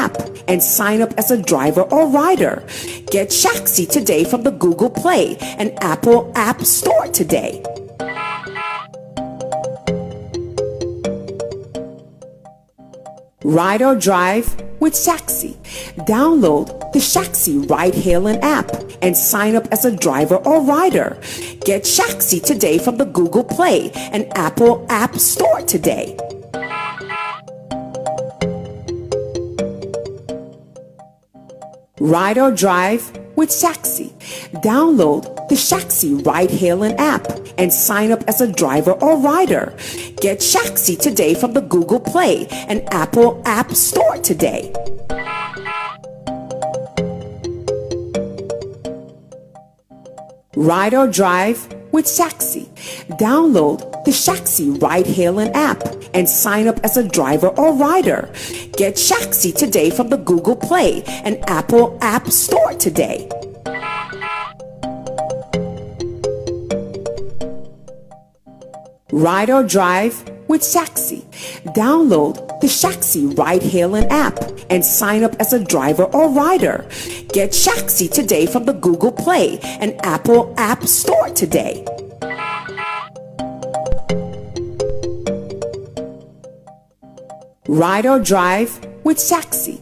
app and sign up as a driver or rider. Get Shaxi today from the Google Play and Apple App Store today. Ride or drive with Shaxi. Download the Shaxi ride-hailing app and sign up as a driver or rider. Get Shaxi today from the Google Play and Apple App Store today. Ride or drive with Shaxi. Download the Shaxi ride-hailing app and sign up as a driver or rider. Get Shaxi today from the Google Play and Apple App Store today. Ride or drive with Shaxi. Download the Shaxi ride-hailing app and sign up as a driver or rider. Get Shaxi today from the Google Play and Apple App Store today. Ride or drive with Shaxi. Download the Shaxi ride-hailing app and sign up as a driver or rider. Get Shaxi today from the Google Play and Apple App Store today. Ride or drive with Shaxi.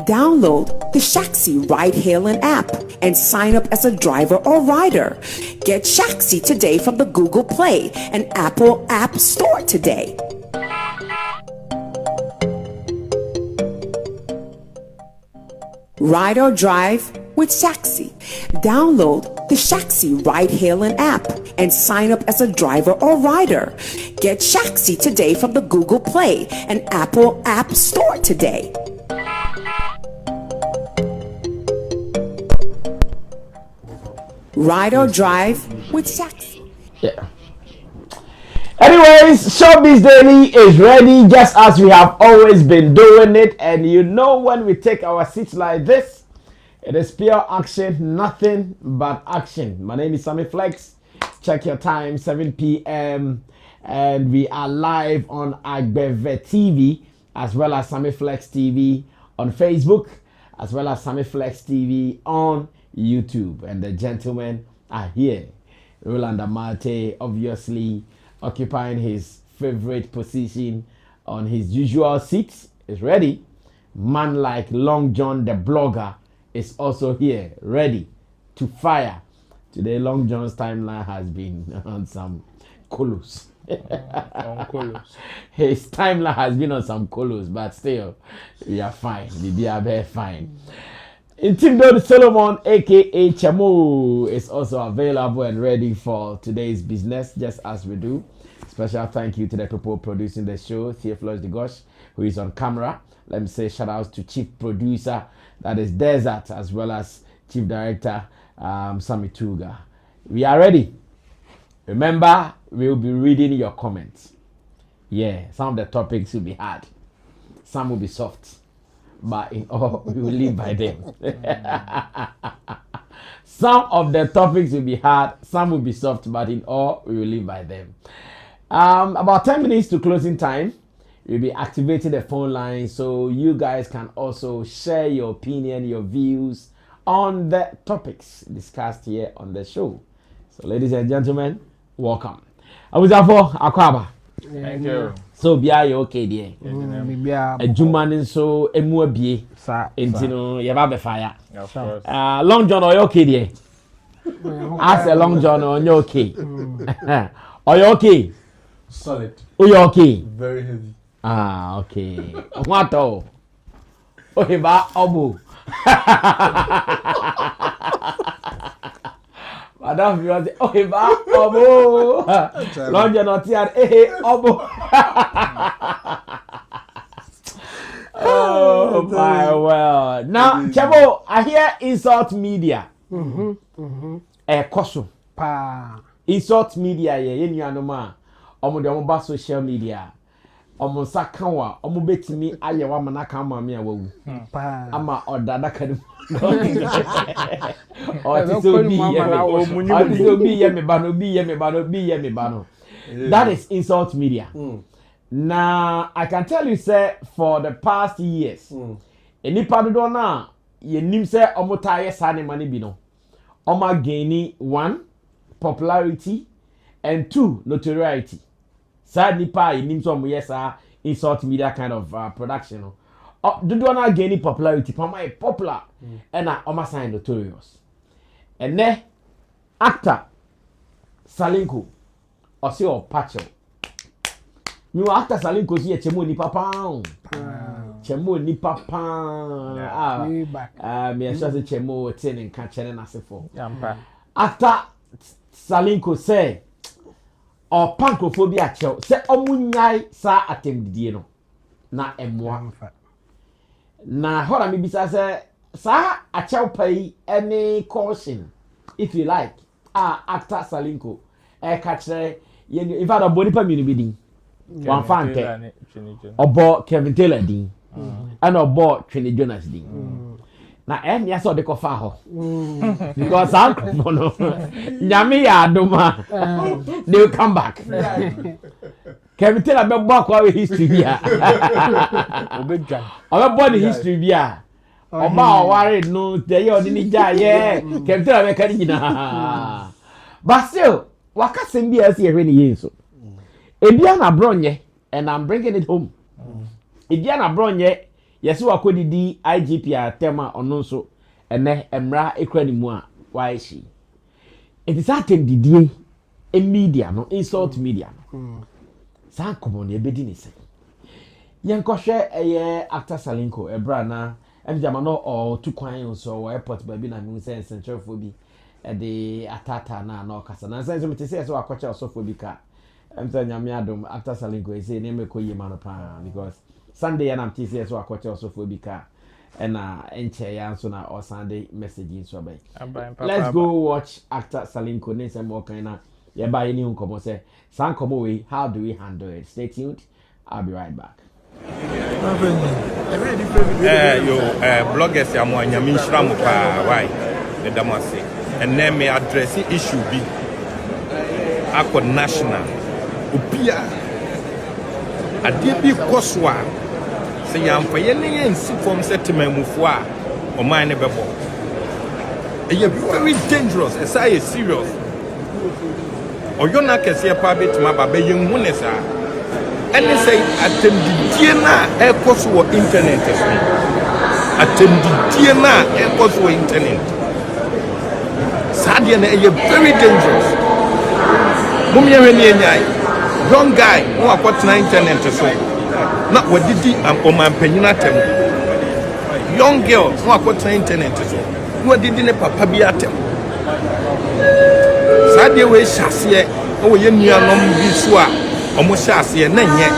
Download the Shaxi ride-hailing app and sign up as a driver or rider. Get Shaxi today from the Google Play and Apple App Store today. Ride or drive with Shaxi. Download the Shaxi ride-hailing app and sign up as a driver or rider. Get Shaxi today from the Google Play and Apple App Store today. Ride or drive with Shaxi. Yeah. Anyways, Showbiz Daily is ready just as we have always been doing it. And you know when we take our seats like this, it is pure action, nothing but action. My name is Sammy Flex. Check your time, 7 p.m. And we are live on Agbeve TV as well as Sammy Flex TV on Facebook as well as Sammy Flex TV on YouTube. And the gentlemen are here. Roland Amate, obviously occupying his favorite position on his usual seat, is ready. Man like Long John the blogger is also here, ready to fire. Today Long John's timeline has been on some colos. His timeline has been on some colos, but still we are fine. We are very fine. Intimidate Solomon, aka Chamo, is also available and ready for today's business, just as we do. Special thank you to the people producing the show, Theophilus de Gosh, who is on camera. Let me say shout outs to Chief Producer, that is Desert, as well as Chief Director, Sammy Tuga. We are ready. Remember, we will be reading your comments. Yeah, some of the topics will be hard. Some will be soft. But in all, we will live by them. Some of the topics will be hard, some will be soft, but in all, we will live by them. About 10 minutes to closing time, we'll be activating the phone line so you guys can also share your opinion, your views on the topics discussed here on the show. So, ladies and gentlemen, welcome. Abuzafo Akwaba. Thank you. So be you okay there? A Juman so emu bie. Intino yaba be fire. Of course. Long John are you okay there? Ask a Long John are you okay? Are you okay? Solid. Are you okay? Very heavy. Okay. What oh? Okay, ba obu. Madam, you want to okay, ba obu. Long John not here. Obu. Oh my well. Now, Chabo, I hear insult media. Koso. Pa. Insult media ye nuanoma. Omo de omo ba social media. Omo sakanwa, omo betimi aye wa manaka ama me awu. Pa. Ama odada kanu. That is insult media. Now, I can tell you, sir, for the past years, Enipa dodo na ye nim se omota ye sa ne mane bi no. Oma gaini 1 popularity and 2 notoriety. Sa nipa ye nim so mo yes insult media kind of production no. Dodo na gaini popularity, pama e popular and na oma sign notorious. And ne actor Salinko or say or Pacho. You actor Salinko see chemo ni papa. Chemo ni papa. Me a say chemo ten and catch and asefo. Actor Salinko say or pankophobia chel say omunyai sa atemdidie no na emwa. Na hora me bisa say sa achel pay any caution if you like. Actor Salinko catch in fact obo nipa mi ni bi din. One fan obo Kevin Taylor din and obo Twene Jonas din na ya so de ko fa ho because uncle no nyame ya adoma they will come back. Kevin Taylor be bo kwa history bia obe the history bia oba ware no dey odini ja ye Kevin Taylor be kari nyina but still wakasem bia se ehwe ni yenso Ebia na bronye and I'm bringing it home. Ebia na bronye yesu akodidi IGP atema ono nso ene emra ekra ni mu a why she. It is atem didie e media no insult media no. Sa komo na ebedi ni se. Yenkohwe eye actor Salinko ebra na emjama no o tukwan so airport ba bi na mi se central bi e de atata na kasa na sense me say so akoche osofo bi ka I'm saying Yamiadum after Salinko say name ko yema pa because Sunday and I'm TCS so akoche also for bika and enche ya so na or Sunday messaging so by. Let's go watch actor Salinko ne say more kind ya ba any unkomo say san komo we how do we handle it? Stay tuned. I'll be right back. Bloggers ya mo anyame nhira mo pa why the damase and then me address issue bi akọ national opia ade bi koswa se yamfa ye ne yensi form settlement mufo a o man ne bebo e very dangerous e say serious oyona kese pa betima ba be yen hu ne sa ene say atendidie na e koswo internet so atendidie na e koswo internet sadie na e very dangerous mumye we ni enyai young guy who are got internet so not what did man penina tem young girl who are got internet so what did ne papa bi atem sadie we hyase o ye nuanom bi so a omo hyase na nye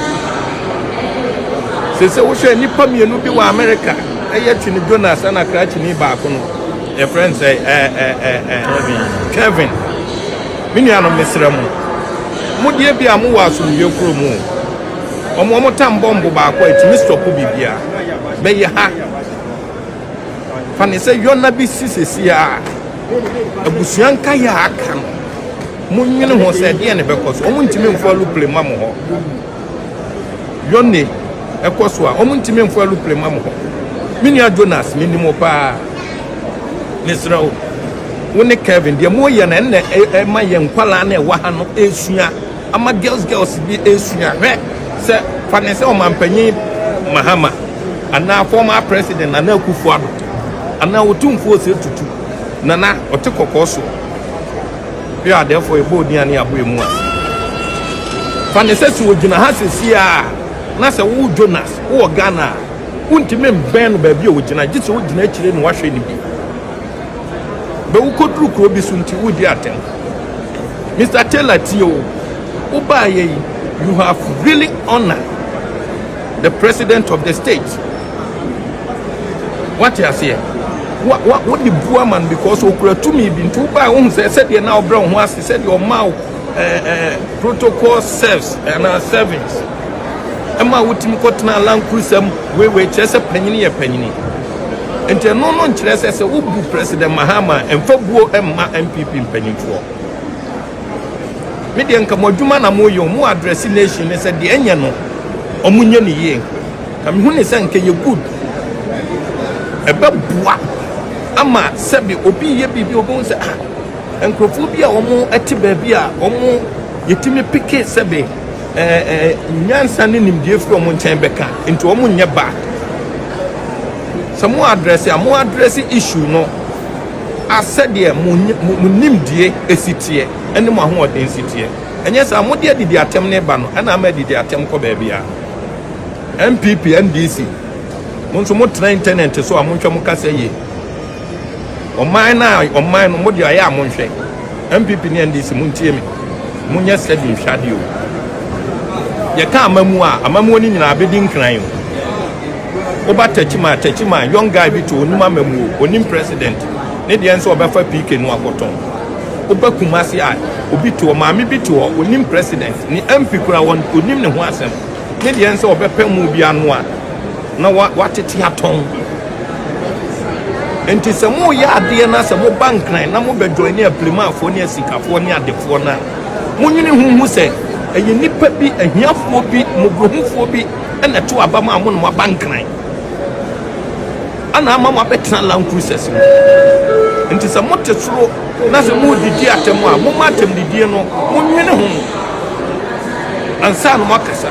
se wo hwe nipa mienu bi wa America eye Twene Jonas na krachi ni ba ko no a friend say Kevin minianom mesremu mudie bia mu waso yekro mu omo tambombo ba kwa etimi stop bibia be ye ha fane say yona bi sisesi a abusuanka ya aka munwene ho se de ne bekoso omo ntimi mfo aluple mam ho yone ekoso a omo ntimi mfo aluple mam ho minia Jonas minimo pa nesrawo wone Kevin de mo ye na ne ma ye nkwala na e wa ha no esua ama girls bi esua hwe se fane se o mampanyi Mahama ana former president ana Akufo-Addo ana otumfo se tutu nana ote kokoso ya therefore ebo diane abo emu a fane se si ogina ha se sia na se wo Jonas wo Ghana untime mben ba bi ogina gise ogina akire no wahwe ni bi be ukodru kro bi sunti wudi atem Mr. Taylor Tio Ubaye, you have really honored the president of the state. What you say? What the poor man because okura to me been to buy said you now brown was said your mouth protocol serves and servings. Emma wutim kotna land cruisem we chese penny. And no chese say ubu President Mahama and fobuo emma MPP pennyfo. Media nka modwuma na moyo mu address nation ne said de enya no omunye ne ye kam hu ne se nka ye good bua ama sebi obi ye bibi obo se enkrofo bi a omo eti ba bi a omo yetimi pike sebi nyansa ne nimdie fro omo nchen beka nti omo nye ba samo address issue no asede mu nimdie esitie ene mo ho oden sitie enye sa mo de didi atem ne ba no ana ma didi atem ko ba bia MPP NDC monso mo tra internet so amonhwe mo kasa ye oman no mo de aye amonhwe MPP ne NDC montie me monye study hwade o ye ka amamu ni nyina abedi nkran o ba tachima young guy bi to onima amamu onim president ne de enso obefa PK no akoton oba kumasi a obi to maami bi to onim president ni MP kura onim ne ho asem ne de enso obepa mu bi ano a na watete aton enti se mo ya ade na se mo bankran na mo bejoin ne aplimafo ne asikafo ne adefo na munyini huhu se eye nipa bi ahiafo bi mogrohufo bi ena to abama mo no bankran ana ama mo betena land cruises enti se mo tesoro na se mo didi atemu a mo matem didi no munyini hu ansa no makasa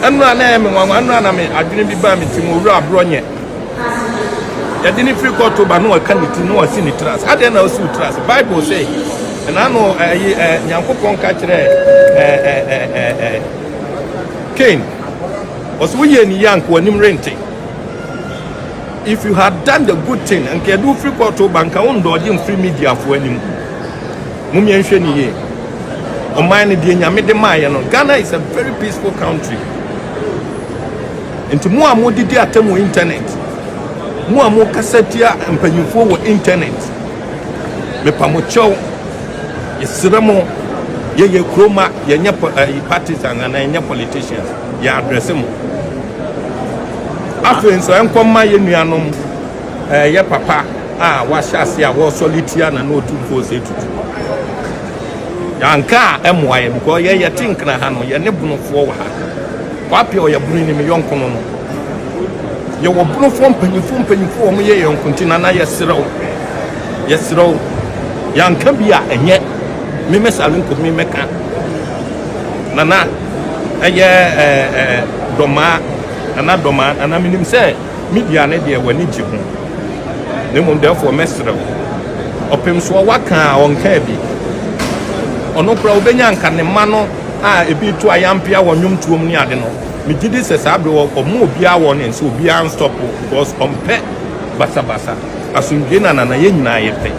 anna na me wanwa anna na me adwene bi ba me timo wura abronye ya dini free court to ba no aka ni ti no wasi ni trust ade na osu trust bible say na no nyankopon ka kire Cain osu ye ni yank wanim renting if you had done the good thing and can do free court to banka on dodging free media for anim mumye nhwe ni ye o man ni de nyame de maye no Ghana is a very peaceful country into mo amodidi atemu internet mo amo kasatia mpanyufo wo internet me pamocho yesremo ye kroma ye nya parties and na nya politicians ya address mo afenso enkoma ye nuanom ye papa wa hyase a wo solitia na no otumfo se tutu yanka emoaye because ye think na ha no ye ne bunofo wo ha wapi o ye bunu ni me yonko no ye wo bunofo mpanyifo o mo ye yonko ntina na ye serew yanka bia enye me mesalinko me meka nana eye doma ana minim se media ne de wani ji ho ne mum therefore mesrew opem so waka onka bi ono kura obenya nka ne ma no ebi to ayampia wonwom tuom ni ade no me gidi se sabre omo obia wo ne so obia stop because ompe basa asundwe na ye nyina ye pe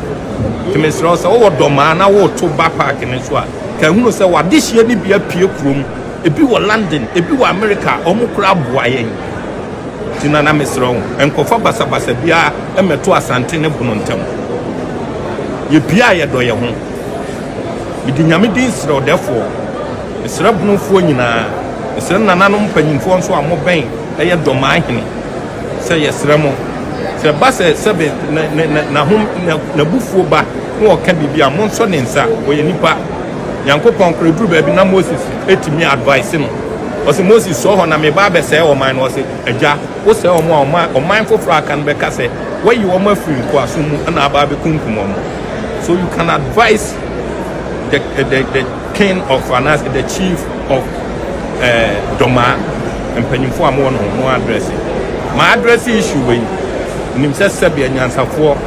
timesro se wo doma na wo to ba park ne so a ka hunu se wadehye ni bia pie krom ebi wo London ebi wo America omo kura boa yen tinana mesro enkofa basa bia emeto asante ne bunu ntem ye bia ye do ye ho bidi nyame din sro therefore esra bunu fo nyina esra nananom panyimfo nso amoben eye doma ahene se yesra mo se basa sebe na hom na bufuo ba no ka bibia mo nso ne nsa oye nipa yankopon kreduru ba bi na Moses etimi advice no o se Moses so ho na me ba be se o man no se agya wo se o man foforo aka no be ka se where you o ma free ko asum na aba be kunkum mo so you can advise the king of finance, the chief of Doma and Pennyfo no address. My address issue when Nimsa Sabia Nkansah for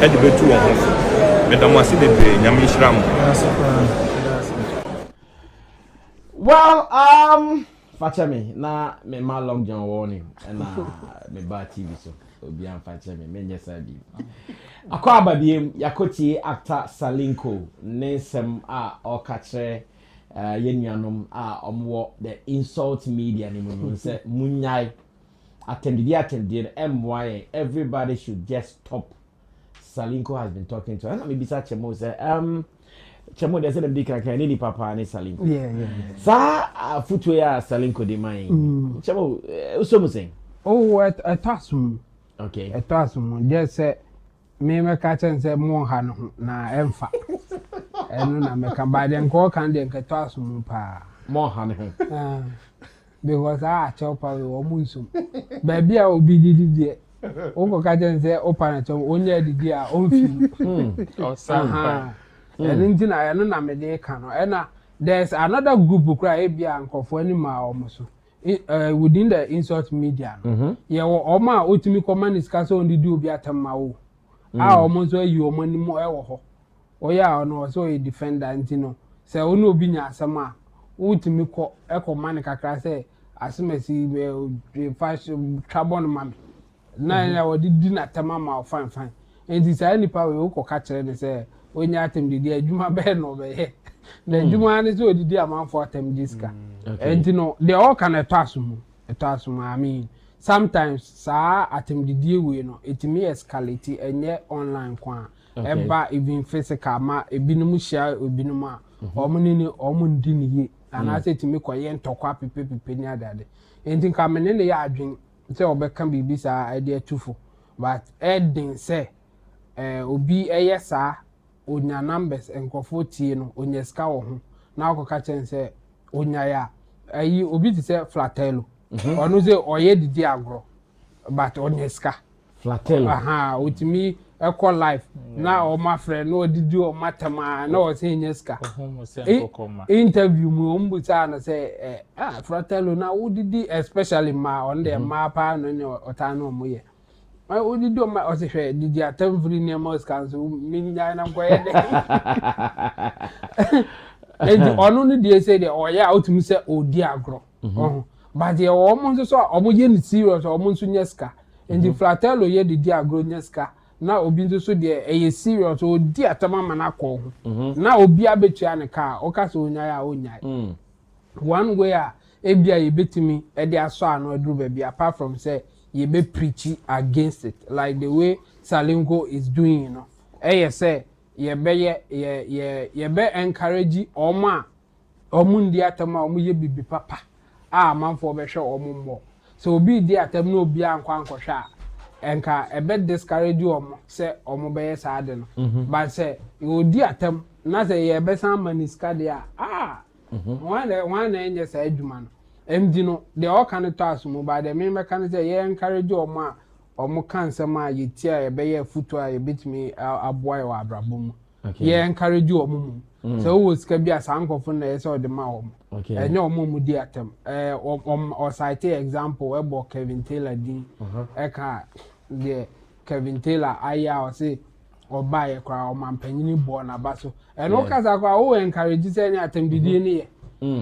at the betu on Madam Wasi de Yamishram. Well, facha me na me ma long John warning and me ba TV so obi am facha me nyesa bi. Akwaba biem yakoti actor Salinko nesem okache yenuanom omwo the insult media ni mu say munyai attended MY everybody should just stop. Salinko has been talking to us. Maybe such a say Chemo they say them big can any papa ni Salinko. Yeah. Sa footwear Salinko de mine. Chemo so mo saying. Oh, a tasum. Okay. A tasum just say me catch and say more han na emfa. And na me can buy them call can then tasum pa. More han. because I chop away or munsum. Baby, I will be the Uncle Kajan say, open at only the dear own film. Or some. And then I don't know me cano. And there's another group who cry Uncle for any ma almost. Within the insult media. Yeah, or my ultimate command is castle on the do be at a mao. I almost wear you money more. Oh, yeah, no, so a defender, and you know, say, oh, no, be near some ultimate echo manica class, as soon as he will fashion trouble on mammy. 9 hours did not tell mamma fine. And this any power will catch and say, when you attend the dear Juma Ben over here. Then Juma is all the dear amount for them disca. And you know, they all can a tassum, I mean. Sometimes, sir, at him the deal we know, it may escalate and yet online quan. Eba even physical ma a binimushia or binuma, or money or mundini, and I say to me, quiet talk up penny daddy. Anything coming in the yard drink, so can be bisa idea too. But Edding say, Obi a yes, sir, on your numbers and coffee on your scowl. Now catch and say, on ya, you obi to say flatello. Or no say, or ye the diagro, but on your ska. Flatello. Aha, with me. Equal life. Now, my friend, no, did you matter, man? No, saying yes, interview me, say, Fratello, now, who did especially ma on the mapa and your Otano Moye? I would do my other did you attempt for near most council, meaning I'm quiet. And only dear say, oh, yeah, out to me say, oh, dear, grow. But they almost saw almost serious or Monsuneska, and the Fratello, ye the dear Groneska. Na obi nso so de eye serious o di atama mana ko na obi abetua ne ka o ka so onyaa ya onyaa one way a ebia ye betimi e de aso ano aduru ba bi apart from say ye be preach against it like the way Salinko is doing, you know. Say ye be encourage oma omundi atama omu ye bibi papa manfo be hwe omumbo so obi di atam na obi ankwa ankwohwa enka ebe discourage omo say omo be yes ade no but say you di atam na say ye be san maniska dia one enye say adwuma no emdi no de all can to asumo but the me can say ye encourage omo omo kan sem a ye tia ye be ye futu a ye bitimi aboy wa abrabom ye encourage omo so wo sika bia sankofo na ye say o de ma omo enye omo mu di atam o cite example ebo Kevin Taylor din eka the Kevin Taylor aya o say oba ye kwa o mampanyini bo na baso eno kasa kwa o encourage say ni atam didi ni ye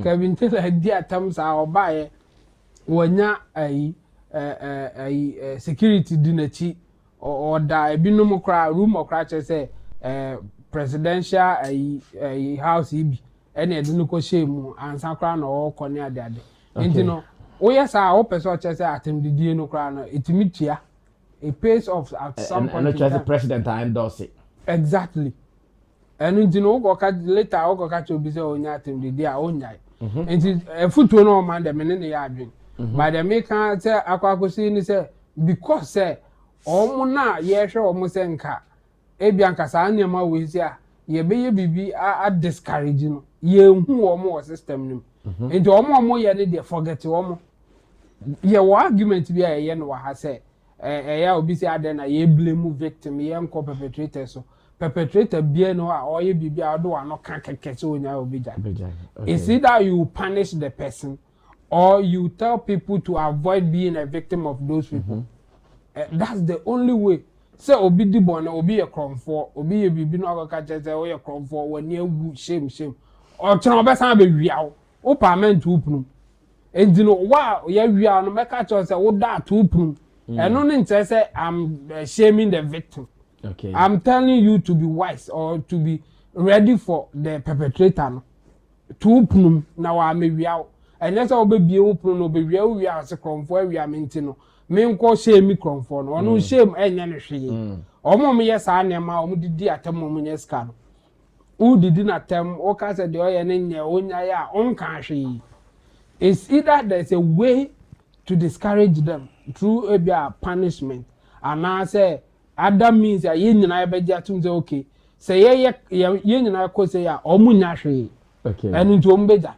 Kevin Taylor di atam sa oba ye wonya security dinachi or da ebinum kra room okra che say presidential house ibi ene edinu ko shemu ansa kra na o kone ade enti no o yes o person che say atam didi no kra no itimi tia a pace of at some point and the president endorse it exactly and you know go later go catch obi say onya atem didi a onya enti futuo no man dem ne ya adwen but dem can say akwakosi ni say because say omo na ye hwe omo say nka ebia nkasa anema we say ye be ye bibi a discourage no ye hu omo system nim enti omo ye dey forget omo ye wa argument bi a ye no wa ha say ya obi say aden na ye blame victim ye nko perpetrator so perpetrator bia no a oye bibia do ano kan keke so onya obi ja it's either you punish the person or you tell people to avoid being a victim of those people that's the only way say obi di bon obi ye kromfo obi ye bibi no akaka che say o ye kromfo wani awu shame o tron obesan be wiawo o parliament upunu endino wa ye wiawo no meka che say wo da to upunu and only say I'm shaming the victim. Okay. I'm telling you to be wise or to be ready for the perpetrator. To open now I may be out. And that's all baby open no be we are se comfort we are maintaining. Me ko shame me comfort no no shame enya hwe. Omo me yes anema omo didi atem omo nyeska no. Who did not atem o ka say de oye ne nya onya ya onka hwe. It's either there's a way to discourage them through a punishment and I say other means ya ye nyina be ja tum say okay say ye nyina ko say ya omunya hwe okay and nti ombeja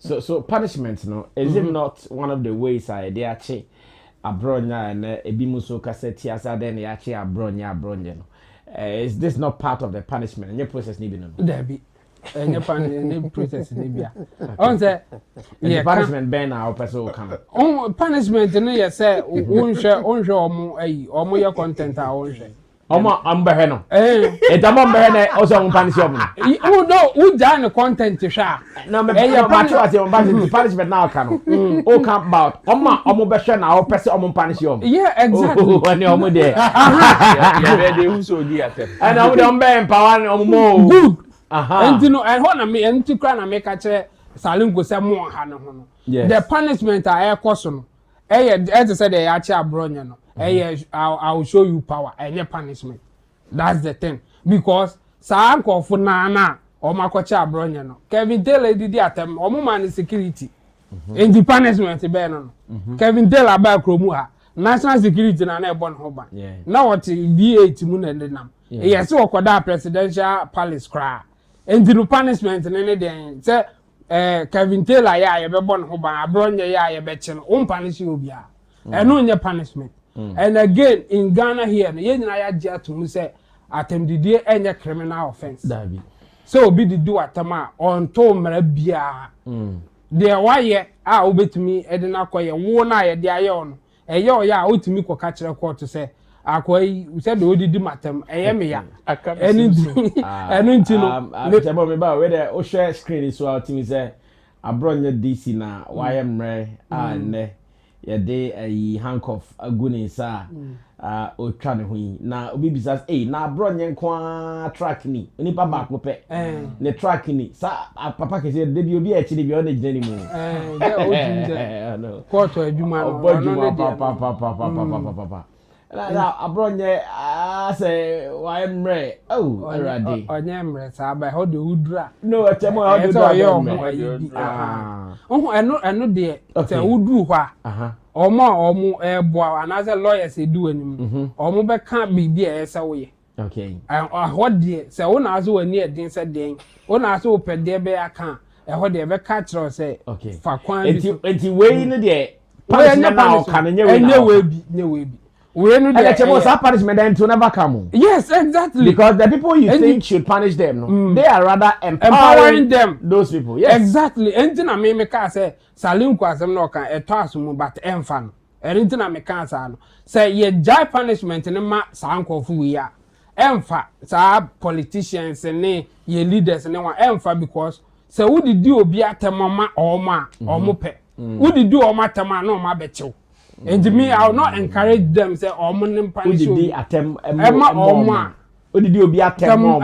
So punishment, no, is it not one of the ways they actually abronya and ebimuso cassette asa then actually abronya no? Is this not part of the punishment and your process need no? There be any process in Libya. On the punishment ban our person come. Oh, punishment no you say unshare or more content our own share. Oma ambeheno e damo ambeheno also on punish you oh no who done the content to share no me match what you on punishment now can o camp about oma omo be hwe na o pese omo punish you yeah exactly when you omo there yeah ready who so di atem and omo dem be empower omo good and you know and ho na me and to cry na make a che Salinko say mo ha no ho no the punishment I cause no as I said they actually abronya no I will show you power and punishment. That's the thing. Because Salinko for na or makocha abronya no. Kevin Taylor did the attempt or man security. In the punishment be no. Kevin Taylor about Kromuha. National security na na born hoba. Now what B8 mun and nam. Yes, so koda presidential palace cry. And the punishment and say Kevin Taylor ya be born hoba abronya ya be chen punish you bia. And no punishment. And again in Ghana here you na ya to say attempted any criminal offense. So be the do atama on to mra bia. There why obetumi edina koye wo na ye de aye ono. Eye ya otumi ko ka kire court to say akwai said odidi matem eye me ya. Enu ntino me tebo me ba we the o share screen so ultimate say abronya DC na why mre ne ye de handcuff aguni sa o twa ne ho na obi bisa na abronye nko track ni oni baba ko pe ne track ni sa papa ke say de bi obi a chi de bi o na gina ni mu de o jinja court adwuma no papa na abronye say why mre already onye mre sa ba ho de udura no atemo ho de eno de te uduru hwa omo eboa anaze lawyers edu anim omo be kan bibi e se wo ye okay ho de se wo na aso wani edin se den wo na aso opede be aka ho de be ka kiro se fa kwan bi enti we ni de punishment na kan nye we bi we no dey punishment then to never come. Yes, exactly. Because the people you think should punish them, no, they are rather empowering them. Those people, yes. Exactly. Anything na me can say Salinko asem no kan eto asumu but emfa no. Anything na me can say no. Say ye jai punishment ne ma sanko fu we ya. Emfa sa politicians ne ye leaders ne wa emfa because say who did do obi atemama or mo pe. Who did do o ma tema no ma bechew. And to me, I will not encourage them. Say, "Oh, man, punish you." Emma, Oma. What did you be at Emma?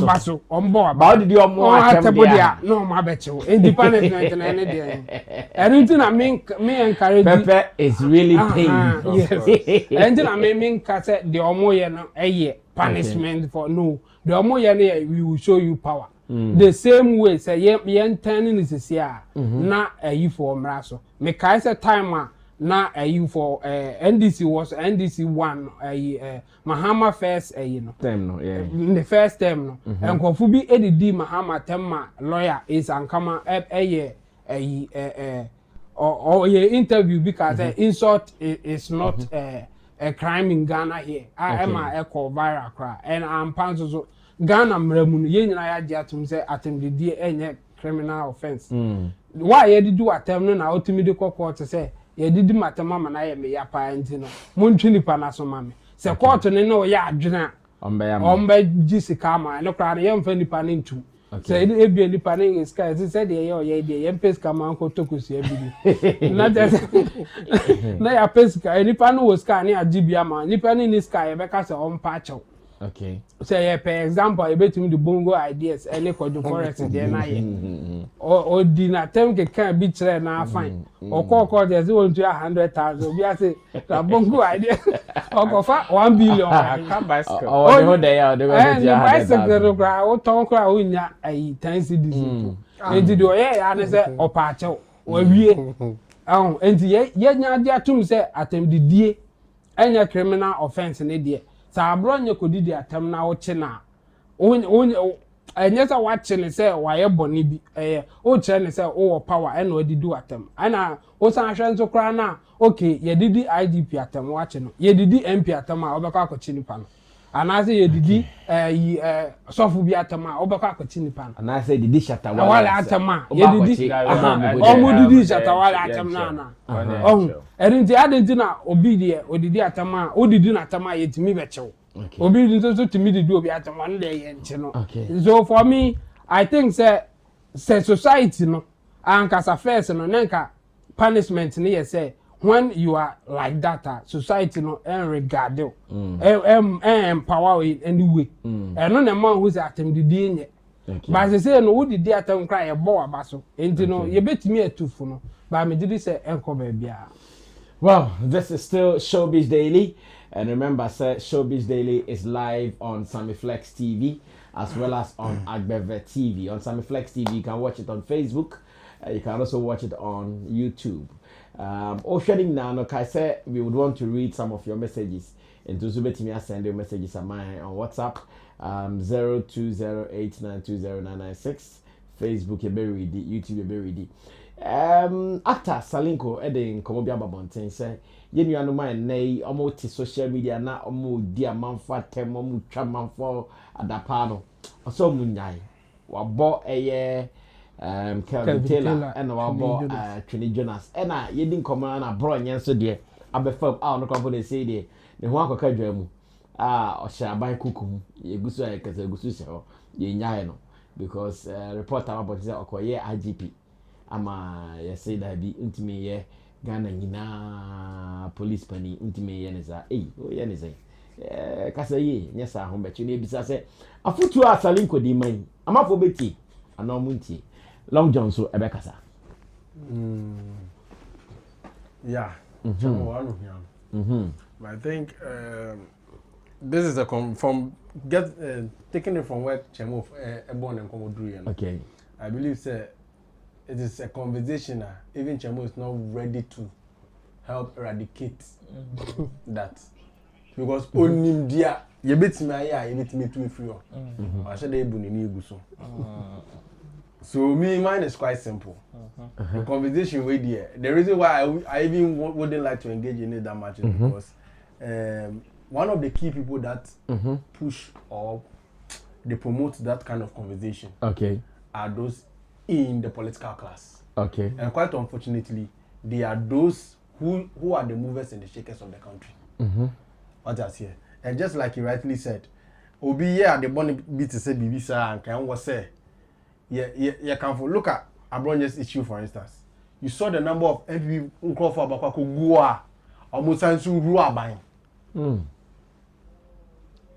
Basu, on board. How did you more at no, my bet you. Independent and any day. Anything I mean, me encourage. Pepe is really painful. Yes. And then I mean, cassette the Omoya a year punishment for no. The Omoya we will show you power. The same way say yen turning is here na you for mraso me kai say time na you for NDC was NDC 1 Mahama first you know term no yeah the first term no and kofu bi edidi Mahama tema lawyer is ankama or interview because insult is not a crime in Ghana here I am a echo viral cry and I'm panzo Ghana mramu ye nyina ya dia tum say attempt enye criminal offense why ye di do attempt no na otimi de court say ye di matema ma na ye me ya pa enti no montwi nipa na so ma me say court ne no ya adwena ombe jisika ma no kra ye mfa nipa ne ntu say e bia nipa ne sky say de ye de peska ma nko tokusi e bi na na ya peska nipa no wo sky ne agibia ma nipa ne ni sky e be ka say ompa chew. Okay. So yeah, for example, I bet him the bongo ideas any called forest there na ye. Or did not tell me can be clear now fine. Or call there's only 100,000. We are say the bongo idea. Or go for 1 billion. Come bicycle. Oh, they are the bicycle cry or tongue cry in ya a 10 cedis. And did you yeah, say or pacho or we and yet nya to say attempt the day any criminal offense in a day. Sa abronye kodidi atem na wo che na ɛnyɛ sɛ watch ne sɛ wayɛ bɔne bi o kyerɛ ne sɛ o wɔ power ɛna ɔde di atam ɛna o san ahwɛ nso koraa na okay yɛdidi IDP atam watch no yɛdidi MP atam a ɔbɛkɔ akɔkye nipa no anaasɛ yɛdidi sɔfo bi atam a ɔbɛkɔ akɔkye nipa no anaasɛ yɛdidi Shatta Wale atam a yɛdidi ɔmo didi Shatta Wale atam na na ɛno nti ade nti na obi deɛ odidi atam a odidi na atam a yɛtumi bɛkyɛw obi nso so tumi didi obi atam one day yɛnkye no so for me I think say society no Nkansah first no nka punishment no say when you are like that society no regard you empower in any way no na man who say atam didi nye but say no wo didi atam kra ye bo aba so enti no ye betimi atufu no ba me didi say enko ba bia. Well, this is still Showbiz Daily. And remember, Showbiz Daily is live on Sammy Flex TV as well as on Agbeve TV. On Sammy Flex TV, you can watch it on Facebook. You can also watch it on YouTube. Oceaning now, I said we would want to read some of your messages. And to Zubetimi, send your messages on WhatsApp 0208920996. Facebook, you're very ready. YouTube, you're very ready. Actor Salinko Eden Komobia Babonten say yenu anu man nay omo ti social media na omo di amanfa tem omo twa manfo adapa no oso munyai wabo eye Kelvin Taylor and wabo Trini Jonas ena yedi nkomo na bro nyenso de abefam no kwafo na say de ne ho akoka dwamu ohya ban kukum yegusu ayekasa yegusu se ho ye nyai no because reporter about say okoye IGP ama say that be intime ye Ghana nyina police pani intime ye neza o ye neza kasa ye nyesa ho bechi na ebisa se afutu a Salinko di man amafo beti ana munti Long John so ebe kasa yeah I think this is from taking it from where Chemo born and Komodru. Okay, I believe it is a conversation even Chemo is not ready to help eradicate that because only dia you bet me to free I said they so mine is quite simple. The conversation way there. The reason why I even wouldn't like to engage in it that much is because one of the key people that push or they promote that kind of conversation are those in the political class. And quite unfortunately, they are those who are the movers and the shakers of the country. What I say. And just like you rightly said, Obi the bonny beat to say BBC and can was say can look at Abronje's issue for instance. You saw the number of MP who call for Abakako Gua almost to Rua buying. Do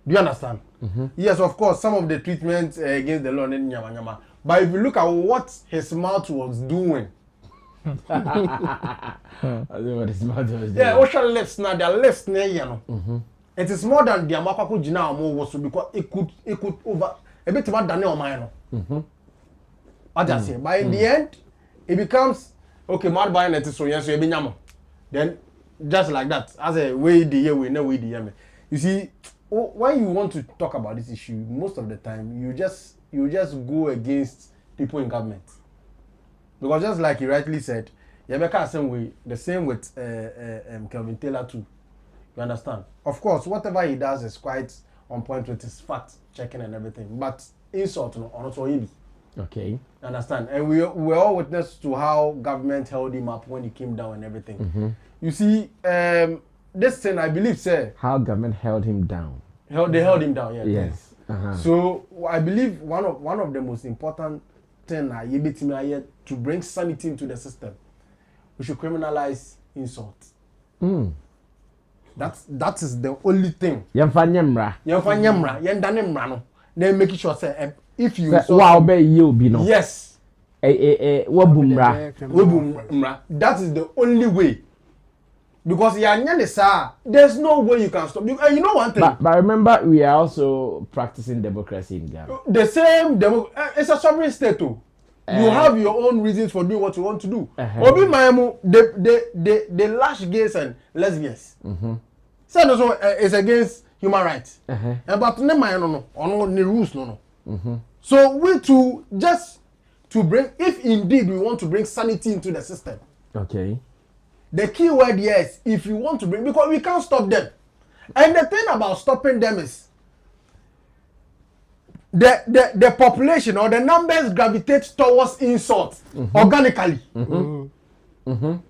you understand? Yes, of course, some of the treatments against the law in Nyama. But if you look at what his mouth was doing, I don't know what his mouth was doing. Yeah, ocean lips now, their lips near you know. It is more than the Amakako Jina more was because it could over a bit more than your mind. What I say, but in the end, it becomes okay, mad buying it so yes, you then just like that, as a way the year we know we the year. You see, when you want to talk about this issue, most of the time you just go against people in government. Because just like you rightly said, the same with Kelvin Taylor too. You understand? Of course, whatever he does is quite on point with his fact checking and everything. But insult no on also easy. Okay. You understand? And we're all witness to how government held him up when he came down and everything. You see, this thing I believe say how government held him down. They held him down, yeah. Yes. So I believe one of the most important thing to bring sanity into the system, we should criminalize insult. That is the only thing. Then make sure say if you yes. That is the only way. Because there's no way you can stop. And you know one thing. But remember, we are also practicing democracy in Ghana. The same it's a sovereign state too. You have your own reasons for doing what you want to do. Obi Maemu, they lash gays and lesbians. So it's against human rights. But no, the rules no. So we to just to bring, if indeed we want to bring sanity into the system. Okay. The key word here is if you want to bring, because we can't stop them. And the thing about stopping them is the population or the numbers gravitate towards insult organically. And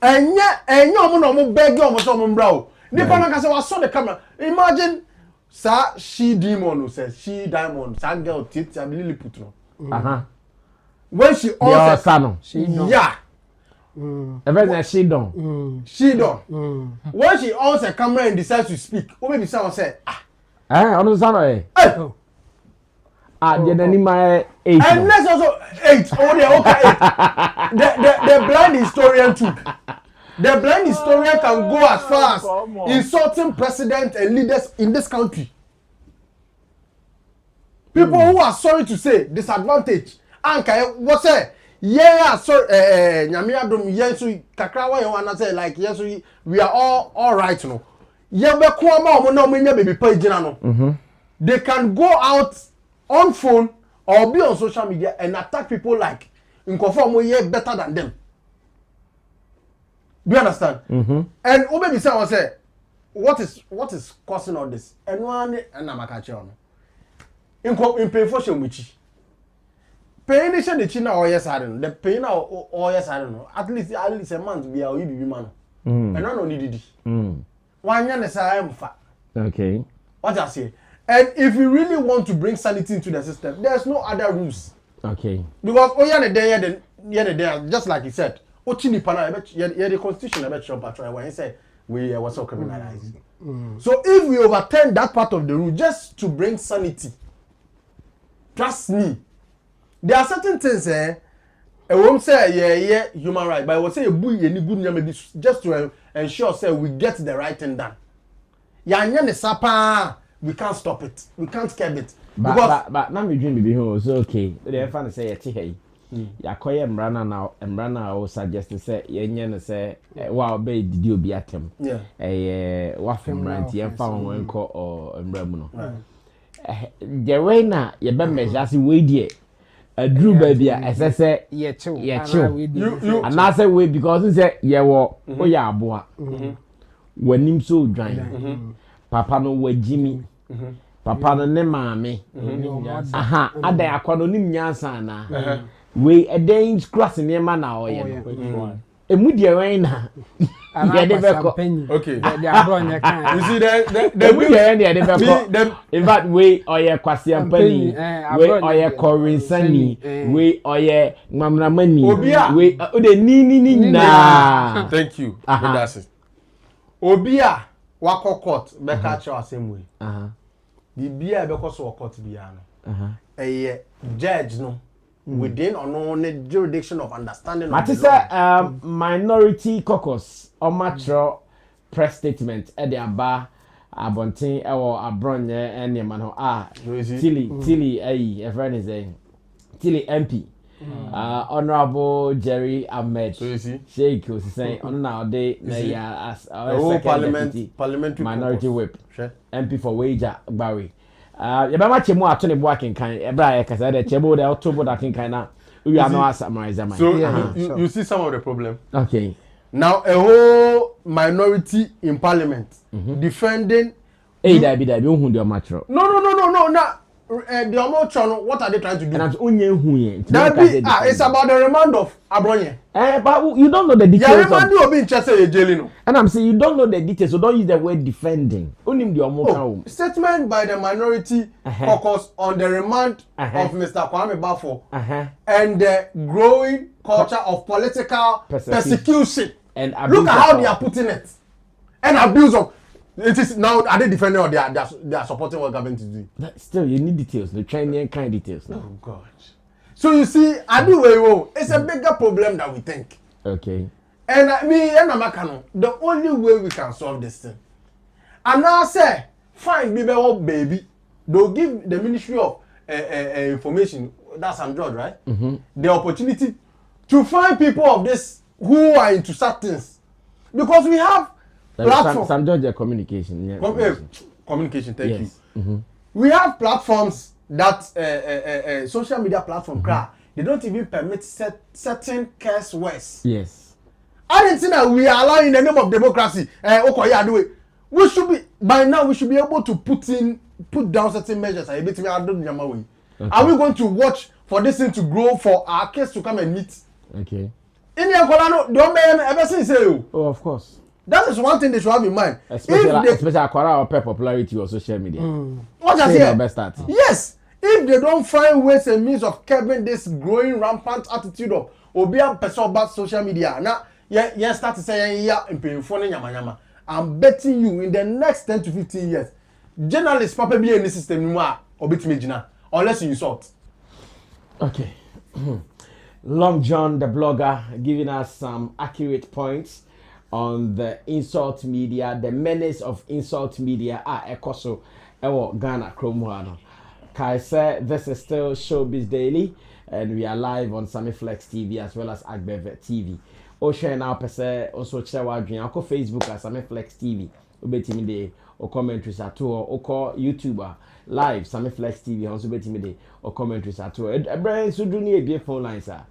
omo beg omo so omo bra. Nipa na say was saw the camera. Imagine sa she demon says she diamond sa girl tit I believe put no. When she also yeah. Everything she done. She done. When she on the camera and decides to speak, who maybe someone say on the the anima 8. And let's also 8. Oh, they okay 8. The blind historian too. The blind historian can go as far as insulting president and leaders in this country. People who are sorry to say disadvantaged. Anka, what's that? Yeah, so nyame adom yesu kakra wa you wanna say like yesu we are all right no. Ye be ko ama omo na omo nya baby pa igina no. They can go out on phone or be on social media and attack people like Nkansah ye better than them. Do you understand? And Obebi say what is causing all this? And one and Namakachi on. In pay for Shemichi. Paying the China or yes, I don't know. The paying or yes, I don't know. At least a month be a wee man. And not only did it. One year I am fat. Okay. What I say? And if you really want to bring sanity into the system, there's no other rules. Okay. Because there, just like he said, Ochini Pana, the constitution about your patrol when he said we were so criminalized. So if we overturn that part of the rule just to bring sanity, trust me, there are certain things I won't say yeah human right, but I will say a boy any good maybe just to ensure say we get the right thing done. Yanya sapa. We can't stop it. We can't curb it. But now we dream be home so okay. The fan say hey. Ya koye mrana o suggest say yenye na say wa be didi obi atem. Yeah. Wa femranti ye fa won enko o mramu no. The way na ye be measure say we die adru ba bia esese ye chill. You and I say we because say ye wo o ya aboa. Wanim so dwan. Papa no wa Jimmy. Papa no ne maame. Aha, ada akwano nim nyansa na. We a dance class in your man now. A moody arena. Okay. You see the in fact, we or your Kwasian Penny, we or your Corin Sunny, we or your Mamma Money, we the Nini na. Thank you. That's it. Obia, Wako Court, Becca Chow same way. The beer because of court biano. A judge no. Within or no jurisdiction of understanding. Matisa minority caucus or matro press statement at the aba abontin or abronye and your man Tilly a friend is a Tilly MP. Honorable Jerry Ahmed Sheikh was saying on now day as our parliamentary minority whip MP for Wager Barry. You better watch more Tony Boaking kind. Ebra kasa de chebo de October that kind na. We are not summarize man. So you see some of the problem. Okay. Now a whole minority in parliament defending. Hey, that be who the matro. No. Now the Omotron, what are they trying to do? And I'm only who that be it's about the remand of Abronye. But you don't know the details. Yeah, remand you be interested in jailing. And I'm saying you don't know the details, so don't use the word defending. Only the Omotron. Statement by the minority caucus on the remand of Mr. Kwame Bafo and the growing culture of political persecution. And look at how they are putting it. And abuse of. It is now are they defending or they are supporting what government is doing? Still, you need details. The training kind of details. Oh God! So you see, it's a bigger problem than we think. Okay. And the only way we can solve this thing, and now say, fine, baby, they'll give the Ministry of Information, that's Sam George, right? The opportunity to find people of this who are into certain things, because we have. Platform. Some Georgia communication. Communication, thank you. We have platforms that social media platform they don't even permit certain curse words. Yes. I didn't think that we are allowing in the name of democracy. We should be by now. We should be able to put down certain measures. Are we going to watch for this thing to grow for our kids to come and meet? Okay. Indian Kolano don't ever since say. Oh, of course. That is one thing they should have in mind. Especially Akwara or popularity on social media. What I say? Best start. Yes. If they don't find ways and means of curbing this growing rampant attitude of Obia person about social media, now start to say I'm betting you in the next 10 to 15 years, journalists probably be in the system unless you insult. Okay. Long John the blogger giving us some accurate points on the insult media, the menace of insult media. Ekoso ewo Ghana Chrome. Kai said this is still Showbiz Daily, and we are live on Sammy Flex TV as well as Agbeve TV. Share now pese also share wa dream. Ako Facebook as Sammy Flex TV. Obetimi de o commentaries at all. Oko YouTuber live Sammy Flex TV also betimi de o commentaries at all. Brian so do need a phone line sir.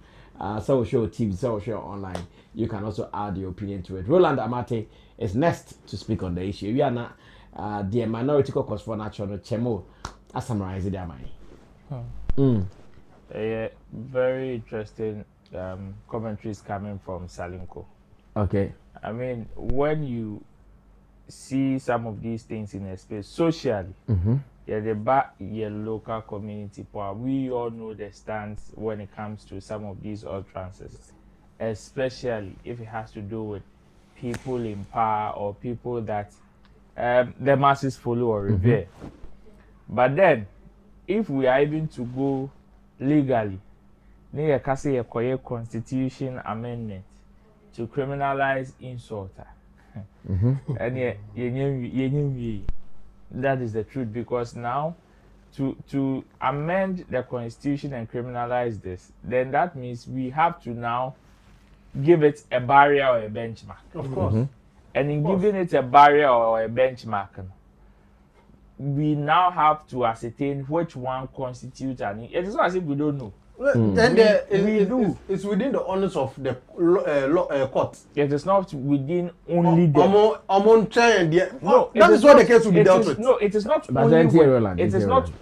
So we show TV, so we show online. You can also add your opinion to it. Roland Amate is next to speak on the issue. We are not the minority caucus for national Chemo. I summarize it, very interesting commentaries coming from Salinko. Okay. I mean, when you see some of these things in a space socially, your local community power. We all know the stance when it comes to some of these utterances, especially if it has to do with people in power or people that the masses follow or revere. But then, if we are even to go legally, near a constitution amendment to criminalize insulter. And that is the truth, because now to amend the constitution and criminalize this, then that means we have to now give it a barrier or a benchmark. Of course. And in giving it a barrier or a benchmark, we now have to ascertain which one constitutes an. It is not as if we don't know. And it's within the honors of the court. It is not within only them. No, that is what the case will be dealt with. No, it is not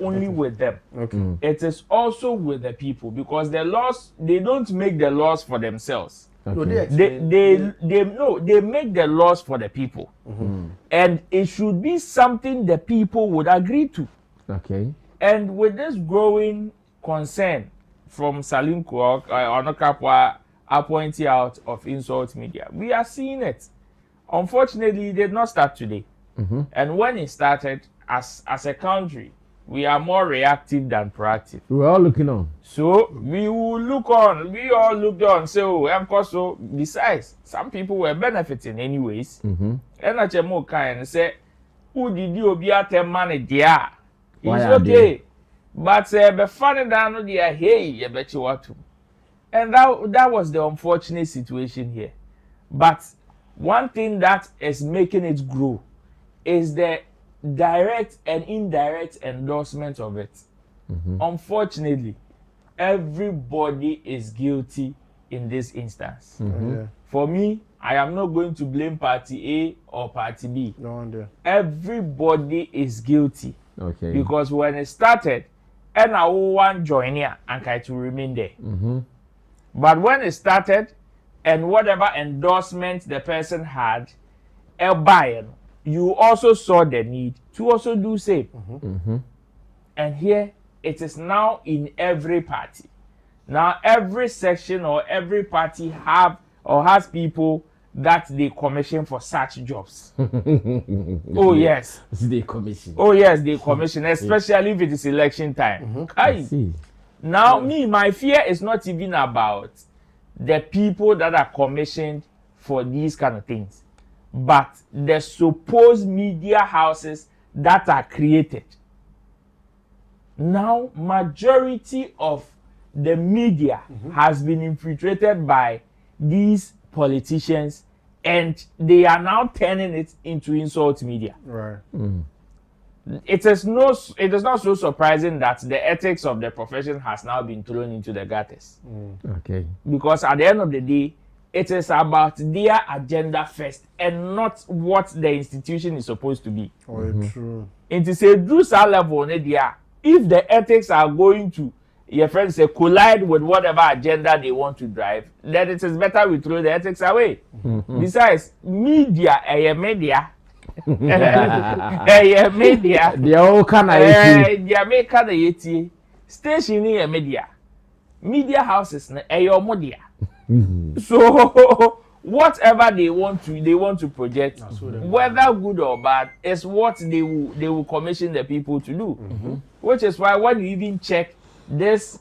only with them. Okay. It is also with the people, because the laws, they don't make the laws for themselves. Okay. They make the laws for the people, and it should be something the people would agree to. Okay. And with this growing concern from Salinko Onokapwa appointee out of insult media, we are seeing it. Unfortunately, it did not start today, and when it started, as a country, we are more reactive than proactive. We're all looking on. So we will look on. We all looked on. So, of course, so besides, some people were benefiting anyways. And I can say, who did you be at a money there? It's okay. But be funny down there, hey, I bet you what to. And that was the unfortunate situation here. But one thing that is making it grow is the direct and indirect endorsement of it. Unfortunately, everybody is guilty in this instance. For me, I am not going to blame party A or party B. No wonder. Everybody is guilty. Okay. Because when it started, and I want join here and try to remain there. But when it started, and whatever endorsement the person had, you also saw the need to also do same. And here it is now in every party. Now every section or every party has people that they commission for such jobs. Oh yes. They commission. Oh yes, they commission, especially if it is election time. Now my fear is not even about the people that are commissioned for these kind of things, but the supposed media houses that are created. Now, majority of the media has been infiltrated by these politicians, and they are now turning it into insult media. Right. it is not so surprising that the ethics of the profession has now been thrown into the gutters. Okay. Because at the end of the day, it is about their agenda first and not what the institution is supposed to be. True. It is a Drusa level, if the ethics are going to, your friends say, collide with whatever agenda they want to drive, then it is better we throw the ethics away. Besides, media, media. Media. The all kind of station in media houses media. So whatever they want to project, whether good or bad, is what they will commission the people to do. Which is why when you even check this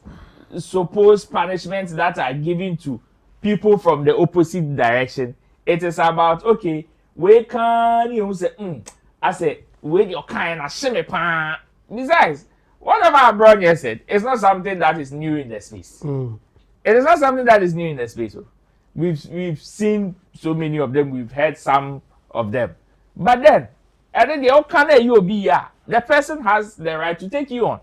supposed punishments that are given to people from the opposite direction, it is about, okay, we can say, I say, with your kind of shimmy pan. Besides, whatever Abronia said, it's not something that is new in the space. It is not something that is new in the space. We've seen so many of them, we've heard some of them. But then, and then the person has the right to take you on.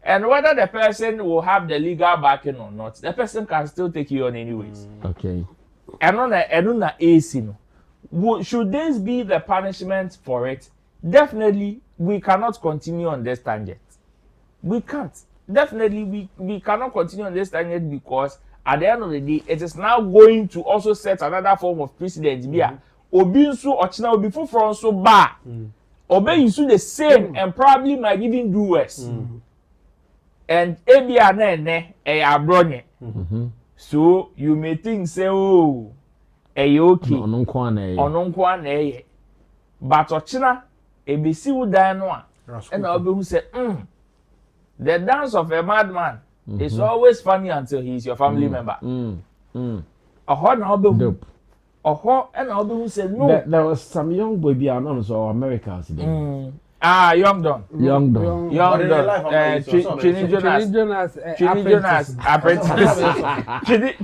And whether the person will have the legal backing or not, the person can still take you on anyways. Okay. And on a AC, should this be the punishment for it? Definitely, we cannot continue on this tangent. We can't. Definitely, we cannot continue on this tangent because at the end of the day, it is now going to also set another form of precedent. Obinsu Ochina Obifu from so bad. Obey you do the same and probably might even do worse. And Ebia ne abronye. So you may think say, oh, okay. Ononkwa but Ochina ebisi udano and Obi say, the dance of a madman is always funny until he's your family member. And Obi said no. There was some young boy beyond so America today. Young Don. Trini Jonas apprentice.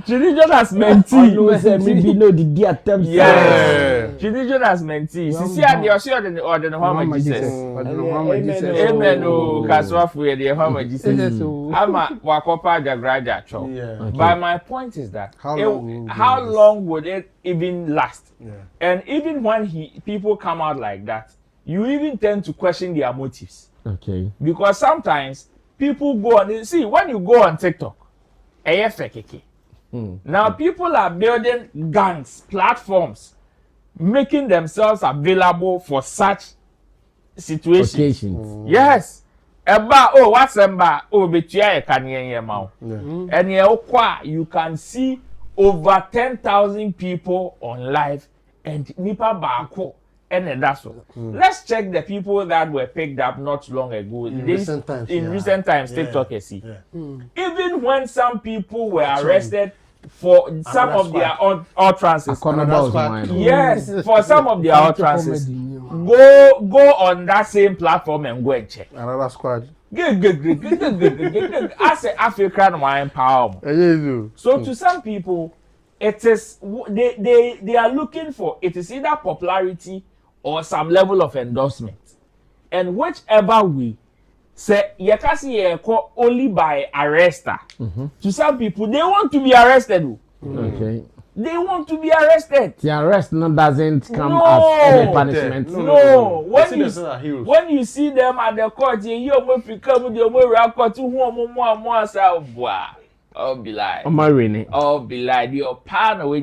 Trini Jonas mentee. Maybe no the attempts. Yeah. Trini Jonas mentee. See, and you're sure the Muhammad Jesus. Amen. Oh, Kaswafu, the Muhammad Jesus. I'm a Wakopa Jagraja Chop. But my point is that how long would it even last? And even when people come out like that, you even tend to question their motives. Okay. Because sometimes people go on, see, when you go on TikTok, now people are building gangs, platforms, making themselves available for such situations. Yes. What's Emba? Betua Kanye. And you can see over 10,000 people on live and Nipa Bako. And that's all. Let's check the people that were picked up not long ago. In recent times, TikTok see. Even when some people were arrested for some of their utterances. Yes, for some of their utterances. Go on that same platform and go and check. Another squad. As an African wine power. So to some people, it is they are looking for it is either popularity or some level of endorsement. And whichever way, say yekasi only by arrester. To some people, they want to be arrested. Okay. They want to be arrested. The arrest doesn't come as any punishment. No. When you see them at the court, you will become the court to whom oh, be like. Oh, be like. You're pan away.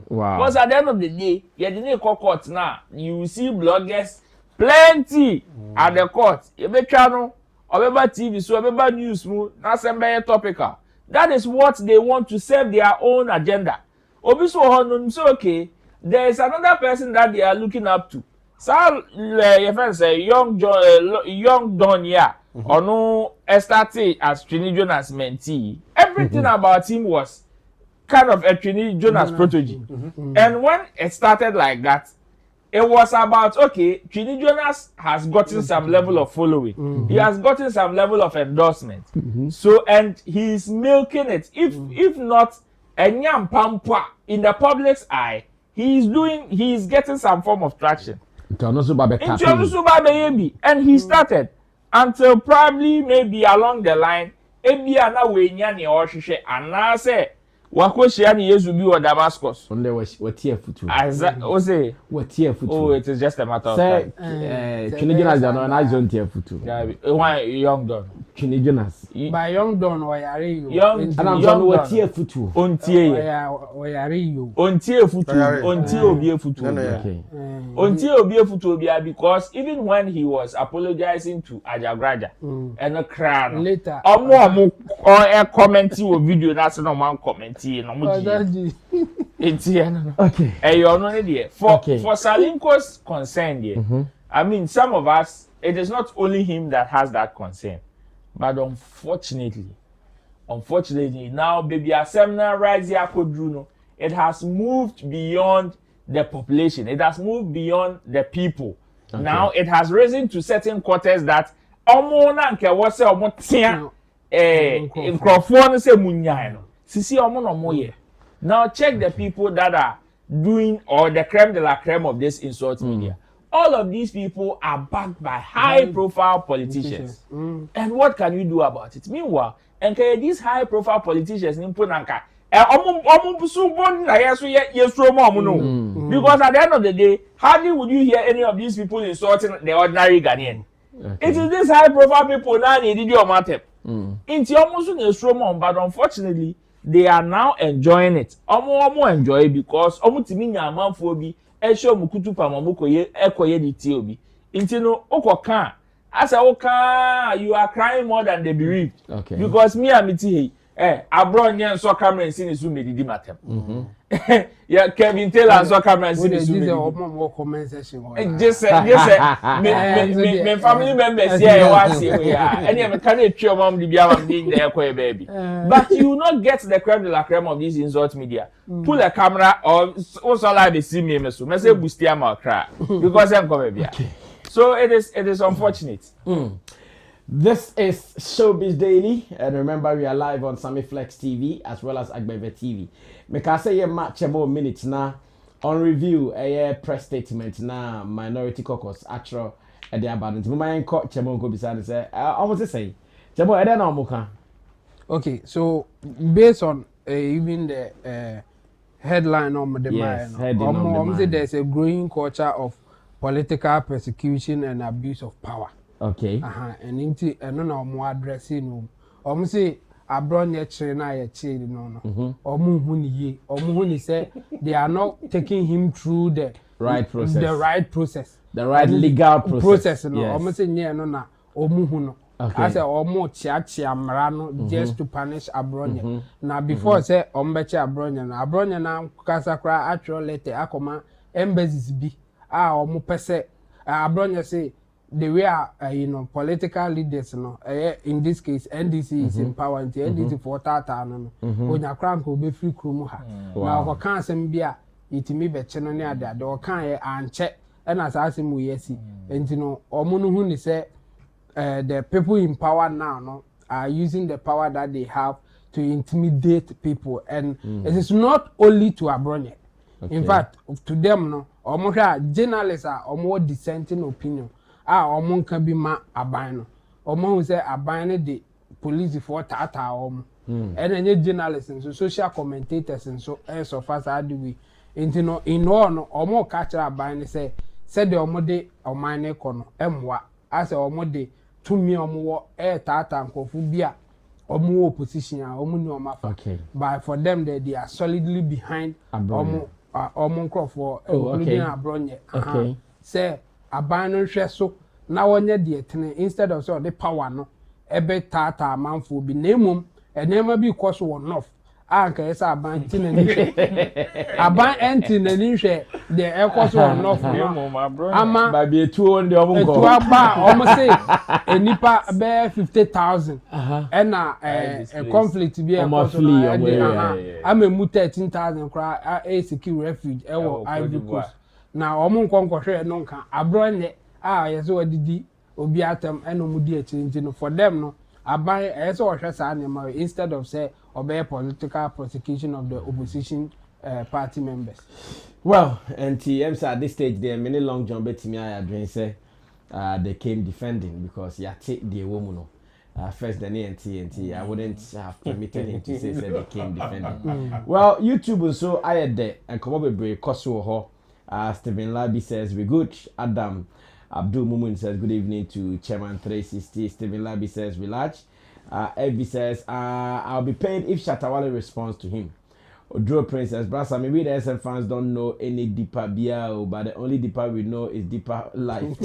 Wow. Because at the end of the day, you didn't call court now. You see bloggers plenty at the court. You be channel, or TV, so news, not some topical. That is what they want to serve their own agenda. Obviously, so okay, there is another person that they are looking up to. So, your friend say, young Don, yeah. Or no, started as Trini Jonas mentee. Everything about him was kind of a Trini Jonas protege. And when it started like that, it was about, okay, Trini Jonas has gotten some level of following. He has gotten some level of endorsement. So, and he's milking it. If not, in the public's eye, he's getting some form of traction. And he started until probably maybe along the line, ebia na we nya ne o hwehwe anase wakohia ne Yesu bi wo Damascus. Onde what here futu. Ose what here futu. Oh, it is just a matter of time. Jonas no na zone here futu. Why young don? Jonas. By young don o yare you. Young and I'm saying what here futu. Ontie. O yare you. Ontie futu. Ontie obi futu. Okay. Ontie obi futu obi because even when he was apologizing to Ajagraja and a crown later or comment your video that's no man comment okay. You know there for Salinko's concern there. I mean, some of us, it is not only him that has that concern, but unfortunately now baby Asemna rise here Kodruno, it has moved beyond the population, it has moved beyond the people. Now it has risen to certain quarters that omona nke wose omotia nkrofo no se munyan no sisi omo no moye. Now check the people that are doing or the creme de la creme of this insult media. All of these people are backed by high profile politicians. And what can you do about it? Meanwhile, these high profile politicians because at the end of the day, hardly would you hear any of these people insulting the ordinary Ghanaian. It is these high profile people now needed your matter. It's almost a strong, but unfortunately, they are now enjoying it. Omo enjoy it because omutiminya amanfobi esho mukutu pamamuko ye ekoye di tiobi. Intino okoka as a you are crying more than they believe. Okay. Because me amiti abron yen so camera and sin zoom medidi matem. Yeah, Kevin Taylor and so camera and sin zoom medidi. Comment section. Just me family members here want say any me can tell mom di bia am dey there kwa baby. But you will not get the creme de la creme of these insult media. Pull a camera or also like the see me so. Me say boost am cry because I'm come bia. So it is unfortunate. This is Showbiz Daily, and remember we are live on Sammy Flex TV as well as Agbeve TV. Make I say a match more minutes now on review a press statement now Minority Caucus actual at the abandoned. My court Chemo go beside and say I want to say Chemo I don't know. Okay, so based on even the headline on the mind, there's a growing culture of political persecution and abuse of power. Okay. And into no more addressing say abron ye chere na ye chere no. Omu say they are not taking him through the right process. The right legal process. No. Omu say nye no na omu hu no. I say omu chia mrano just to punish abron. Now before say ombeche abron na kasa kra actual letter akoma embassies bi omu pese abron say the way political leaders in this case NDC is in power and NDC for tata no onya kran ko be free krum ha na ko kan asem bia itimi be che no ne ada de o kan ye anche e na sa asem yesi entino omo no hu ni say the people in power now are using the power that they have to intimidate people and it is not only to Abronye. In fact to them no omo journalists are omo dissenting opinion omo kan bi ma aban no omo hu say aban ne the police for tata omo and any journalists and social commentators and so far as the way into in no omo catch aban ne say the omo de oman ne kono emwa as omo de tumi omo wo tata nkofu bia omo opposition omo ni omo fa but for them they are solidly behind omo nkrofo including Abronye say aban no hwe so na wonye de tene instead of so the power no ebe tata manfo bi nemum enema bi koso won off anka yesa aban tene ni aban enti na ni hwe de ekoso won off ama ba bi etuo ndi omo nko etuo ba omo say enipa be 50,000 na conflict bi ekoso ama mu 13,000 kra secure refuge ewo Ivory Coast na omo nkonko hwe no nka Abronye yeso wadidi obi atam eno mudi ekirindi no for them no aban yeso ohwe sa ne ma instead of say obey political prosecution of the opposition party members. Well, and TMs at this stage, there are many long John Betty I dream say they came defending because take the woman. First, the TNT, I wouldn't have permitted him to say they came defending. Well, YouTube and so I had there and come up with break. Kosuo Stephen Labi says we good. Adam Abdul Mumun says good evening to Chairman 360. Stephen Labi says we large. Evie says I'll be paid if Shatta responds to him. Odro Princess Brasa, maybe the SM fans don't know any deeper BL, but the only deeper we know is deeper life.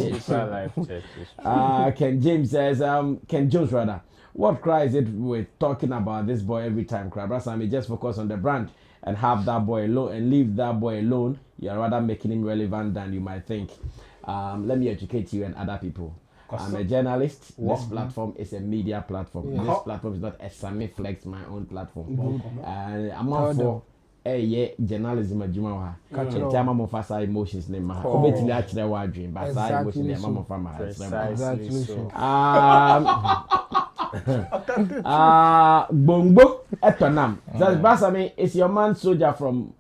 Ken James says, Ken Jones rather, what cry is it with talking about this boy every time? Cry Brasa, may just focus on the brand and have that boy alone and leave that boy alone. You're rather making him relevant than you might think. Let me educate you and other people. I'm a journalist. This platform is a media platform. This platform is not a Sammy Flex, my own platform. And I'm all for journalism. I'm of fasa emotions. Name my hobby actually what dream, but I emotions. I'm of my Bongo Etonam. That's Basami. It's your man soldier from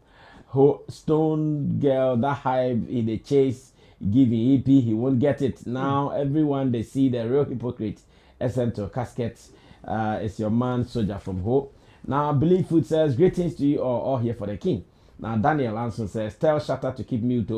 Stone Girl. That hype in the chase. Giving EP, he won't get it. Now everyone they see the real hypocrite. Essential casket. It's your man soldier from Hope. Now Believe Food says greetings to you all here for the king. Now Daniel Anson says tell Shatta to keep mute.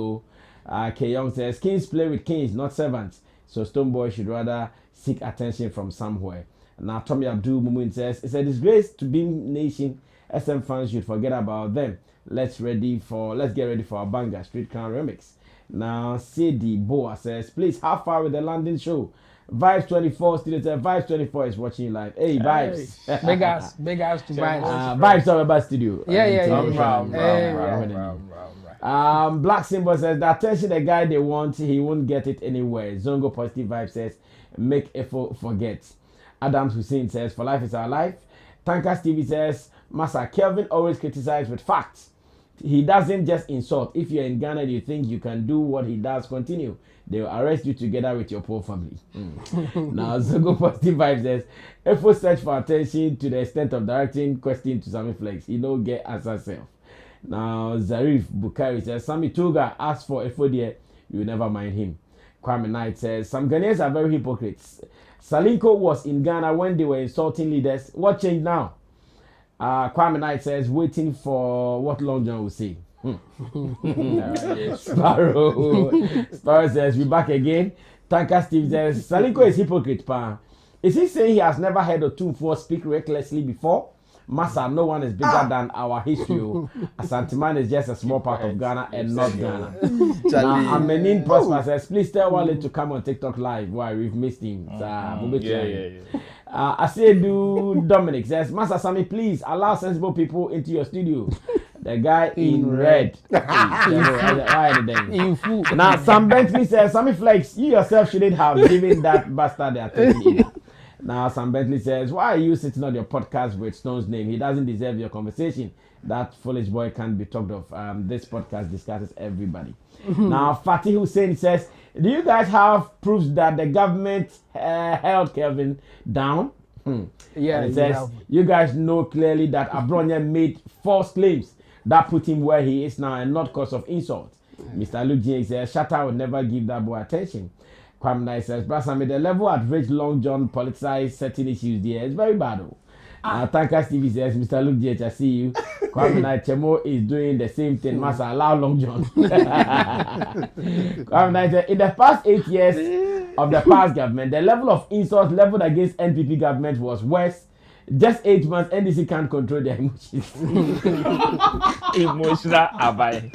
K Young says kings play with kings, not servants. So Stonebwoy should rather seek attention from somewhere. Now Tommy Abdul Mumun says it's a disgrace to Beam Nation. SM fans should forget about them. Let's get ready for our banger Street Crown remix. Now, Sadie Boa says, please, how far with the London show? Vibes 24, students, Vibes 24 is watching live. Hey, Vibes. Big ass to Vibes. Vibes are about studio. Black Symbol says, the attention the guy they want, he won't get it anywhere. Zongo Positive Vibe says, make effort forget. Adams Hussein says, for life is our life. Tankas TV says, Massa Kelvin always criticizes with facts. He doesn't just insult. If you're in Ghana and you think you can do what he does, continue. They will arrest you together with your poor family. Now, Zogo Positive Vibe says, effort search for attention to the extent of directing question to Sammy Flex. He don't get answer self. Now, Zarif Bukari says, Sammy Toga asked for effort there. You never mind him. Kwame Knight says, some Ghanaians are very hypocrites. Salinko was in Ghana when they were insulting leaders. What changed now? Kwame Knight says, waiting for what Long John will say. Sparrow says, we back again. Tanker Steve says, Salinko is hypocrite, pa. Is he saying he has never heard Otumfuo speak recklessly before? Massa, no one is bigger than our history. Asanteman is just a small part of Ghana and not Ghana. Now, Amenin Prosper says, please tell Wale to come on TikTok live. Why? We've missed him. Asedu Dominic says, Master Sammy, please allow sensible people into your studio. The guy in red. Now, Sam Bentley says, Sammy Flex, you yourself shouldn't have given that bastard the attention either. Now, Sam Bentley says, why are you sitting on your podcast with Stone's name? He doesn't deserve your conversation. That foolish boy can't be talked of. This podcast discusses everybody. Now, Fatih Hussein says, do you guys have proofs that the government held Kelvin down? Yeah, and it says, you guys know clearly that Abronia made false claims that put him where he is now and not cause of insult. Mr. Luke J says, Shatta would never give that boy attention. Kwame Knight says, Brasami, the level at which Long John politicized certain issues there is very bad. Tankas TV says, Mr. Luke J, I see you. Kwame Knight Chemo is doing the same thing. Must allow Long John. Kwame Knight says, in the past 8 years of the past government, the level of insults leveled against NPP government was worse. Just 8 months, NDC can't control their emotions. Emotional abai.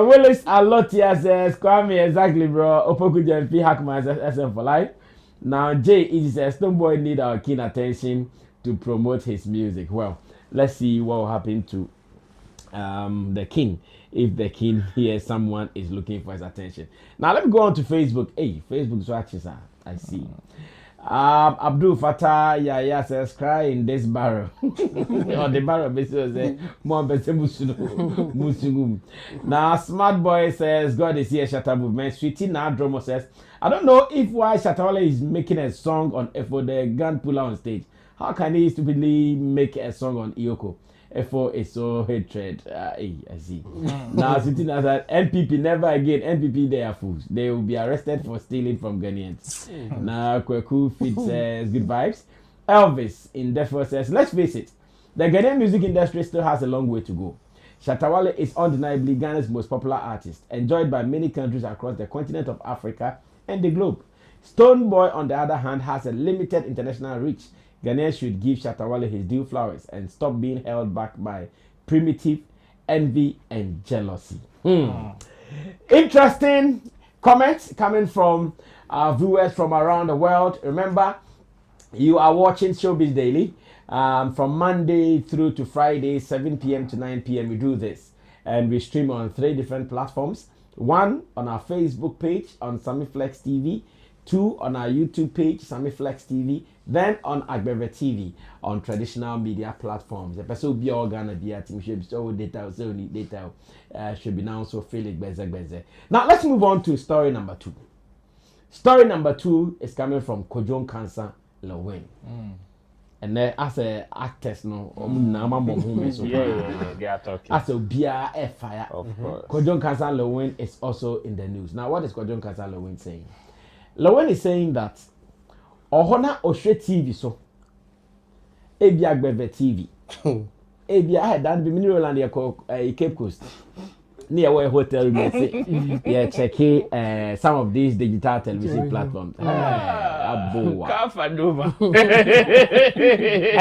Willis Alotia says, Kwame, exactly, bro. Opoku JMP Hackman says, SM for life. Now, Jay Easy says, Stonebwoy need our keen attention to promote his music. Well, let's see what will happen to the king if the king hears someone is looking for his attention. Now, let me go on to Facebook. Hey, Facebook's watching, sir. I see. Abdul Fatah Yaya says, cry in this barrel. Or the barrel basically says, now Smart Boy says, God is here, Shatta movement. Sweetie now Dromo says, I don't know if why Shatta is making a song on for the gun puller on stage. How can he stupidly make a song on Iyoko? F4 is so hatred. I see. Now, sitting as an NPP, never again. NPP, they are fools. They will be arrested for stealing from Ghanaians. Now, Kweku Fit says, good vibes. Elvis in Defo says, let's face it, the Ghanaian music industry still has a long way to go. Shatta Wale is undeniably Ghana's most popular artist, enjoyed by many countries across the continent of Africa and the globe. Stonebwoy, on the other hand, has a limited international reach. Ghanaians should give Shatta Wale his due flowers and stop being held back by primitive envy and jealousy. Interesting comments coming from our viewers from around the world. Remember, you are watching Showbiz Daily. From Monday through to Friday, 7 p.m. to 9 p.m. we do this. And we stream on 3 different platforms. 1 on our Facebook page on Sammy Flex TV. 2 on our YouTube page, Sammy Flex TV. Then on Agbeve TV on traditional media platforms. The person will be organ data, so need data. Should be now so feel it beze. Now let's move on to story number 2. Story number 2 is coming from Nkansah, Lilwyn. And then as a actors no, they are talking. As a BR fire, Of course. Nkansah Lilwyn is also in the news. Now, what is Nkansah Lilwyn saying? Lilwyn is saying that Ohona Oshe TV so Ebia Gbeve TV. Ebia had done the mineral and Cape Coast. Near where hotel room yeah, check some of these digital television platforms. And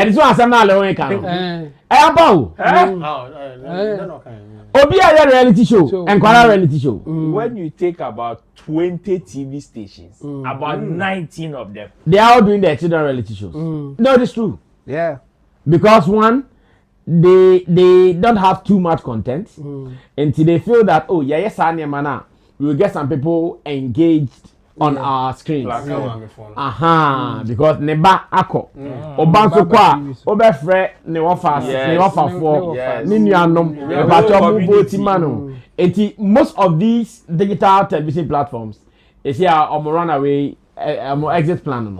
it's one some now Lilwyn can. Obi a reality show and reality show. When you take about 20 TV stations, about 19 of them, they are all doing their children reality shows. No, it's true. Yeah. Because one, they don't have too much content until they feel that we will get some people engaged on our screens. Because neba ako obanso kwa obefre ne wafa for ni nuanom ebato boti mano. Most of these digital television platforms is here run away exit plan.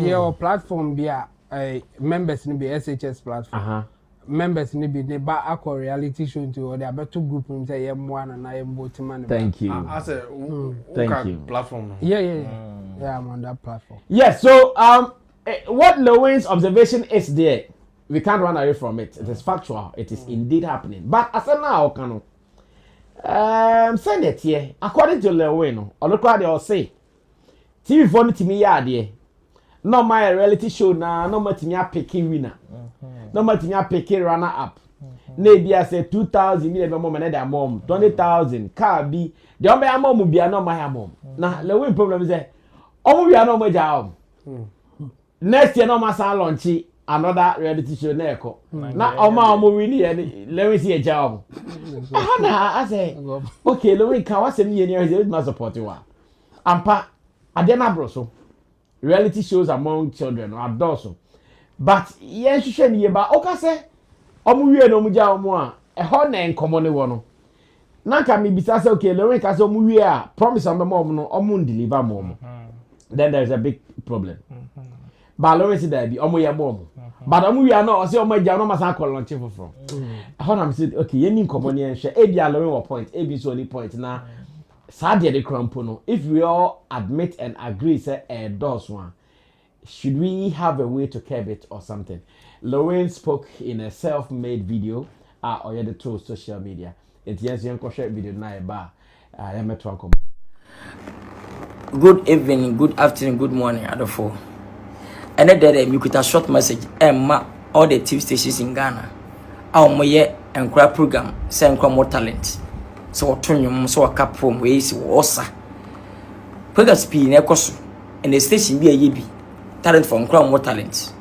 Your platform be members ni be SHS platform. Members ni be neba ako reality show into or the better group and say M1 and I boti mano. Thank you. As a Thank you. platform. Yeah, I'm on that platform. Yes, so what Lilwyn's observation is there, we can't run away from it. It is factual. It is indeed happening. But as of now, send it here. According to Lilwyn, or look what they'll say. TV phone to me there. No my reality show na no matter me picking winner. No matter me picking runner up. Maybe I say 2,000 me mom and their mom 20,000 car be the only mom will be no my mom. Now Lilwyn problem is that we are no more job. Next year no my son launch another reality show na eko. Na omo really let me see a job. I say okay Lilwyn can what say me here my support you. Ampa adena bro so reality shows among children or adults. But yes you share ba okay say omo wie no mu ja omo a e ho na enkomo ne wo no na ka me bisa say okay Lilwyn ka say omo wie a promise am mom no omo deliver mom then there is a big problem but Lilwyn say that be omo ye mom but omo wie no o say omo ja no masa call launch for how na me say okay ye ni enkomo ne hwe e bia Lilwyn wo point e bi so any point na sadie de crampo no if we all admit and agree say does one should we have a way to curb it or something? Lilwyn spoke in a self-made video or the through social media. It's yes, you can share video na eba. Good evening, good afternoon, good morning, Adolfo. And then you could a short message and all the TV stations in Ghana. Our moye and crap program, send more talent. So turn you so a cap from ways osa. Program speed in Ekosu and the station be a yebi. Talent from crown more talent.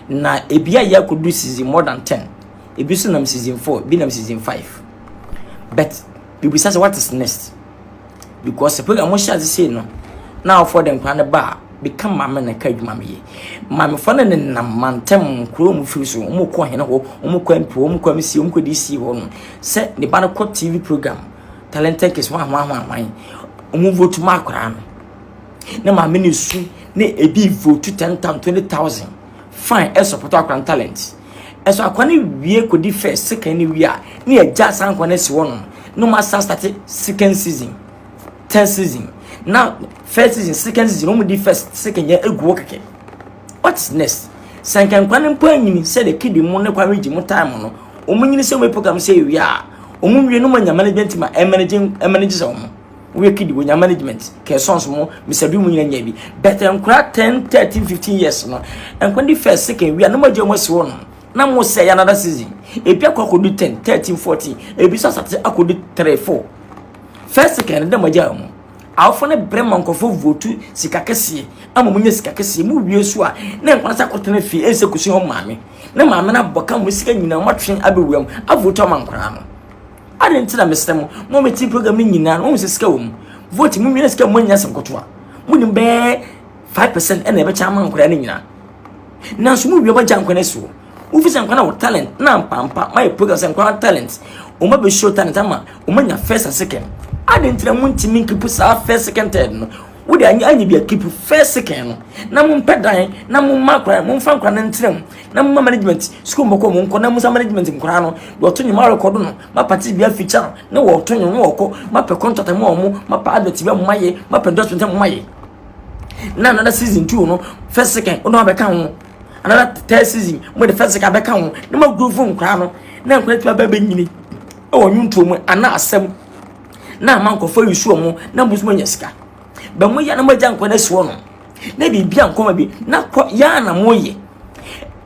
Na ebia ya could do season more than 10. Ebi so nam season 4, be nam season 5. But people say what is next? Because the program most as say no. Now for them plan bar become mama na ka dwuma me. Mama for na mantem kro mu firi so omo ko hene ho, omo ko mp, omo ko msi, omo ko DC ho no. Say the ban ko TV program. Talented is one. Omo vote ma akra no. Na mama ni su na ebi vote 10,000 20,000 fine e support our talent eso akwane wie kodi first second ni wie a na ya ja san kwane si wono no ma start second season third season now first season second season no mo di first second ya egu keke what's next sankan kwane mpo anyini se the kid mo ne kwa reji mo time no omunyini se mo program se wie a omunwie no manya management ma manage se omo we kid wo nya management ke sons mo misadu mu nyina nya bi better nkura 10 13 15 years no enkwandi first second wie no ma je mo se wono na mo say another season ebi akokodu 10 13 14 ebi so sat akodu 3 4 first second dem agya mo awfo ne brema nkofo vote sikakese ama munye sikakese mu wie so a na nkwansa kotena fi ense kusi ho maame na maame na boka mo sika nyina matwen abewuam avoto mankora no ade ntina mestem mo meti program ni nyina no se sika wom vote mu nyina sika mo nya sankotoa mu ni be 5% ena ebe cha mankora ni nyina na so mu wie ba jankwana so ufisa nkwana wo talent na mpampa my program se nkwana talent o ma be show talent ama o ma nya first and second ade ntina mu ntimi keep sa first second third no wo de anya bia keep first second no na mu pedan na mu makra mu mfa nkwana ntrem na mu management school mboko mu nkona mu management nkora no wo to nyima record no ma party bia feature na wo to nyima wo ma pe contract mu ma pa advert bia mu maye ma pe endorsement mu maye na another season 2 no first second no be kan ho another third season mo the first second be kan ho na ma groove nkora no na nkora ti ba nyini e wo nwunto mu ana asem na mankofo yusu omo na busuma nyasika ba mo ya na mo jan kwena si wono na bibia nkoma bi na ya na moye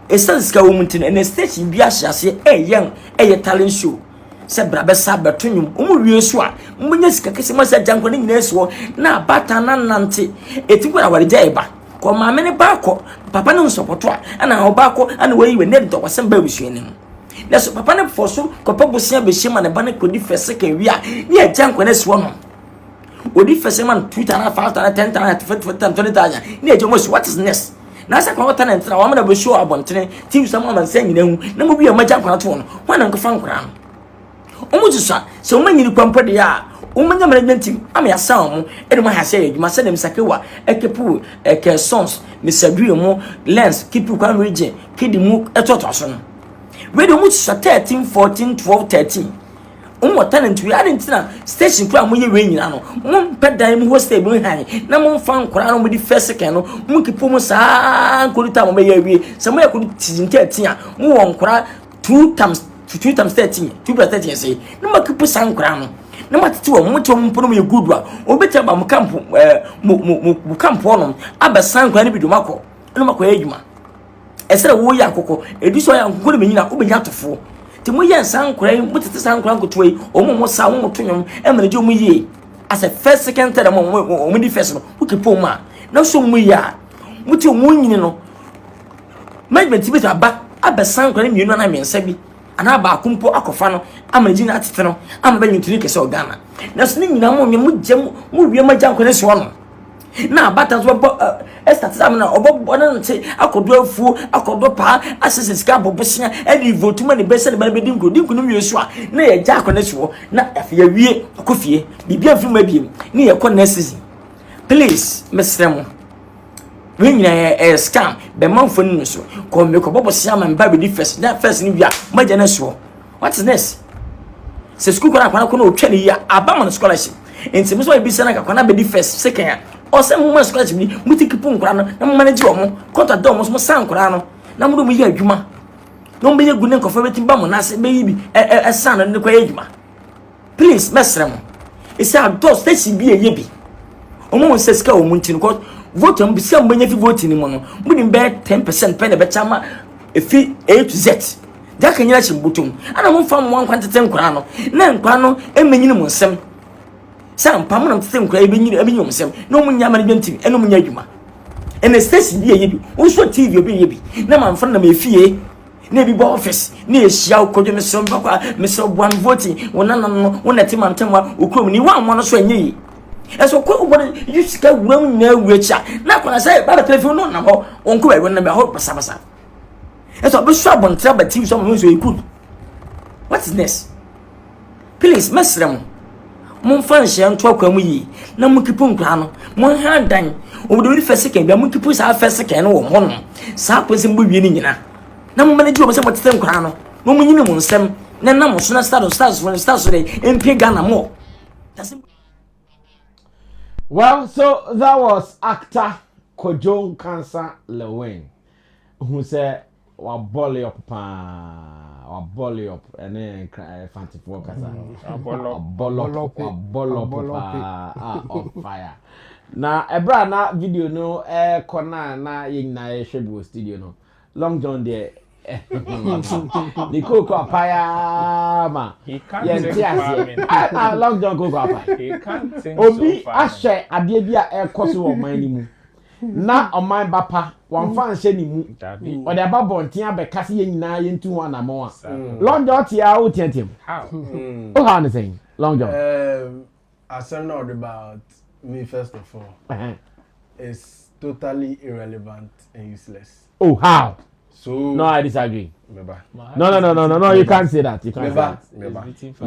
estanska wo muntine na station bi ahyase eye talent show se brabe sabato nyum omo wie so a mo nyasika kese mo sa jan kwena nyina so na bata na nante etikura warija eba ko maame ne ba ko papa ne nsopoto a na oba ko ana wayi we ne ntokosem ba busuene no na so papa ne foso ko pabosia be shema ne ba ne kodi fese kan wi a ne agya nkwana si wono odi fese man Twitter na 5 na 10 na 20,000 ne agya mo si what is next na sa kwa talent na wa ma be show abontene team sama man san nyina hu na mo bi ma agya nkwana to wono wana nko fa nkora no omo jisa se o manyini kwampo de ya o manya management team am ya sa omo e de mo ha se adwuma se dem sakewa ekepu eke sons misadue mo lens kipu kwa region kidi mu etoto so no we do much 13 14 12 13 talent we aren't na station kura mo ye we nyina no mo pedan mo hostel bi han na mo fa nkora no mo di first second no mo kipo mo sa nkolita mo be ye wie se mo ye ko 13 a mo won nkora 2 times 13 2 plus 13 say na mo kipo sa nkora no na mo tete wo mo to mo no mo ye good wa obeta ba mo camp mo camp no aba san nkora no bi do makọ na makọ ye adwuma esere wo ya akoko ediso ya akoko le menyina obenya tofo ti mo ya san nkora mo tete san nkora nkotoi mo sa mo tonwom e mane je mo yie as a first second third mo di first no wo kipo ma na so mo ya mo ti mo nyini no management bi aba san nkora mienu na mensa bi ana ba akumpo akofa no amane je na atete no amaba nyintiri kese ogana na so ni nyina mo wie ma jan nkora si wono na bata so estati na obobona nti akodo afu akodo pa asese sika bobosia edi vote ma ne bese ne ba be dinko no wie so a na ye ja akona so na afi ya wie akofie bibia fi ma biem na ye ko next season please mesremo we nyina scam be manfo ni so ko me ko bobosia ma ba be di first na first ni bia ma ja na so what is next se school ko na ko na otwa ne ya aba man scholarship enti me so be sana ka na be di first second o se mo scholarship ni mutikipu nkora no na manage omo contract do mo so san nkora no na mo do mo yi adwuma no mo be yegu ne nkofo betim ba mo na se be yi bi san no ne kwa adwuma please mesrem isa do station bi eye bi omo won se ska o mu ntin ko vote am bi se mo nya fi vote ni mo no mo ni be 10% pe na be chama efi A to Z da kan nyina chimbutum ana mo fa mo ankwantete nkora no na nkora no emenyini mo nsem sam pam na mtete nkura ebenyom sem no munya management team eno munya adwuma ene station bi ye bi wo so TV obi ye bi na manfa na mefie na bi bo office na ehia ukodwe meso mbakwa meso buan voting wona no wona team antemwa ukrom ni wa mo no so enye yi eso ko ubo yusika wuram na wuacha na kwa sai ba telephone no na ho onko ba wona ba ho basa eso be so abontra ba TV so mo so ikut what is next please mesrem mon fanhye nto akwamu yi na mo kipu nkra no mon ha dan obodo ri first second bia mo kipu sa first second no wo mo no sa kwese mbo wie ni nyina na mo manage o mo se mo tete nkwa no mo mo nyime mo nsem na na mo so na stars dey MP Ghana mo. Well, so that was actor Kojo Nkansah Lilwyn, who said wa bolly up and then fancy for kasa bolo on fire. Na ebra na video no corner na yin na shebu studio no Long John there. Nico Apaya ma. He can't sing Long John Coco Apaya. He can't sing Obi so far. Ashe Adebia air course on my nimu. Na on my bapa one fan she ni mu. Or the babon tia be kasi yin na yin 2 1 more. Long John tia o tientim. How? Oh how the saying? Long John. I said not about me first of all. It's totally irrelevant and useless. Oh how? So no, I disagree. Meba. No, you can't say that. You can't say that.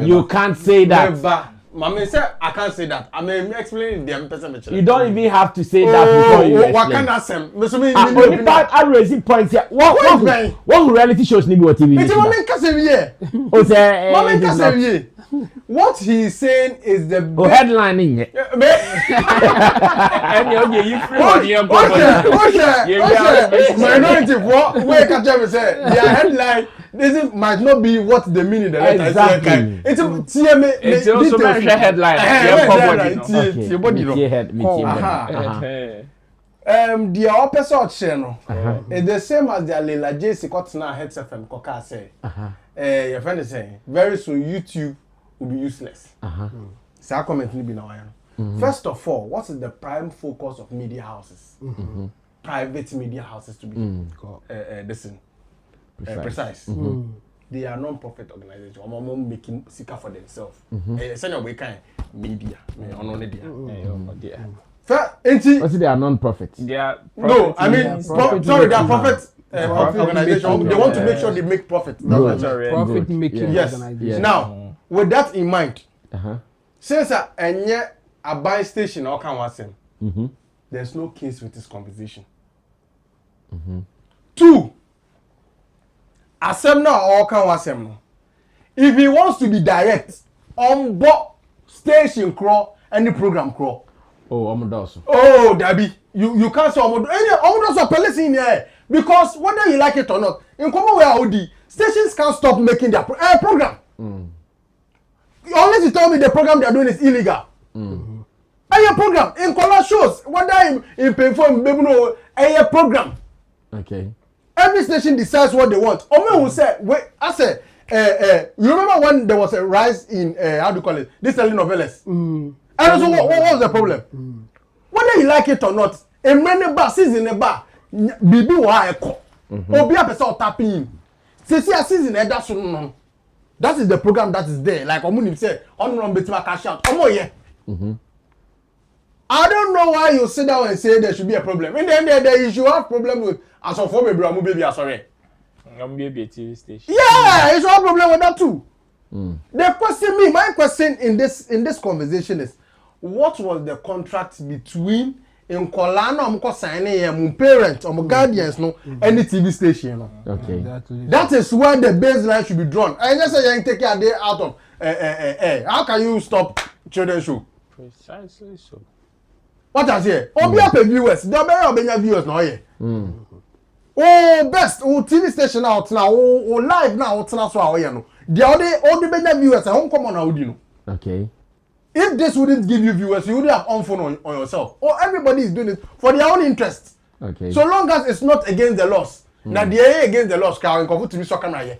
You can't say that. Meba. Mama said I can't say that. I mean explain the person. You don't even have to say that before you explain. What can I say? Only part I raise points here. What reality shows need on TV? It's Mama Nkansah. Oh, say Mama Nkansah. What he's saying is the headline in it. And you free on the minority for where Kacha say their headline this might not be what the meaning the letter exactly. It's TMA. It's also a headline. The opposite channel is the same as the Lela JC Kotsna Heads FM Koka say. Your friend is saying very soon YouTube will be useless. So I comment be now. First of all, what is the prime focus of media houses? Private media houses to be precise. They are non-profit organizations. Or making sika for themselves. Send we kind media. What's they are non-profit? They are no, I mean sorry, they are profit organization. They want to make sure they make profit. Profit making organization. Yes. Now, with that in mind, since a buy station or can was there's no case with this conversation. 2, Assembly or can was if he wants to be direct on board station crawl any program crawl. Oh, Omodoso. Oh, Dabi, you can't say Omodoso police in here because whether you like it or not, in common way OD stations can't stop making their program. Unless you tell me the program they are doing is illegal. A program in color shows whether in perform baby no a program. Okay. Every station decides what they want. Omo will say, wait, I said, you remember when there was a rise in how do you call it? This telenovelas. And so what was the problem? Whether you like it or not, a many bar season a bar, bibi wa eko. Obi a person tapping in. See a season that's so that is the program that is there. Like Omuni said, on run betima cash out. Omo ye. I don't know why you sit down and say there should be a problem. In the end of the day, you should have problem with as of for baby, sorry. I'm baby TV station. Yeah, you should have problem with that too. The question my question in this conversation is, what was the contract between Nkolana omko signing parents or guardians no any TV station no? Okay. Exactly. That is where the baseline should be drawn. I just say you take a day out of how can you stop children's show? Precisely so. What I say? Obi up viewers, there be viewers now here. Oh best, TV station out now, live now out now so here no. The all the viewers at home come on now no. Okay. If this wouldn't give you viewers, you would have on phone on yourself. Or everybody is doing it for their own interest. Okay. So long as it's not against the laws. Now the area against the laws can come to me so camera here.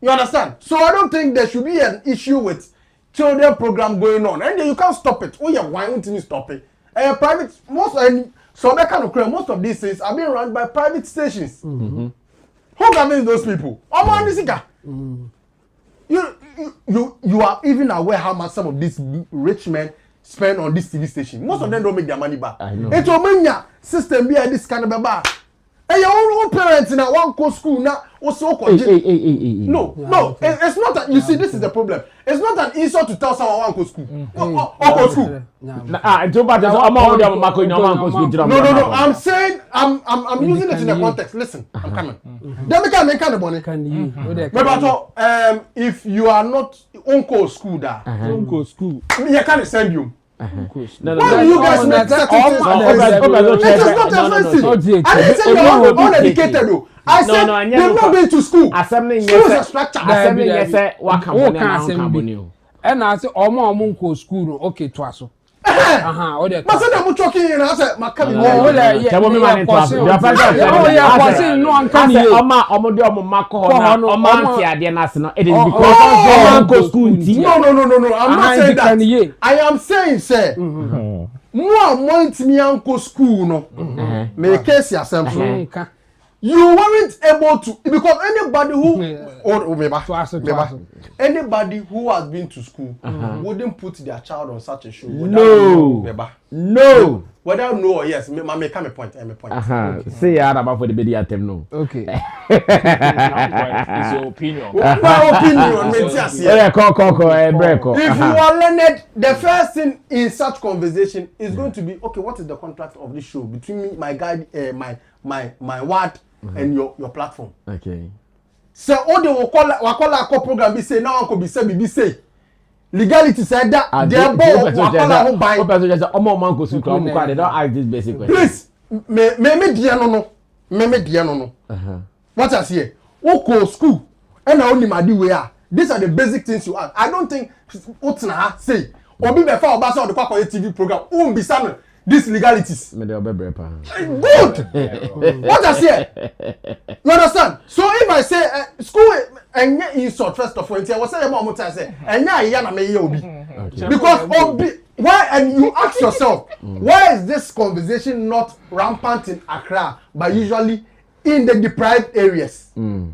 You understand? So I don't think there should be an issue with children program going on. And then you can't stop it. Oh yeah, why won't you stop it? Private most of these things are being run by private stations. Who governs those people? You are even aware how much some of these rich men spend on this TV station. Most of them don't make their money back. I know. It's a system be this kind of bar. And your own parents in one go school now also No, it's not that you see this is the problem. It's not an insult to tell someone one go school. Go school. No, I'm saying I'm using it in the context. Listen, I'm coming. Then we can make kind of money. If you are not uncle school that Uncle school. You can't send you. No, Why do you guys make certain things? It is not offensive. I didn't say you're uneducated though. I said they've not been to school. School is a structure. And I say, Omo school, okay, twice. But say I'm talking here. I said, my coming. No. I'm not saying that. I am saying, sir. More want me uncle school no. Make case yourself. You weren't able to because anybody who anybody who has been to school wouldn't put their child on such a show. No. Whether no or yes, me make a point. Say ya about for the baby atem no. Okay. It's your opinion. My opinion. If you are learned, the first thing in such conversation is going to be okay. What is the contract of this show between me, my guide, my word, and your platform? Okay. So all the wakola program be say now uncle be say legality said that their boy wakola who buy. They don't ask this basic question. Please, me dia no. What I say? Oko school and only my way. These are the basic things you ask. I don't think Otna say obi be fa obasa on the TV program. Be some these legalities. Good. What I say? You understand? So if I say school and insult first of all, I was saying more time say and na me obi. Because obi why and you ask yourself why is this conversation not rampant in Accra but usually in the deprived areas? Okay,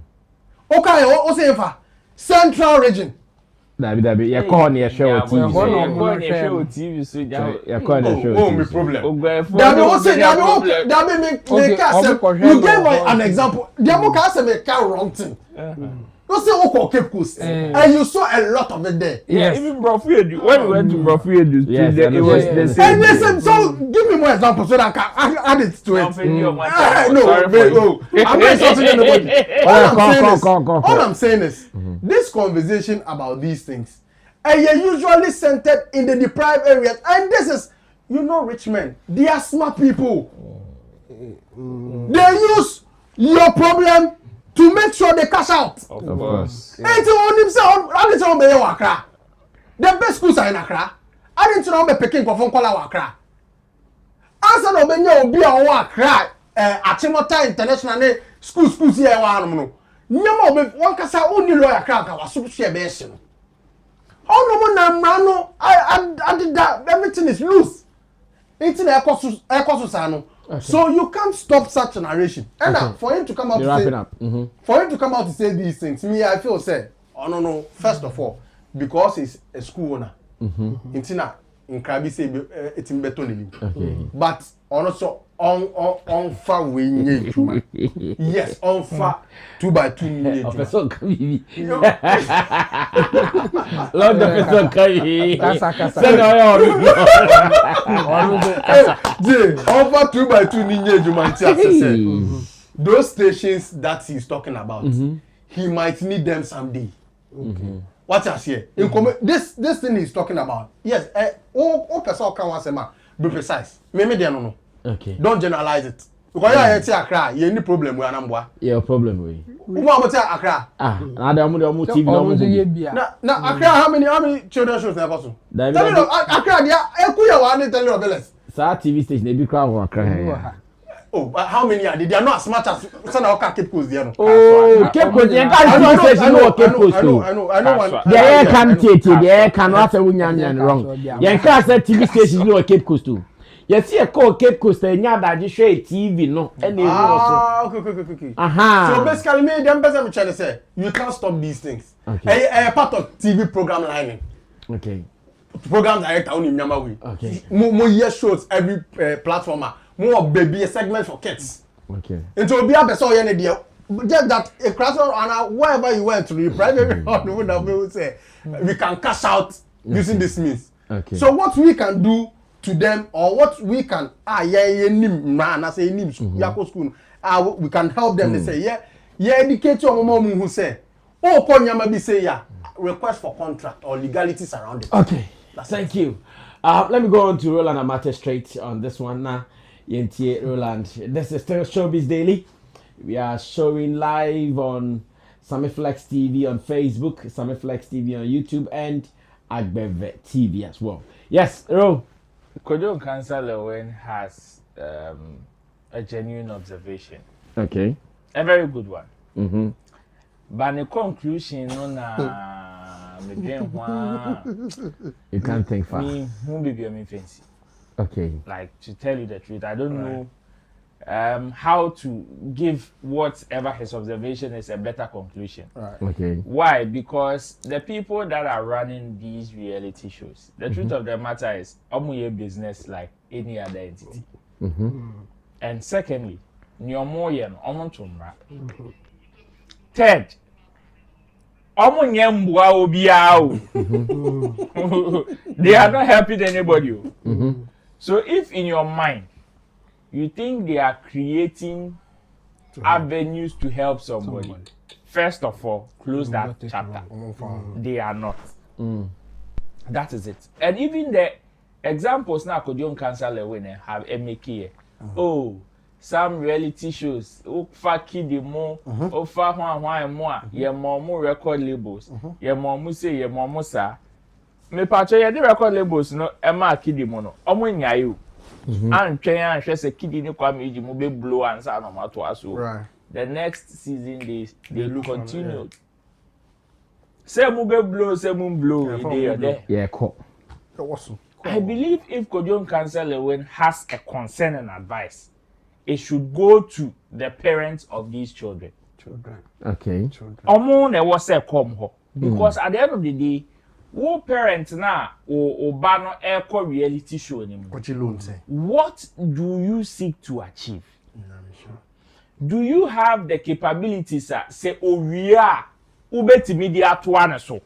o say for Central region. Dabi ya call near show TV. TV so ya call near show. Oh, me problem. Dabi o say dabi make you give an example. Dabi can say make wrong thing. You say Oko Cape Coast and you saw a lot of it there. Yes. Even Brofiedu, when we went to Brofiedu, it was the same. And listen, so give me more examples so that I can add it to it. No, I'm not insulting anybody. All I'm saying is this conversation about these things and you're usually centered in the deprived areas. And this is, rich men, they are smart people. They use your problem to make sure they cash out. Of course. And to own himself, I didn't know me Accra. The best schools are in Accra. I didn't know me Peking for phone call Accra. Answer no be obi a Accra. Achimota International schools here no. Nyama obi one kasa only lawyer Accra ka waso share be ese no. Oh no na mrano I did that everything is loose. It's in ekosu sa no. Okay. So you can't stop such a narration. And for him to come out to say, for him to come out to say these things, me I feel say, no. First of all, because he's a school owner, Intina in Krabi say it's in beton. But also on far way yes, on far 2x2 Professor Kavi. Lord Professor Kavi. Over 2x2 ninja. Those stations that he's talking about, he might need them someday. What I say? This thing he's talking about. Yes, all person can want to be precise. Maybe they don't know. Okay. Don't generalize it. Because you are here Accra, you any problem with Anambwa. Yeah, problem with. Who want to Accra? Now they are TV now Accra, how many children shows there also? Tell me Accra, they are Ekuya one tell you Beles. Sa TV station they be crowd Accra. Oh, how many are they? They are not as smart as Sana Cape Coast there. Oh, Cape Coast. They can't station no Cape Coast. I know one. They can't take it. They cannot say unyan wrong. You can't say TV station no Cape Coast too. You see a call Cape Coast and you show TV no. Okay. So basically, me them person trying to say you can't stop these things. Okay. A part of TV program lining. Okay. Program director only number way. Okay. More year shows every platformer. More baby a segment for kids. Okay. Into be a person yen dey. Just that a class and wherever you went to the private round, we say we can cash out using this means. Okay. So what we can do to them, or what we can man I say nim school we can help them. They say educate your mom who say nyama be say request for contract or legalities around it. Okay. Thank you. Let me go on to Roland Amate straight on this one now. Yentie Roland. This is still Showbiz Daily. We are showing live on Sammy Flex TV on Facebook, Sammy Flex TV on YouTube, and Agbeve TV as well. Yes, Ro. Nkansah Lilwyn has a genuine observation. Okay. A very good one. Mm-hmm. But the conclusion you can't think fast. Me, who be me fancy. Okay. Like, to tell you the truth, I don't know how to give whatever his observation is a better conclusion. Right. Okay. Why? Because the people that are running these reality shows, the truth of the matter is, omuye business like any other entity. And secondly, nyomoye no omontumra. Third, omunye mbua obiao. They are not helping anybody. So if in your mind you think they are creating avenues to help somebody, first of all, close that chapter. They are not. That is it. And even the examples now, Nkansah Lilwyn have MK. Oh, some reality shows. Ofa kidimo, ofa hwan mo, ye momu record labels. Ye momu say ye momu sa. Me patcho ye the record labels no ema kidimo no. Omo nyayo. And twen hwe se kidi ni kwa meji mo be blow answer no mato aso. Right. The next season they continue. Say mo be blow, say mo blow they there. Yeah, cool. I believe if Nkansah Lilwyn has a concern and advice, it should go to the parents of these children. Okay. Omo ne was say come ho because at the end of the day, wo parents na o ba no echo reality show anymore. What you loan say? What do you seek to achieve? Do you have the capabilities say oria ubetimi di atoane so?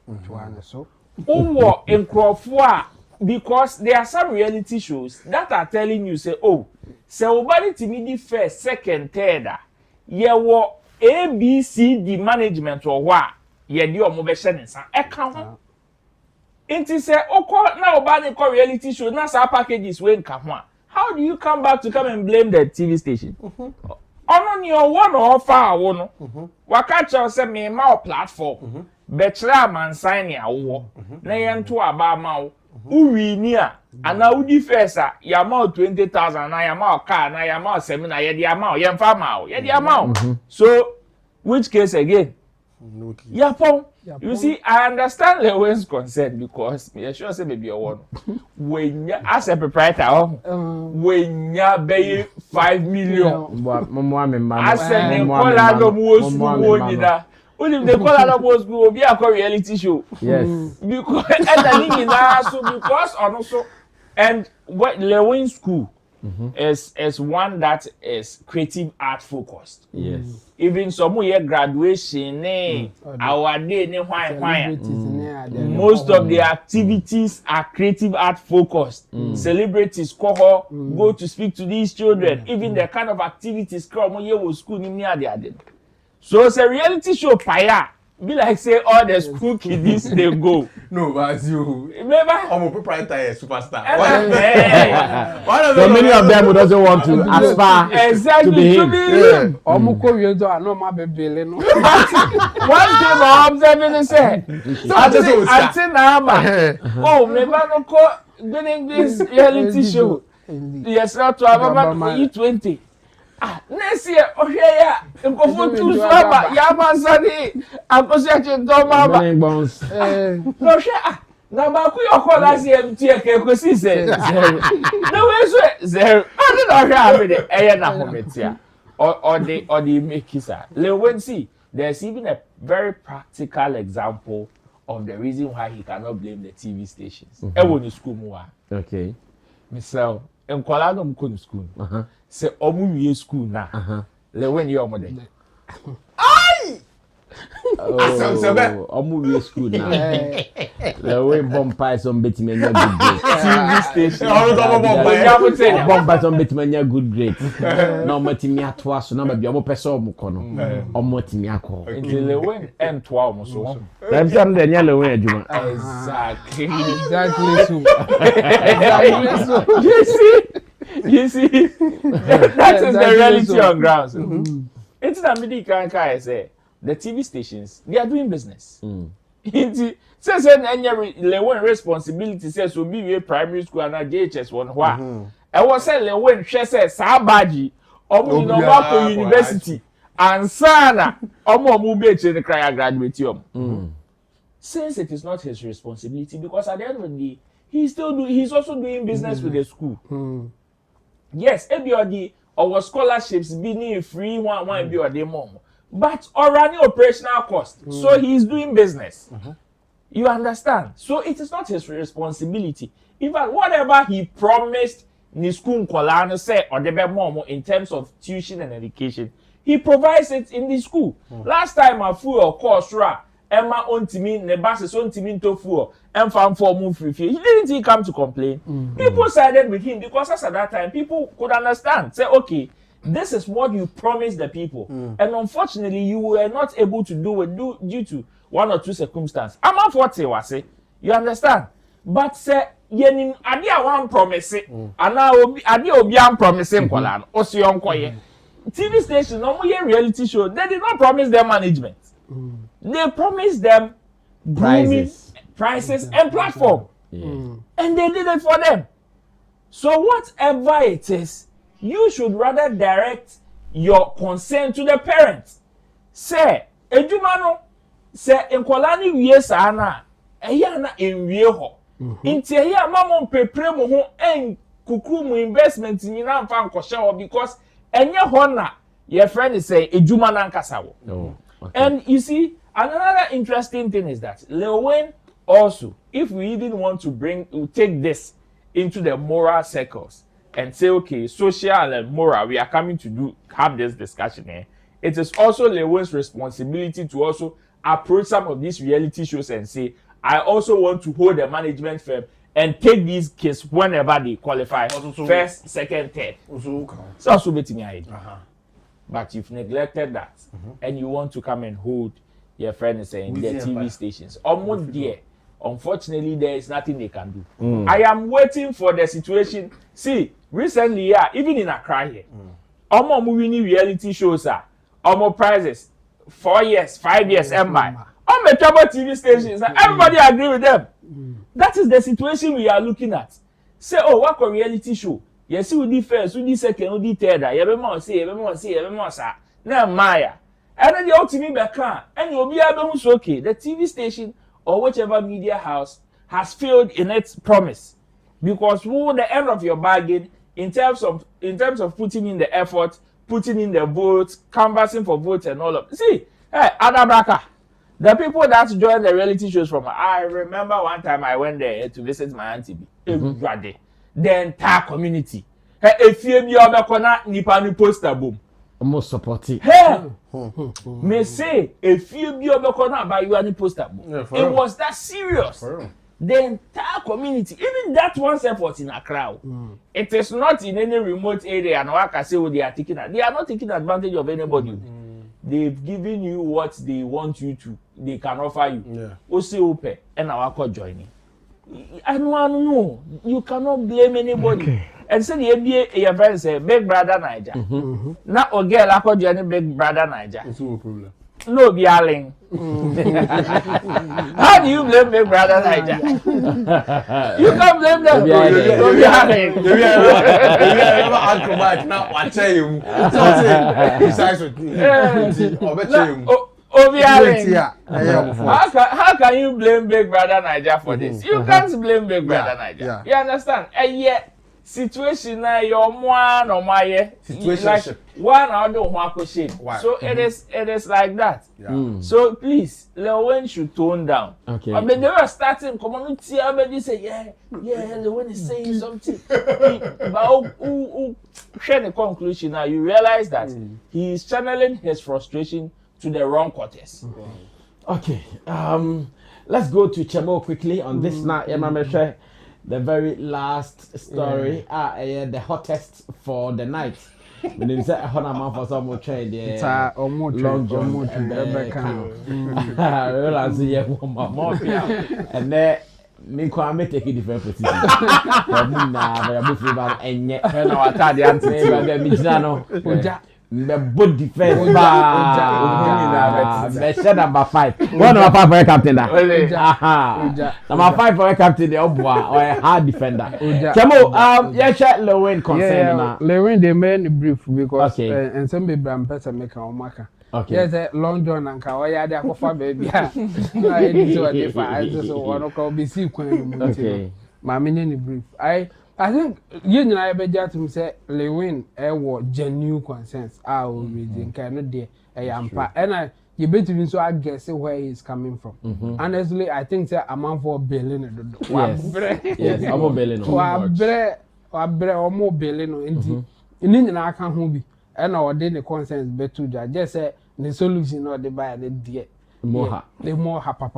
Owo enkrofo a because there are some reality shows that are telling you say oh say obani timi di first, second, third ye wo ABCD management or wa ye di omo be hye nsa e ka ho. Inti say okọ na obani ko reality show na sa packages we nka ho a. How do you come back to come and blame the TV station? Ono ni owo no offer awo no. Waka che say me ma platform. Betray amansan ni awo. Na ye nto aba ma wo. Uwi ni a ana udi first a ya ma 20,000 na ya ma car na ya ma seminar ye di ama ye mfa ma ye di ama. So which case again? No key. Yapon. You see, I understand Lilwyn's concern because me sure say maybe a one. When you as a proprietor, when you pay 5 million, as a Nkola no only the Nkola no will be a reality show. Yes. Because because also and what Lilwyn school is one that is creative art focused. Yes. Even some year graduation, our day, most of the activities are creative art focused. Celebrities go to speak to these children. Even the kind of activities come here with school in. So it's a reality show fire. Be like say all the school kids they go. No, but as you remember, I'm a proprietor, superstar. So many of them doesn't want to aspire exactly to be him. Omuko wiendo ano ma bebele no. One thing I'm observing is say, until now, oh, me ba no ko doing this reality show. Yes, not to about E20. Next year, ya nkofo tu saba ya mansani akosiache ndoma ba no hwe na ba ku yoko last year mtie ke kosi se no we so zero I don't know how many na hometia or the make it Lilwyn see there's even a very practical example of the reason why he cannot blame the TV stations. E won school mu okay. Myself nkwala no mko school se omu wie school na Lilwyn ye omo de omu wie school na Lilwyn bompa some bit me good grade TV station bompa some bit me good grade no matimi atoa so na ba bia mo pese omo ko no omo timi akọ until Lilwyn and toa omo so dem say dem nya Lilwyn adwuma exactly so you see that is the reality on ground so it's that midi kan say the TV stations, they are doing business. Say Lilwyn responsibility says so be a primary school and a JHS one why. I was saying Lilwyn she says Sabaji omu no go university and sana omu be the cry graduate since it is not his responsibility because at the end of the day he's also doing business with the school. Yes, everybody our scholarships being free one be or the mom. But already operational cost. So he's doing business. You understand? So it is not his responsibility. In fact, whatever he promised in school say or the mom in terms of tuition and education, he provides it in the school. Last time I flew of course, Emma on Timin, the buses on Timin to full, and found for move free. He didn't come to complain. People sided with him because at that time people could understand. Say, okay, this is what you promised the people, and unfortunately, you were not able to do it due to one or two circumstances. I'm not 40, was it? You understand? But say, yenim adia one promise, and now adia obian promising kolan. Osi onkoye. TV station, no more reality show. They did not promise them management. They promised them prices and platform, and they did it for them. So whatever it is, you should rather direct your concern to the parents. Say, ejumano, say, enkwalani wiye sana, eya na enwie ho. Inti eya mama mpepre mo ho en kuku mu investment nyina mfa nkoshe because enye ho na your friend is say ejuma na Nkansah wo. And you see, another interesting thing is that Lilwyn also, if we even want to take this into the moral circles, and say, okay, social and moral, we are coming to have this discussion here. It is also Lilwyn's responsibility to also approach some of these reality shows and say, I also want to hold a management firm and take these kids whenever they qualify, first, second, third. So also bet me idea. But you've neglected that, and you want to come and hold your friend saying the TV stations. Almost there. Unfortunately, there is nothing they can do. I am waiting for the situation. See, recently, even in Accra here, almost moving reality shows are almost prizes 4 years, 5 years, and by almost trouble TV stations. Everybody agree with them. That is the situation we are looking at. Say, oh, what a reality show? Yes, you did first, you did second, you did third. You ever say, now Maya. And then the ultimate back and you'll be able to okay. The TV station or whichever media house has failed in its promise, because who the end of your bargain in terms of putting in the effort, putting in the votes, canvassing for votes and all of. See, hey, Adabraka, the people that join the reality shows from. I remember one time I went there to visit my auntie. The entire community. Hey, if you be obekona nipa ni poster boom. Almost supporting. Hey, me say if you be obekona by you any poster boom. It was that serious. The entire community, even that one effort in Accra, it is not in any remote area. And I can say what they are taking. They are not taking advantage of anybody. They've given you what they want you to. They can offer you. Osi open and I will join. I don't know. You cannot blame anybody. Okay. And say the NBA, your friend say Big Brother Niger. Now, a girl I call you Big Brother Niger. It's no problem. No, be alling. How do you blame Big Brother Niger? You can't blame them. No, be alling. Maybe I never ask about now. I tell you, besides with me, I bet you. How can you blame Big Brother Niger for this? You can't blame Big Brother Niger. You understand? And yet, situation na your one or my Situationship. like one out of one shade. So it is like that. Yeah. So please, Lilwyn should tone down. Okay. I mean, they were starting community. Everybody say, yeah, Lilwyn is saying something. But who share the conclusion now? You realize that he is channeling his frustration to the wrong quarters. Okay. Let's go to Chemo quickly on this now. The very last story. The hottest for the night. When you say man for some trade, It's a Long John and then me take a different position. The both defense number 5. One number 5 for a captain. Number 5 for a captain, the Obwa or a hard defender. Chamo, chat Lilwyn concern. Lilwyn they made brief because and some people am better make a maka. Okay. Yes, Long John and Kawaya de Akofa baby. I need to identify just one call be sequence. Okay. My meaning brief. I think you know I better to say Lilwyn genuine concerns are reading cannot there and you better be so I guess where he's coming from. Honestly, I think that amount for billion. Yes, I'm a billion. Or billion in I can't be and our daily concerns better just say the solution or the buy the dear. The more papa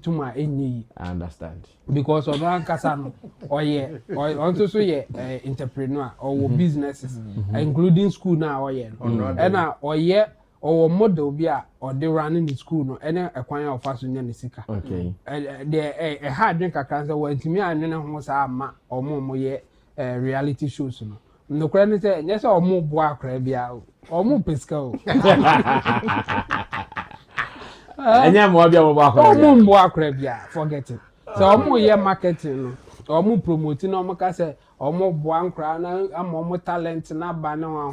to my any. I understand. Because of Nkansah or also so entrepreneur or businesses, including school now or model be or they running the school no any acquire of us in Sika. Okay. A hard drink a cancer when to me and then almost or more reality shows. No credit yes or more bois crabia or more pisco. Forget it. So more year marketing or more promoting or more or more boan crown and more talent na banner or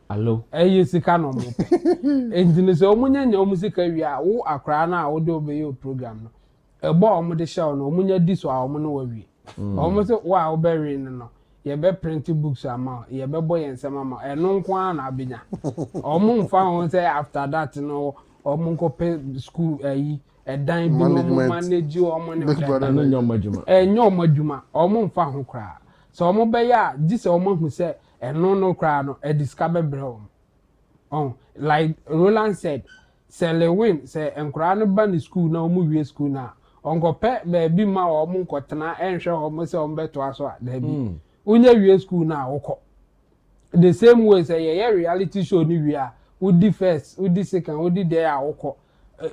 hello. Sicano. Engine is omunya no music area who are crown or do your program. A bomb with the show no munya this or mono. Almost wow burying no. Ye be printing books amount, ye be boy and some amount, and no one abinya. Or moon found say after that no. Or Munko pay school a dime manage you or money and your majuma or moon found cry. So Mobaya, this woman who said, and no crown, a discover brown. Oh, like Roland said, say Lilwyn, say, and crown bunny school no movie school now. Uncle Pet may be my or Munko Tana and show almost on better as well. There be. Unya school now, the same way say a reality show we are. Would the first, would the second, would the there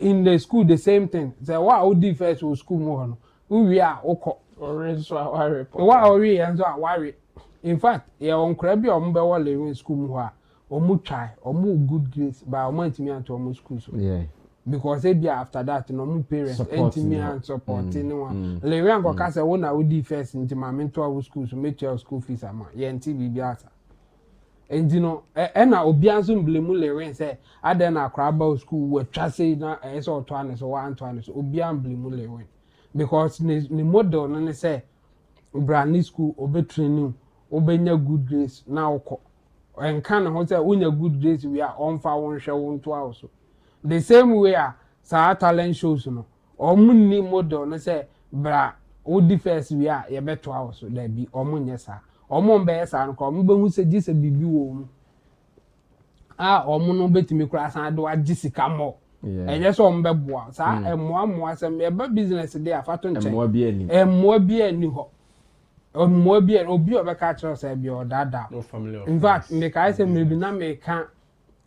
in the school the same thing. Say what would the first will school more? We are oko. What are we and so worry? In fact, your own crabby or mobile living school more or more try or more good grades by a month me and to almost school. Yeah. Because they be after that no more parents and me and support anyone. Lilwyn go cast a one I would the first into my mentor school to make your school fees amount. Yeah, and TV be asa. And you know, and I obianzo blame Lilwyn say, I then a crab school where Tracy na so 20 or 120 obian blame Lilwyn because the model and say brand new school obe training obenya good grades now and kind of hotel when good grades we are on for one show one 2 hours. The same way sa talent shows no or money model and say bra would the first we are ye better 2 hours so there be or money sir. Omo be sa nko mo be hu se gise bibi wo mu omo no betimi kura san do agisika mo enye so omo be boa sa emo asem e ba business dey afato nche emo bi ani ho omo bi obi obe ka kire say bi odada No family of in fact me ka say me bi na me ka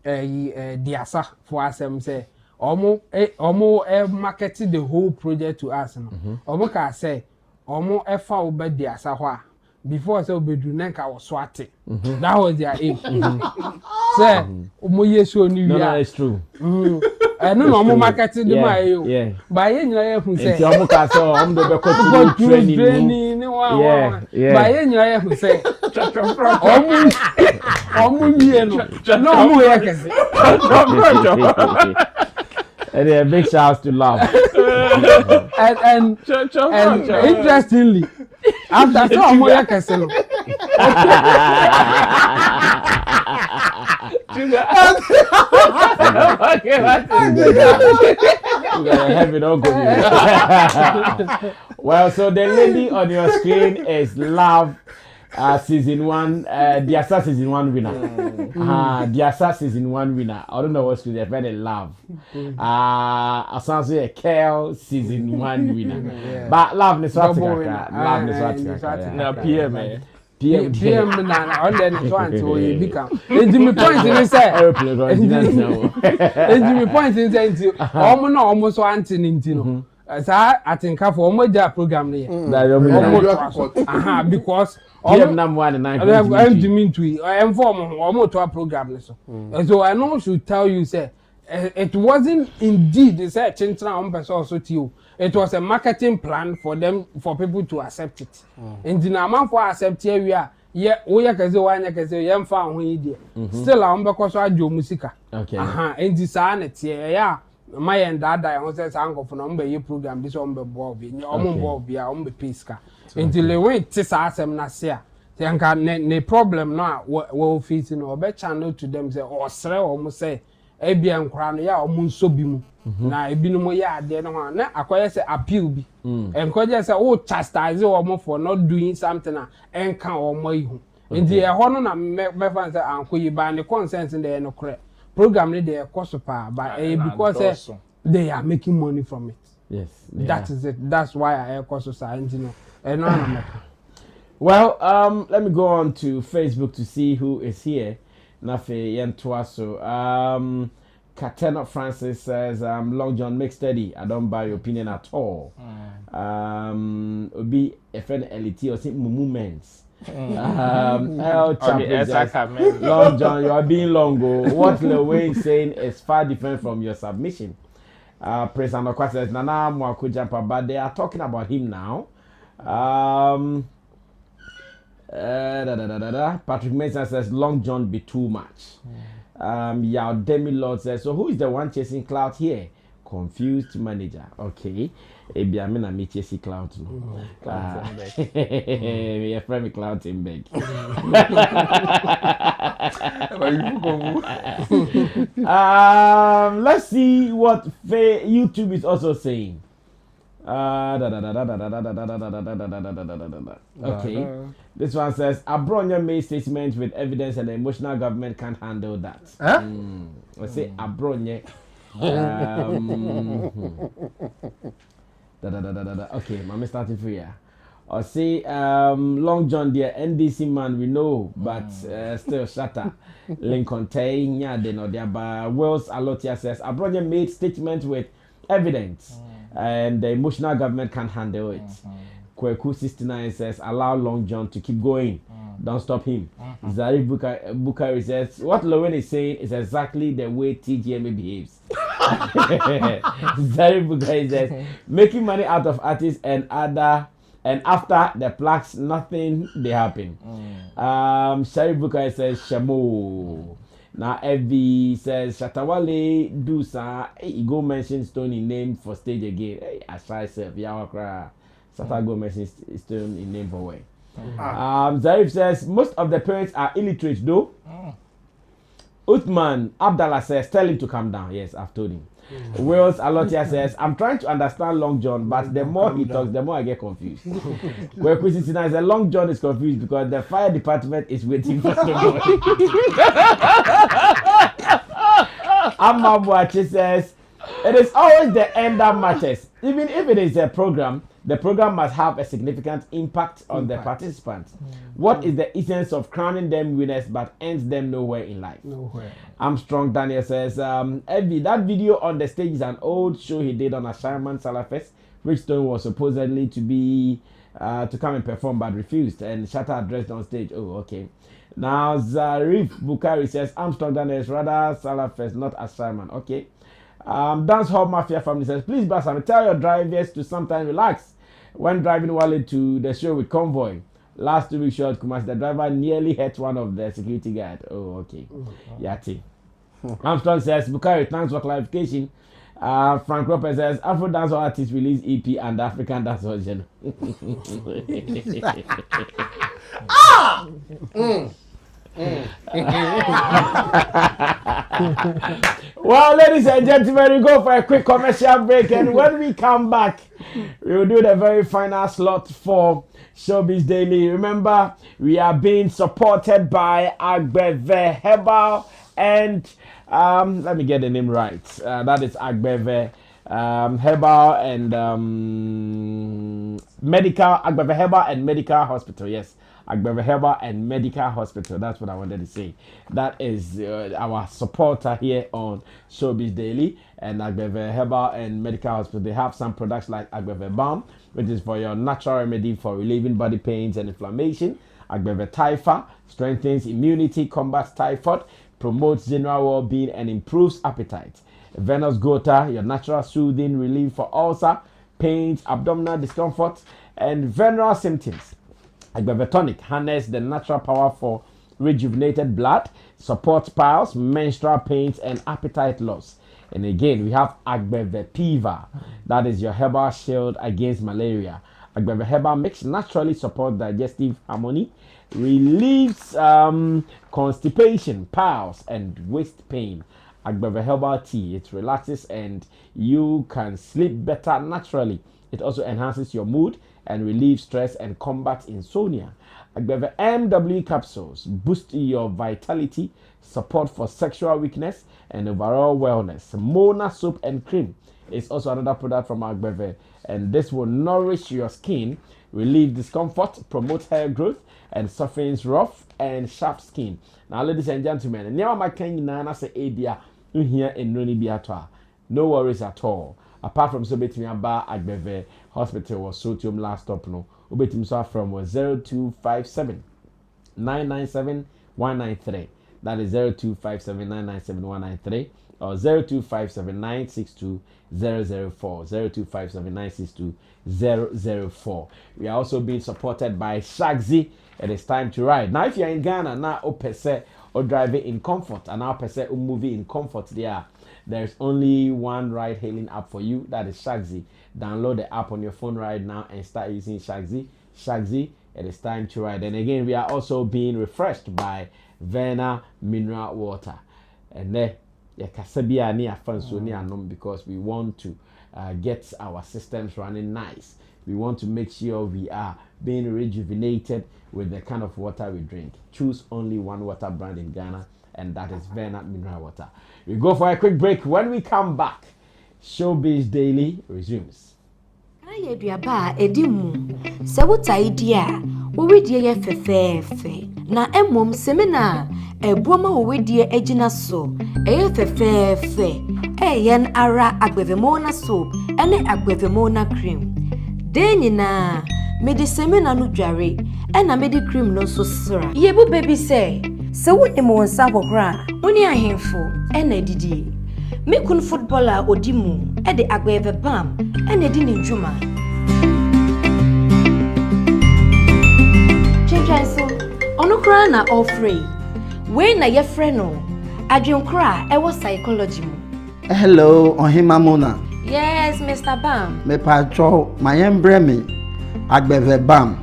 diasa for asem say omo market the whole project to us no omo ka say omo efa obe diasa ho a before so bedru nanka was swatting. That was their aim. Say, omo show ni no, it's true. No, omo marketing the my By yen you who say. Omo ka say omo do be continue training. By yen you who say. Omo ye no. No omo ye kese. And a big shout to love. and interestingly, After so I'm more casino. Okay, Heaven, don't go here. Well, so the lady on your screen is Love. Season 1, Diasa season 1 winner. Diasa season 1 winner. I don't know what's to they've had Love. Asanso a Kel season 1 winner. But Love is what Love is what na PM na on the one to become. Jimmy point is say Jimmy point is say almost one thing no. I think for moja program because PM number 1 and 9. I'm Jimmy to I'm form to a program so. So I know should tell you say it wasn't indeed the say chintra on person also to you. It was a marketing plan for them for people to accept it. And the amount for accept here we are. Yeah, we are kaze wanya kaze yam fa ho yi de. Still am because so ajo musika. Okay. And the sanet yeah. My and dada I was uncle for number ye program this on be bobby. Bobby on be piska. Until Lilwyn asem na se a. Ne problem na we face no be channel to them say or sre or mo say ebia nkra no ya o mo nso bi mu. Na ebi no mo ya ade no ho na akoye say appeal bi. Encourage say oh chastise o mo for not doing something na enka o mo ihu. Nti e ho no na me fan say anko yi ba ne consent dey no kre. Program they are cost but because they are making money from it. Yes. That is it. That's why I cost society no. Well, let me go on to Facebook to see who is here. Nafe Yentuaso. Katena Francis says, Long John, make steady. I don't buy your opinion at all. Obi a friend LT or think movements. Long John, you are being long. What Lilwyn is saying is far different from your submission. President Okwa says Nana Mwaku Jampa, but they are talking about him now. Patrick Mason says Long John be too much. Yao Demi Lord says, so who is the one chasing clout here? Confused manager. Okay. Ebi amena me chasing clout no. Me friend me clout in beg. Let's see what YouTube is also saying. Okay. This one says Abronya made statements with evidence and the emotional government can't handle that. Let's say Abronya. Okay, mama starting for you. Or say Long John dear NDC man we know, but still Shatta. Lincoln Tay Nyade no diaba. Wells Alotia says Abronya made statements with evidence and the emotional government can't handle it. Kweku 69 says allow Long John to keep going. Don't stop him. Zari Bukari says what Lilwyn is saying is exactly the way TGMA behaves. Zari Bukari says making money out of artists and after the plaques nothing they happen. Shari Bukari says Shamo. Now FB says Shatawale do sa he go mention Stony name for stage again. Hey, I try self Yawakra. Shatta go mention Stone in name for way. Zarif says most of the parents are illiterate though. Uthman Abdallah says tell him to calm down. Yes, I've told him. Wills Alotia says I'm trying to understand Long John, but the more he talks, the more I get confused. Where Christina says Long John is confused because the fire department is waiting for Stonebwoy. Amabuachi says it is always the end that matters. Even if it is a program, the program must have a significant impact on the participants. What is the essence of crowning them winners but ends them nowhere in life? Nowhere. Armstrong Daniel says, Eddie, that video on the stage is an old show he did on a Sharman Salafest, which Stone was supposedly to be to come and perform but refused, and Shatta addressed on stage. Oh, okay. Now Zarif Bukari says Armstrong Daniel is rather Salafest, not a Sharman. Okay. Dance Hall Mafia family says, please, Bassam, tell your drivers to sometimes relax when driving Wale to the show with convoy. Last 2 weeks short, Kumasi, the driver nearly hit one of the security guard. Oh, okay. Yati. Armstrong says, Bukari, thanks for clarification. Frank Lopez says Afro dancehall artist release EP and African dancehall genre. Well, ladies and gentlemen, we go for a quick commercial break, and when we come back, we will do the very final slot for Showbiz Daily. Remember, we are being supported by Agbeve Herbal and let me get the name right. That is Agbeve Herbal and Agbeve Herbal and Medical Hospital. Yes, Agbeve Herbal and Medical Hospital. That's what I wanted to say. That is our supporter here on Showbiz Daily. And Agbeve Herbal and Medical Hospital, they have some products like Agbeve Balm, which is for your natural remedy for relieving body pains and inflammation. Agbeve Typha strengthens immunity, combats typhoid, promotes general well-being, and improves appetite. Venous Gota, your natural soothing relief for ulcer, pains, abdominal discomfort, and venereal symptoms. Agbeve Tonic harness the natural power for rejuvenated blood, supports piles, menstrual pains, and appetite loss. And again, we have Agbeve Piva, that is your herbal shield against malaria. Agbeve Herbal Mix naturally supports digestive harmony, relieves constipation, piles, and waist pain. Agbeve Herbal Tea, it relaxes and you can sleep better naturally. It also enhances your mood and relieves stress and combats insomnia. Agbeve MW capsules boost your vitality, support for sexual weakness, and overall wellness. Mona soap and cream is also another product from Agbeve, and this will nourish your skin, relieve discomfort, promote hair growth, and softens rough and sharp skin. Now, ladies and gentlemen, no worries at all. Apart from Sobetimia Bar Agbeve Hospital was Sotium last stop no. Ubetimsa from was 0257 997 193. That is 0257 997 193 or 0257 962 004. 0257 962 004. We are also being supported by Shagzy. It is time to ride. Now, if you're in Ghana, now Opese or driving in comfort, and now Opese or moving in comfort, there's only one ride hailing app for you. That is Shagzy. Download the app on your phone right now and start using Shagzy. Shagzy, it is time to ride. And again, we are also being refreshed by Verna Mineral Water. And there, because we want to get our systems running nice. We want to make sure we are being rejuvenated with the kind of water we drink. Choose only one water brand in Ghana, and that is Verna Mineral Water. We go for a quick break. When we come back, Showbiz Daily resumes. Na emom semina ebuoma wowedie agina so fefefe yen ara agbevemona soap ene agbevemona cream den nyina mede semina no dware ena mede cream no so sra yebu baby say se woni mo nsa kokra woni ahemfo ena didi me kun footballer odimu e de agbeve bam ena di ne dwuma chenjanso onukra na offrey we na ye freno adwenkra e wo psychology mu. Hello ohima mona. Yes Mr. Bam. Me pacho mayembre me agbeve bam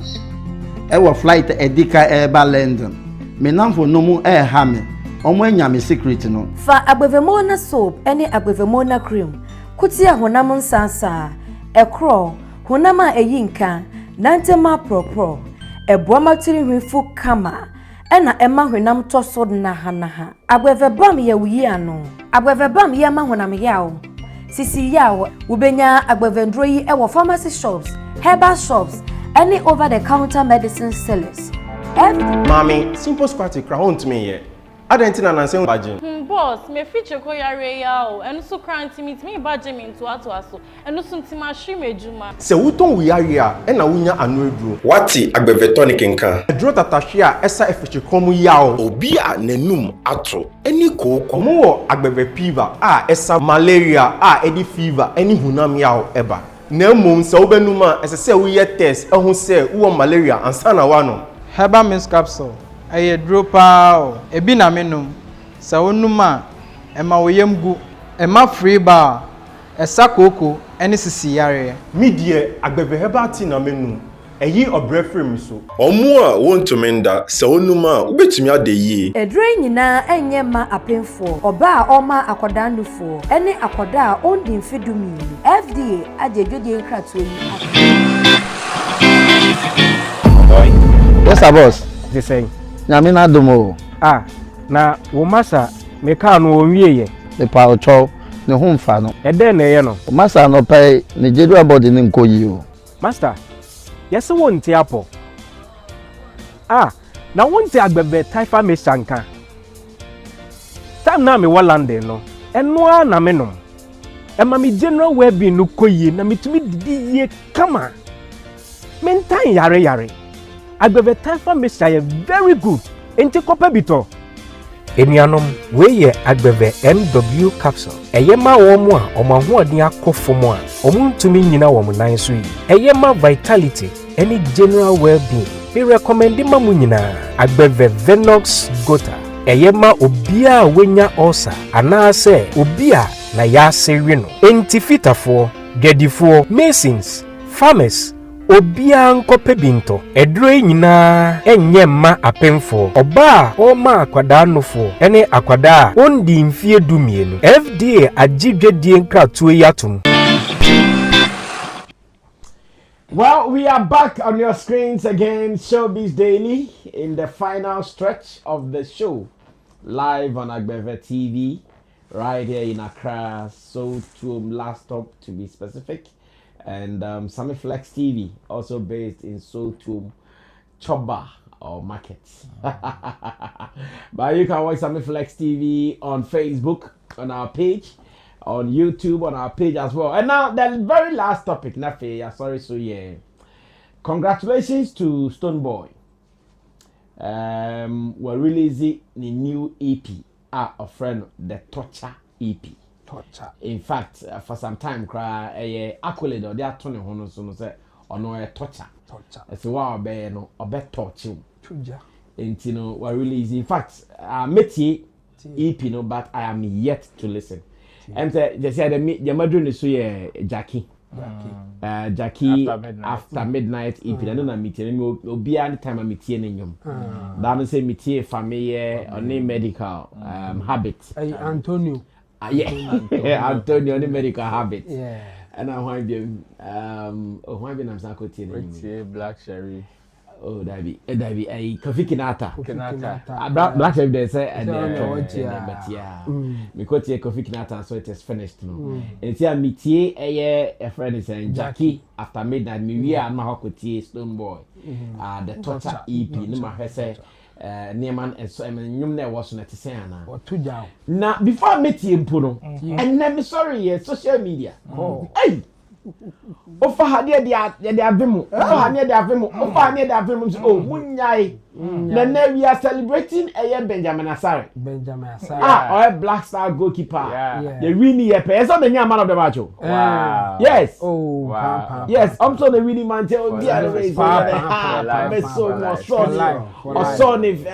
e wo flight edika eba London me namfo no mu e ha me omo anya me secret no fa agbevemona soap ene agbevemona cream kutia honam nsansa ekro honama eyinka nantema propro eboama tiri hwefu kama ena ema hwenam tosod na ha agbeve bam ya wuyi ano agbeve bam ya ma honam yawo sisi yawo ubenya agbeve ndro yi ewo pharmacy shops herbal shops any over the counter medicine sellers. Mommy, simple squat cry hunt me here. Adentina na say budget. Boss, me feature ko yare yawo enu so cranty meet me budget me to aso enu so ntima hwe mejuma. Se wuton wi yare a e na wunya anu eduro. Wati Agbeve Tonic nka. Eduro tatahwe a esa efeche komu yawo. Obi a nanum ato eni kokko. Mo wo Agbeve fever a esa malaria a edi fever eni hunam yawo eba. Na mum se obenuma ese se wo ye test ehun se wo malaria ansa na wa no. Herbal mist capsule. Aye dropa ebi na menum. Sa onuma ema woyemgu ema free bar Esa koko ene sisi yare. Media agbeve heba ti na menu. Eyi obrefrem so. Omo a wontumi nda se onuma ubetumi ade yi. Edre nyina enye ma apemfo. Oba a oma akoda nufo. Ene akoda a ondi mfedumi. FDA ajedwede nkratoyi. Yes, boss. The same. Nyame na domo. Na wo masa me ka no onwie ye. The power chow ne ho mfa no. Ede na ye no. Masa no pay ne jedu body ne nkoyi o. Master. Yes won't apo. Na won't agbebe taifa me sanka. Time na me walande no. Eno na me no. Ema me general well-being no koyi na metumi didi ye kama. Mentan yare. Agbebe taifa me say very good. Enti kope bito. Enianom we ye agbebe MW capsule. Eyema wo mo a omahoodin akofo a omuntumi nyina wo nan so yi. Eyema vitality any general well-being. We recommend ma mu nyina agbebe Venox Gota. Eyema obia wenya ulcer anase obia na ya sewe no. Enti fitafo, gedifo, masons, farmers obia nkope binto edro nyina enye ma apemfo oba o ma akwada nofo ene akwada ondi mfie dumienu FDA agidwedie nkratoe yatum. Well, we are back on your screens again, Showbiz Daily, in the final stretch of the show, live on Agbeve TV, right here in Accra, so to last stop to be specific. And Sammy Flex TV, also based in Sotum, Choba or Market. But you can watch Sammy Flex TV on Facebook, on our page, on YouTube, on our page as well. And now the very last topic, congratulations to Stonebwoy. We're releasing the new EP, a friend, the Torture EP. Torture. In fact, for some time, cry accolade or they are turning on so say or no a torture. It's a wow bear no a bet torture. And you know, we're really easy. In fact, Meti EP no, but I am yet to listen. And they said the madrid is Jackie. Jackie after midnight EP. I don't know meeting will be any time I'm meeting in you. That say meeting family or name medical habits. Antonio. Yeah, Antonio, the medical habits. Yeah. And I want to be I'm saying Black Sherry. Oh, that be a coffee kinata. Black Sherry they say and but yeah. Because a coffee kinata, so it is finished no. And see a meetier a friend is saying Jackie after midnight me and my hockey Stonebwoy. The Torture EP no ma say Neman and so nyum na was not say na. Now before I met you Mpuno, and I'm sorry, social media. Hey, Ofa hadia de avemu. Ofa hadia de avemu. Ofa hadia de avemu. Oh, munyai. Then we are celebrating Benjamin Asare. Benjamin Asare. Or Black Star goalkeeper. Yeah. The winning year. It's not the man of the match. Wow. Yes. Oh, wow. Yes. I'm so the winning man. Tell me the race. So if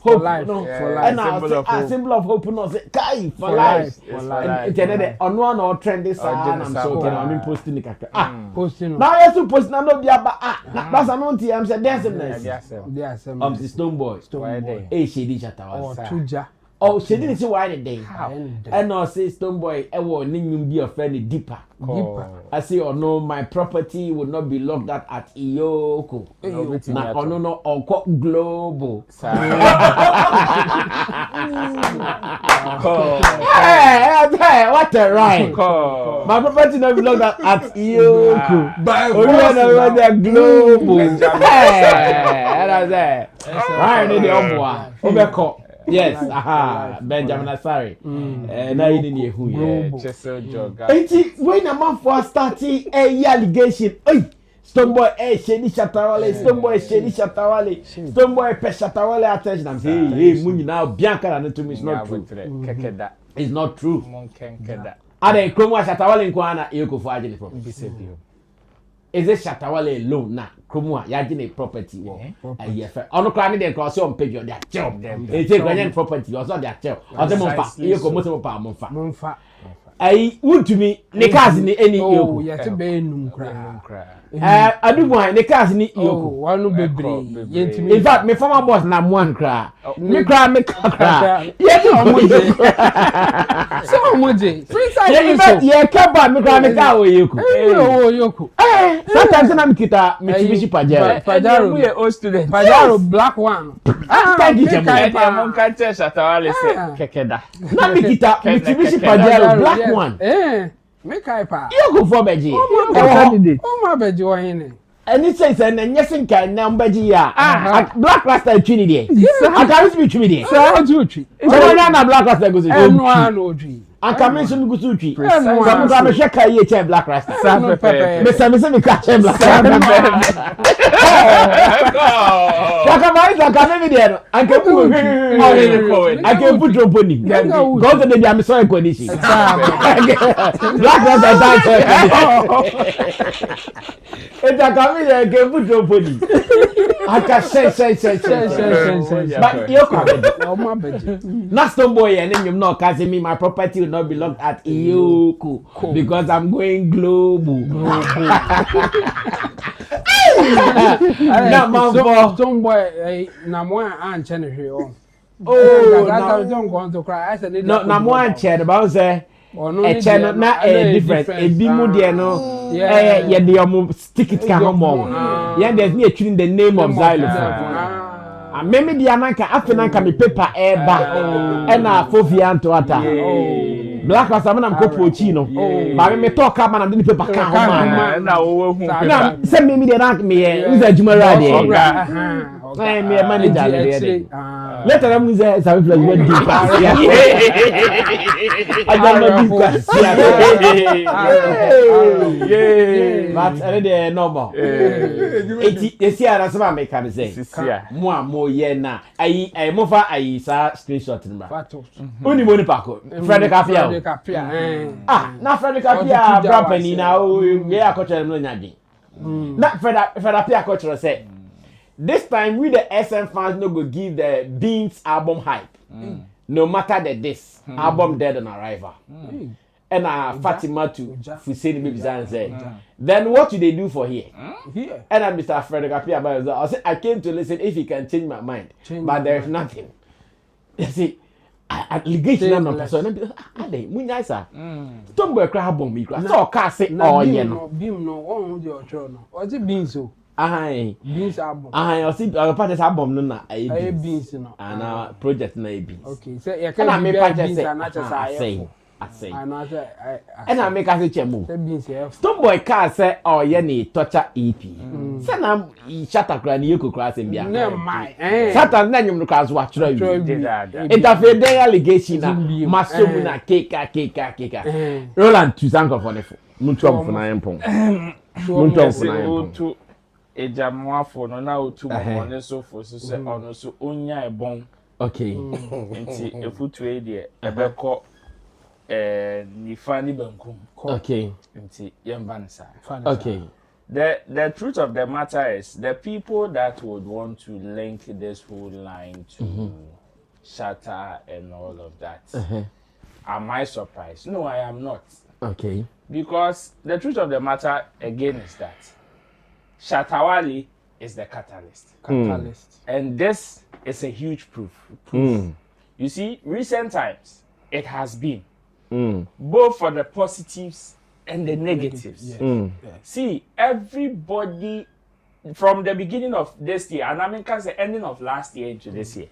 hope no and a symbol of hope no say kai for life. And it's on one or trend this and I'm so I'm posting the posting now yes to post now no be about that's anonti I'm say there's the Stonebwoy eh shedi Shatta was tuja oh shedi ni say why the day and no say Stonebwoy e wo ni nyum be of friend deeper I say oh no my property will not be locked at Iyoko na ono no onko global hey what a rhyme my property not be locked at Iyoko but global hey that's it right in the omwa obeko yes Benjamin Asare na you need who yeah when a man for starting a allegation Stonebwoy shedi Shatta Wale Stonebwoy pe Shatta Wale attention I'm saying hey munyi now bianca na to me is not true it's not true ada kromo Shatta Wale nkwana yeko for agile from is it Shatta Wale alone na kromo ya agile property wo ayefe ono kra ne de cross on page their job e take any property also their job o dem fa yeko mo se pa mo fa I would to me, the cars in any oh, yes, a benum cry. I do want the cars in oh, one baby. In fact, my former boss now one cry. Me cry, me cry. Yes, so much. Yeah, come back, me cry, me cry. Oh, Yoko. Sometimes I'm kita Mitsubishi Pajero. We are all students. Pajero black one. Thank you, Nkansah Shatta Wale say kekeda. Na me kita Mitsubishi Pajero black one. Make I pa. You go for Beji. Oh my Beji wa hine. And it says and yesin kan na Beji ya. Black Rasta twini dey. I can speak twini dey. So do twi. So na black Rasta go say. No one no twi. I can mention go to twi. Some go me sheka ye che black Rasta. Me say me catch black Rasta. Shaka mai shaka me dey no. I can put I can put trombone. Go to the dia me so condition. Black Rasta dance. It's a comedy I can put trombone. I can say. But you come. Not Stonebwoy and then you not causing me my property will not belong at Iyoko because I'm going global. Na mambo Stonebwoy na mwa anche ne hwe o. Oh, that don't go to cry. I said no na mwa anche the bounce a channel na different a bimu there no yeah the stick it can more yeah there's me tuning the name of xylophone and maybe the ananka after me paper eba and na fofia to ata black was am na mkopo chi no ba me talk am na the paper can home na wo hu na send me the rank me uza juma radio me manager there later I'm say Sammy flex what do pass I don't know do pass but the normal it's here as ma make can say mo ye na ayi mo fa ayi sa screenshot ni ba oni mo ni pako Frederick Apia na Frederick Apia brapani na o me akotere no nyade na Frederick Apia akotere say this time we the SM fans no go give the Beans album hype. No matter the album dead on arrival. And Fatima to Fuseni baby say. Then what do they do for here? Here. And Mr. Frederick Apia I said I came to listen if he can change my mind. But there is nothing. You see, allegation no person. Ade munya sa. Stonebwoy cry bomb me cry. So ka say oh yeah no. Beam no one dey otro no. O ti Beans o. Beans album. I see part of album no na Beans no. And project na Beans. Okay, so you can be Beans and not just I say. And I make us chemo. Beans Stonebwoy car say oh yeah ni torture EP. Say na Shatta kra ni yeko kra say bia. Na my. Shatta na nyum no kra so atro you. Interfere dey allegation na masomu na keka. Roland Tusanko for the Muntwam for na empon. Muntwam for na empon. Ejamuafo no na otu mo ne so fo so se ono so onya ebon okay nti efutu e de ebekọ ni fani bankum okay nti yembansa okay the truth of the matter is the people that would want to link this whole line to Shatta and all of that am I surprised? No, I am not. Okay, because the truth of the matter again is that Shatta Wale is the catalyst. And this is a huge proof. You see, recent times, it has been both for the positives and the negatives. Yes. See, everybody from the beginning of this year, and I mean, the ending of last year into this year,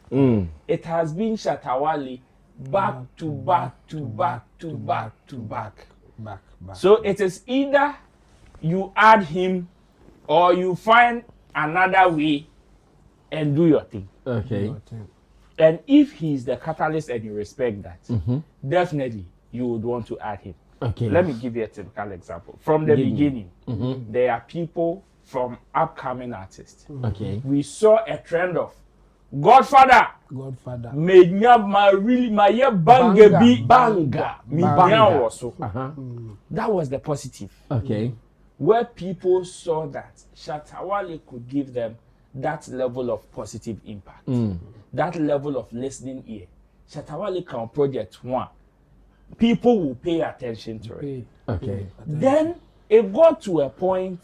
it has been Shatta Wale back to back. So it is either you add him or you find another way and do your thing. Okay. And if he's the catalyst and you respect that, definitely you would want to add him. Okay. Let me give you a typical example. From the beginning, there are people from upcoming artists. Okay. We saw a trend of Godfather. That was the positive. Okay. Where people saw that Shatta Wale could give them that level of positive impact, that level of listening ear. Shatta Wale can project one. people will pay attention to it. Okay. Then it got to a point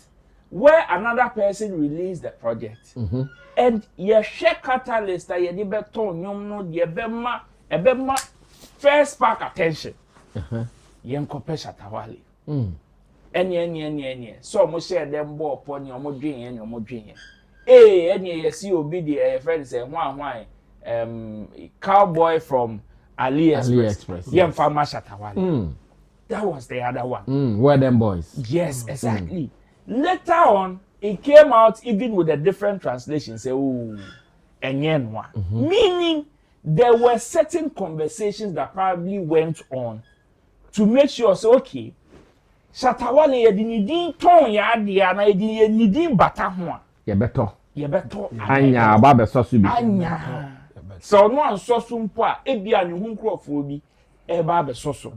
where another person released the project. And ye share catalyst that ye di beto nyom no ebema first spark attention. Ye nkope Shatta Wale. Any. So mo share them bo upon your mo dwen. Any ye see obi the friend say hwan cowboy from AliExpress. Ye mfama Shatta Wale. That was the other one. Where them boys? Yes, exactly. Later on, it came out even with a different translation. Say, oh, and one. Meaning, there were certain conversations that probably went on to make sure, so okay, Shatta Wale ye dinidin ton ya dia na ye dinidin bata ho. Ye beto. Anya ba be so su bi. Anya. So no anso so mpo a ebia ne hu nkrofo bi e ba be so so.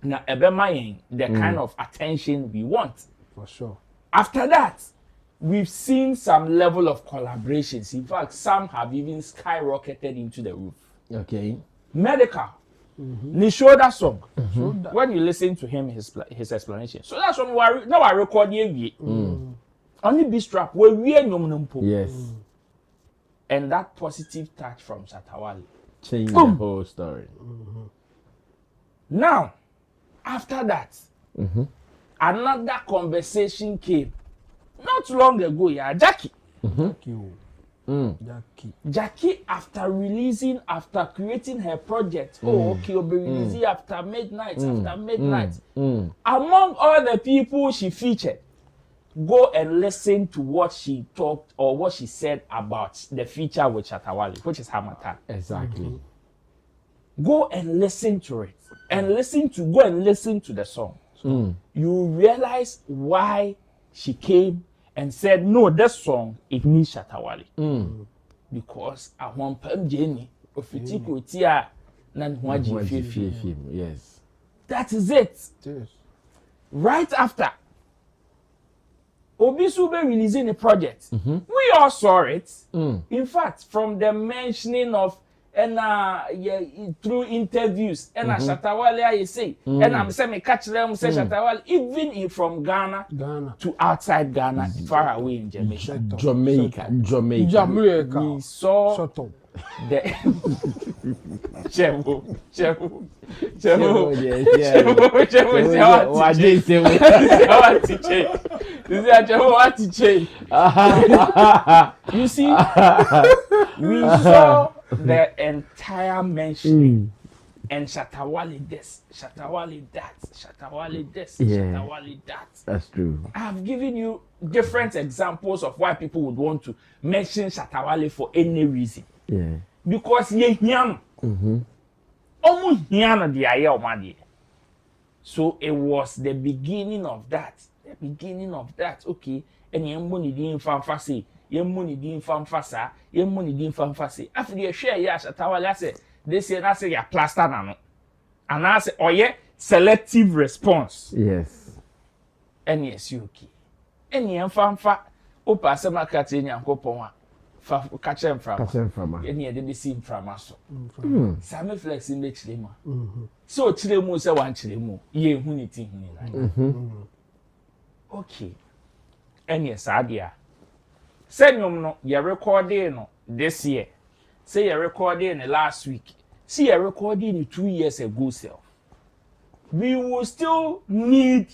Na ebe mayen the kind of attention we want. For sure. After that, we've seen some level of collaborations. In fact, some have even skyrocketed into the roof. Okay. Medical. Ni shoulder song. When you listen to him, his explanation. So that's when now I record here. Only be strap where we are nyom. Yes. And that positive touch from Shatta Wale changed the whole story. Now, after that, another conversation came not long ago. Yeah, Jackie. Jackie, after creating her project, will be releasing after midnight. Among all the people she featured, go and listen to what she talked or what she said about the feature with Shatta Wale, which is Hamatan. Exactly. Go and listen to it, and go and listen to the song. You realize why she came and said, no, this song, it needs Shatta Wale. Because I want Pam Jenny, yes. That is it. Yes. Right after, Obisube releasing a project. We all saw it. In fact, from the mentioning of through interviews, Shatta Wale, I say, and I'm saying, catch them, say Shatta Wale, even from Ghana to outside Ghana, far away in Jamaica. We saw the you see, we saw the entire mentioning and Shatta Wale this, Shatta Wale that, Shatta Wale this, Shatta Wale that. That's true. I have given you different examples of why people would want to mention Shatta Wale for any reason. Yeah. Because ye hiam. Omu hiam the aye omadi. So it was the beginning of that. Okay. And ye money di infamfasi. Ye money di infamfasa. Ye money di infamfasi. After ye share ya Shatta Wale say this year na say ya plaster na no. And I say oye selective response. Yes. And yes you okay. And ye infamfa opa se makati nyankopon catch them from any other scene from us. Sammy flex in the chilema. So chilemo say one chilemo, ye hunity. Okay. And yes, idea. Send you no, you're recording this year. Say you're recording last week. See, you're recording 2 years ago, self. We will still need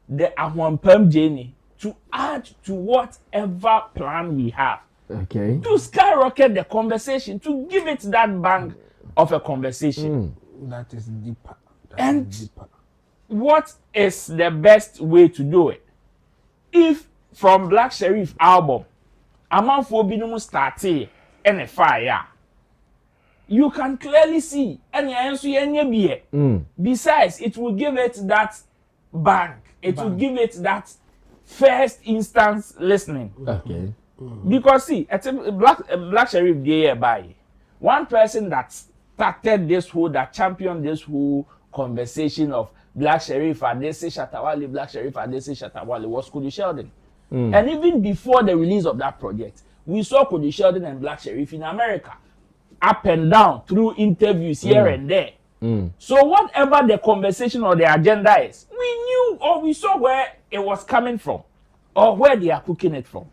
the Ahwampam journey to add to whatever plan we have. Okay. To skyrocket the conversation, to give it that bang of a conversation. That is deeper. What is the best way to do it? If from Black Sheriff album, Amount for Binum started and a fire, you can clearly see any answer any beer. Besides, it will give it that bang. It will give it that first instance listening. Okay. Because see, Black Sheriff day by one person that started that championed this whole conversation of Black Sheriff and they say Shatta Wale, Black Sheriff and they say Shatta Wale was Cody Sheldon. And even before the release of that project, we saw Cody Sheldon and Black Sheriff in America, up and down through interviews here and there. So whatever the conversation or the agenda is, we knew or we saw where it was coming from or where they are cooking it from.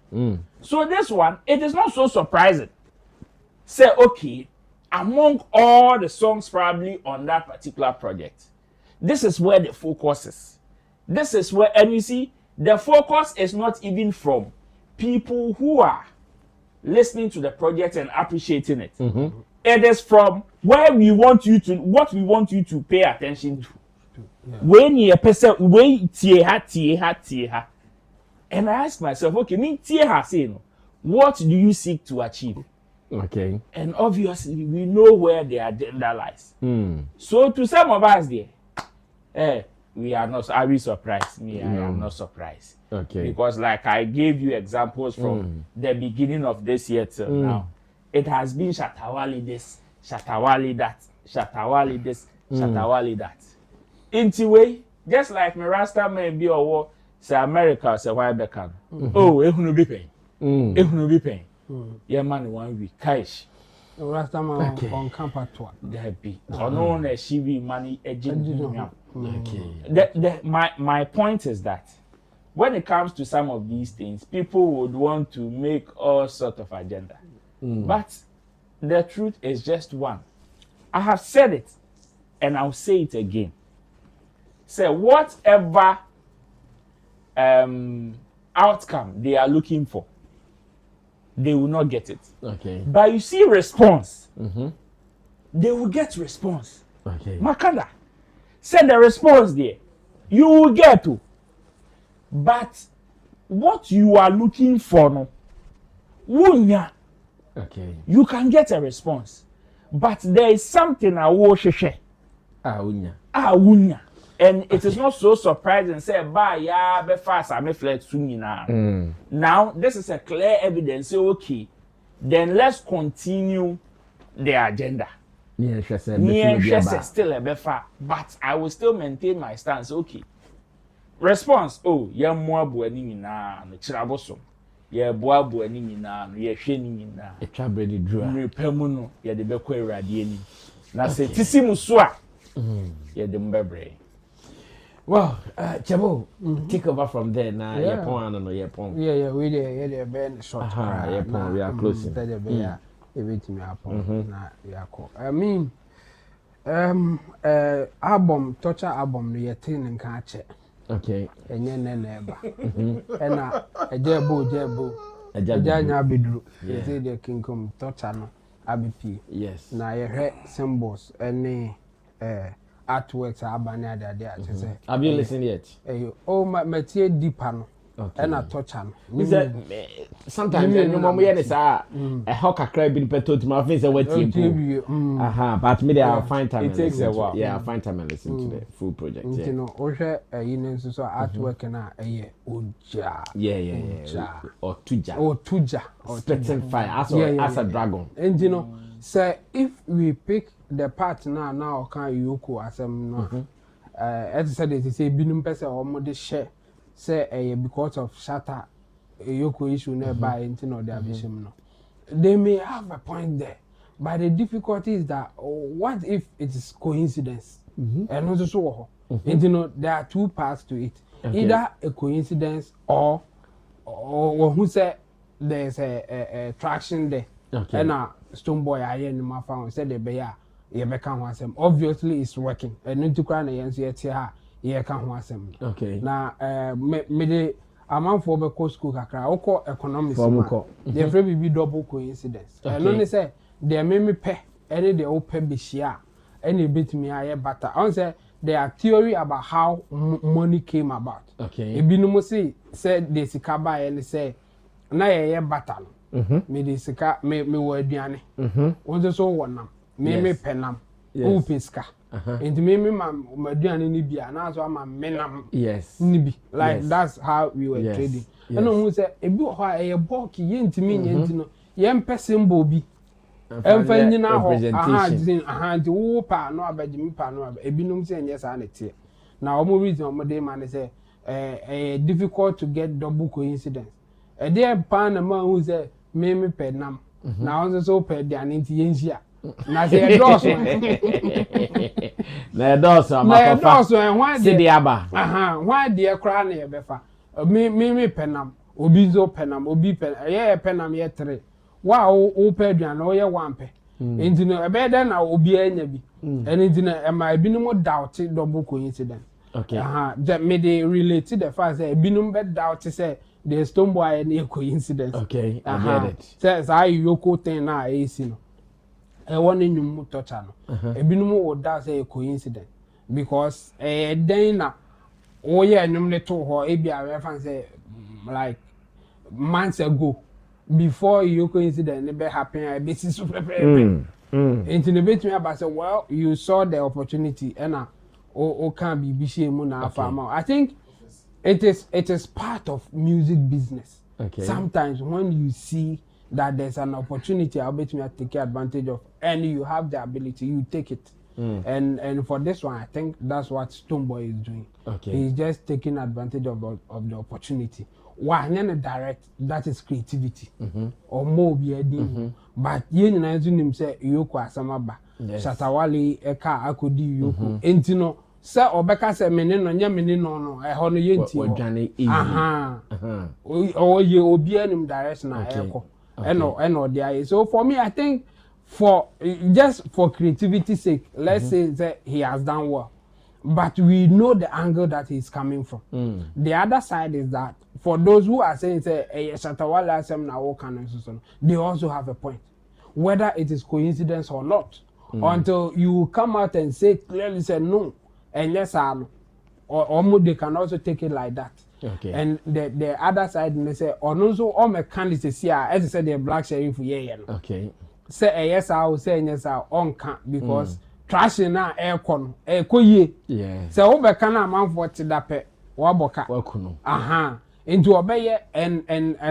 So this one, it is not so surprising. Say, okay, among all the songs probably on that particular project, this is where the focus is. This is where, and you see, the focus is not even from people who are listening to the project and appreciating it. It is from where we want you to, what we want you to pay attention to. When you person, when tie. And I ask myself, okay, me tie say, what do you seek to achieve? Okay. And obviously, we know where the agenda lies. So to some of us there, we are not. Are we surprised? Me, I am not surprised. Okay. Because like I gave you examples from the beginning of this year till now, it has been Shatawali this, Shatawali that, Shatawali this, Shatawali that. Into way, just like me Rasta man be or say America say why bekan. Oh, ehunu be pain. Ehunu be pain. Yeah man 1 week cash. Rasta man on campatwa. There be. Ono na she be money agent. Okay. My point is that when it comes to some of these things, people would want to make all sort of agenda. But the truth is just one. I have said it, and I'll say it again. Say whatever outcome they are looking for, they will not get it. Okay. But you see response. They will get response. Okay. Makanda. Say the response there. You will get to. But what you are looking for, no, wunya. Okay. You can get a response. But there is something I will share. Wunya. And it is not so surprising. Say, ba ya be fast, I may flex soon now. Now, this is a clear evidence. Say, okay, then let's continue the agenda. Still a bit far, but I will still maintain my stance. Okay. Response: oh, yeah, more bueni na no chiraboso. Yeah, boa bueni na no ye hwe ni na. E twa bredi dru a. Repemu no ye de be kwa awurade ani. Na se tisimu so a. Ye de mbebre. Well, Chabo, take over from there now. Yeah, we there ben short. We are closing. Everything happen. I mean, album, torture album, the thing in catch. Okay. And then never. And a jebo, a janya bidru. You say the king come torture no, ABP. Yes. Now you heard symbols, any artworks are banner there. Have you listened yet? Oh, my tear deeper no. Okay. And I touch am. Sometimes no mama yen is a hawk a crab in petot my face and what you but me I find time. It takes a while. Yeah, I find time and listen to the full project. You know, Osha in so artwork and a uja. Yeah. Or tuja. Or tuja. Or spitting fire as a dragon. And you know, say if we pick the part now can you go as no as I said it say binum person or more share. Say because of Shatta Yoko issue nearby into no their vision no. They may have a point there, but the difficulty is that what if it is coincidence? And also so you know there are two parts to it. Okay. Either a coincidence or who say there's a traction there. Okay. And Stonebwoy I in my phone said the bear obviously it's working. And into crying against here. Yeah, can one sem. Okay. Now, me de amount for be co school kakra. Oko economics. They free be double coincidence. And only say they make me pay. Any they open be share. Any bit me aye better. I say there are theory about how money came about. Okay. E bi no mo say they sika buy and say na ye better. Me de sika me wo aduane. Won so wonam. Me penam. O peska. And me maduane ni bia na so ama menam ni bi like that's how we were trading and who say e bi ho a bulk ye ntimi nye ntino ye mpese mbo bi emfa nyina ho di wo pa no abaji mi pa no e binum say nye sa na tie na omo reason omo dey man say difficult to get double coincidence e dey pa na man who say me penam na on so pe dia nti ye nhia Na se doso. Na doso amakofa. Na doso en hwan de se aba. Hwan de kra na ye befa. Me penam. Obi zo penam, obi pen. Ye penam ye 3. Wa o pe aduan na o ye 1 pe. Enti no ebe den na obi anya bi. Enti no e ma ebinumo doubt double coincidence. Okay. Me they relate to the fact that ebinumo be doubt say the Stonebwoy any coincidence. Okay, I get it. Says I yoko thing na AC no. E woni nyum toucha no. Ebinumo would doubt say a coincidence because then na oh yeah nyum ne to ho e bia reference say like months ago before yoko incident be happen I be super into the bit me about say well you saw the opportunity and o can be shame na farmer. I think it is part of music business. Okay. Sometimes when you see that there's an opportunity, I'll bet me to take advantage of, and you have the ability, you take it. And for this one, I think that's what Stonebwoy is doing. Okay. He's just taking advantage of the opportunity. Why direct? That is creativity. Or more be a but yen na him say yoko asamaba. Shatta Wale eka akodi yoko. Entino say obeka say mene no nya mene no ho no yenti. O ye obi anim direction na eko. Eno there. So for me I think for just for creativity sake, let's say that he has done well. But we know the angle that he's coming from. The other side is that for those who are saying say Shatta Wale they also have a point. Whether it is coincidence or not. Until you come out and say clearly say no and yes or they can also take it like that. Okay. And the other side they say also all my candidates here as I said the black sheriff okay. Say yes I will say yes on can because trash na aircon ye. Yeah. So obeka na manfo ti dape waboka. Wakuno. Into obeye and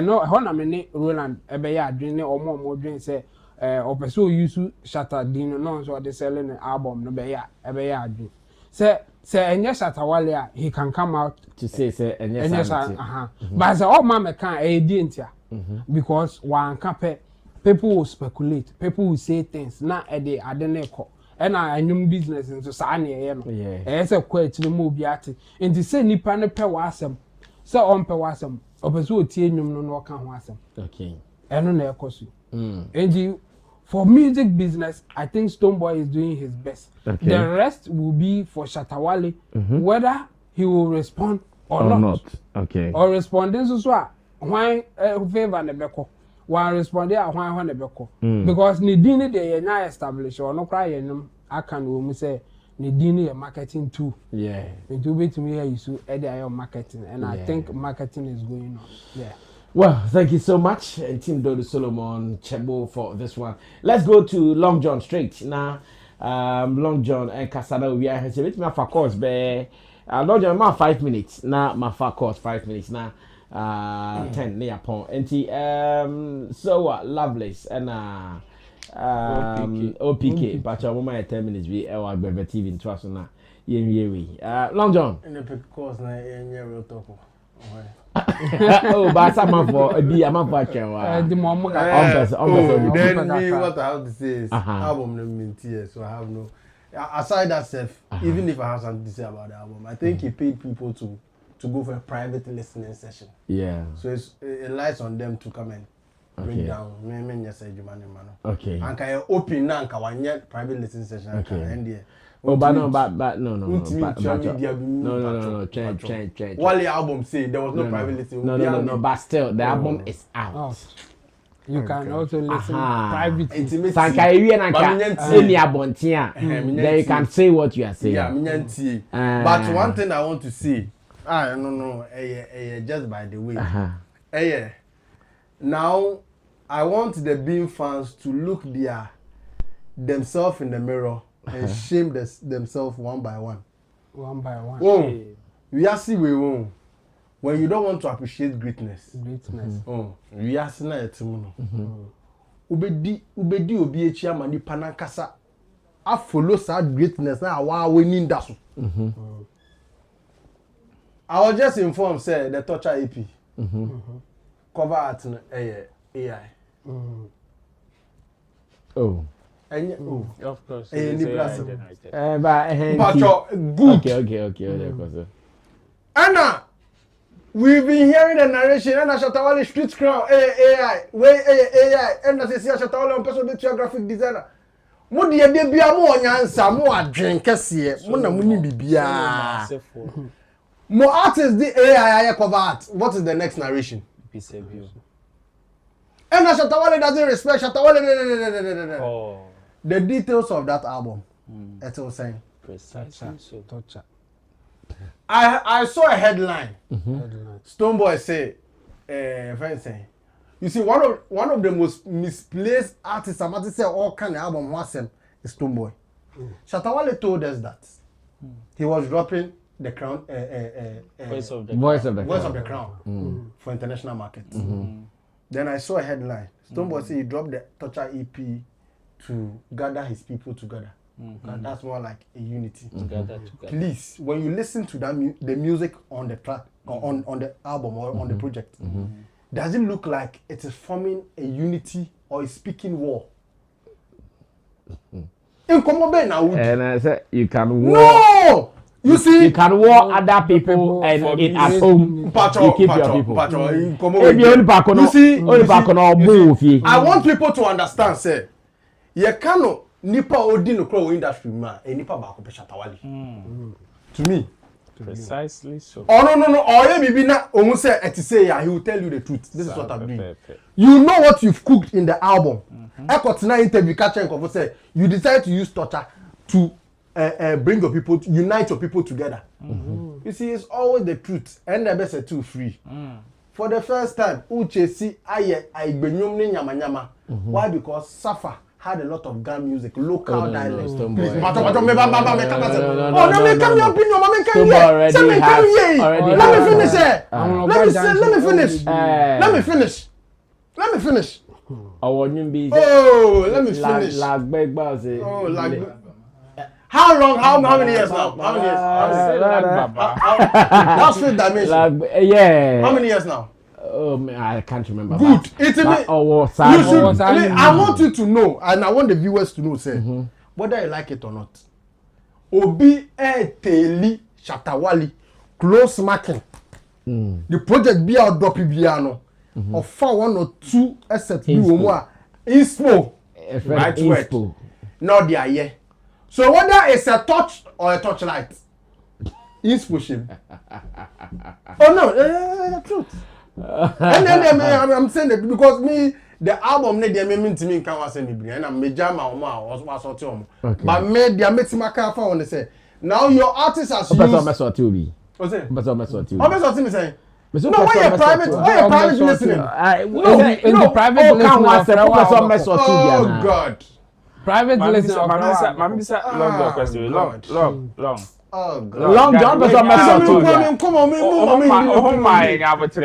no hona me Roland ebeye adwene omo dwen say opeso use Shatta din no so they selling an album no ebeye adwene. Say enye Shatta Wale he can come out to say enye but say all man can di ntia because one can people will speculate, people will say things na ade adeneko. And I new business into Sani, as a question movie at it. And to say Nipa ne pe wasem, so on pe wasem, or pursue tienum no can wasem. Okay. And on air cost. And for music business, I think Stonebwoy is doing his best. Okay. The rest will be for Shatta Wale, whether he will respond or not. Okay. Or responding so why favor ne beko. One responded at one beko because Nidini they na established or no cry I can say Nidini marketing too. Yeah. It will be to me here you so edit marketing and I think marketing is going on. Yeah. Well, thank you so much, Team Dodo Solomon Chebo for this one. Let's go to Long John straight now. Long John and Nkansah we are here. It's my for course, be Long John my 5 minutes now. My for course 5 minutes now. 10 near pon so what Lovelace and OPK but your woman 10 minutes we our TV in trust na Long John in the course na real talk oh but some for be am for the mom then me what I have to say is album no mean tears so I have no aside that self even if I have something to say about the album I think he paid people to go for a private listening session. Yeah. So it lies on them to come and bring down. Okay. And can you open now? Can one private listening session? Okay. Oh, but no. Change. Wale album say there was no private listening. No. But still, the album is out. You can also listen privately. Then you can say what you are saying. Yeah, but one thing I want to say. No. Just by the way. Now, I want the Beam fans to look themselves in the mirror and shame themselves one by one. One by one. Oh, we are see we won. When you don't want to appreciate greatness. Oh, we are seeing it. Ubedi obi echi amani Nkansah. I follow that greatness now. Wow, we need that. I was just informed, say the Torture EP cover art AI. Oh, Of course. Good. Okay. Anna, we've been hearing the narration. Anna Shatta Wale street crown. AI. Anna says Shatta Wale on person be graphic designer. Mo de bia mo onyansa mo adwen kese mo na mo ni bibia. Mo artists the AI cover art. What is the next narration? Anna Shatta Wale doesn't respect Shatta Wale. Oh. The details of that album. It's all saying. Precisely so. Torture. I saw a headline. Stonebwoy say, you see, one of the most misplaced artists, I'm about to say all kind of album was is Stonebwoy. Shatta Wale told us that he was dropping the crown, Voice of the Crown for international market. Then I saw a headline. Stonebwoy say he dropped the Torture EP to gather his people together. That's more like a unity. Together. Please, when you listen to that the music on the track, on the album or on the project, does it look like it is forming a unity or is speaking war? And I said you can war. No! You see, you can war other people and at home you keep your people. You see, I want people to understand, say, you cannot nipa odi no crow industry ma nipa ba ko pe Shatta Wale. To me. Precisely so. Oh no. Oh bibi na ohun say et say ya, he will tell you the truth. This is what I'm doing. You know what you've cooked in the album. Ekotina interview catch and say you decide to use torture to bring your people, unite your people together. You see, it's always the truth. And the best too free. For the first time, Uche see I benyum ni nyama. Why? Because Safa had a lot of Ghana music, local dialects. Let me finish. Oh, let me finish. How long? How many years now? How many years? That's fifth dimension. Yeah. How many years now? I can't remember. Good. I want you to know, and I want the viewers to know, say, whether you like it or not. Obi Teli Shatta Wale close marking. The project be out drop piano. Or 1 or 2 assets be more. Inspo. Right word. Not the aye. So whether it's a touch or a touchlight. Inspo. Oh no, the truth. And then I'm saying that because me the album ne dey mean to me can was me bring and I'm major ma was sort of but me dey make me can for say now your artist has used what's it me saying no why you private listening in the private listening oh god private listening Mamisa long question long oh god long John person mess up too come on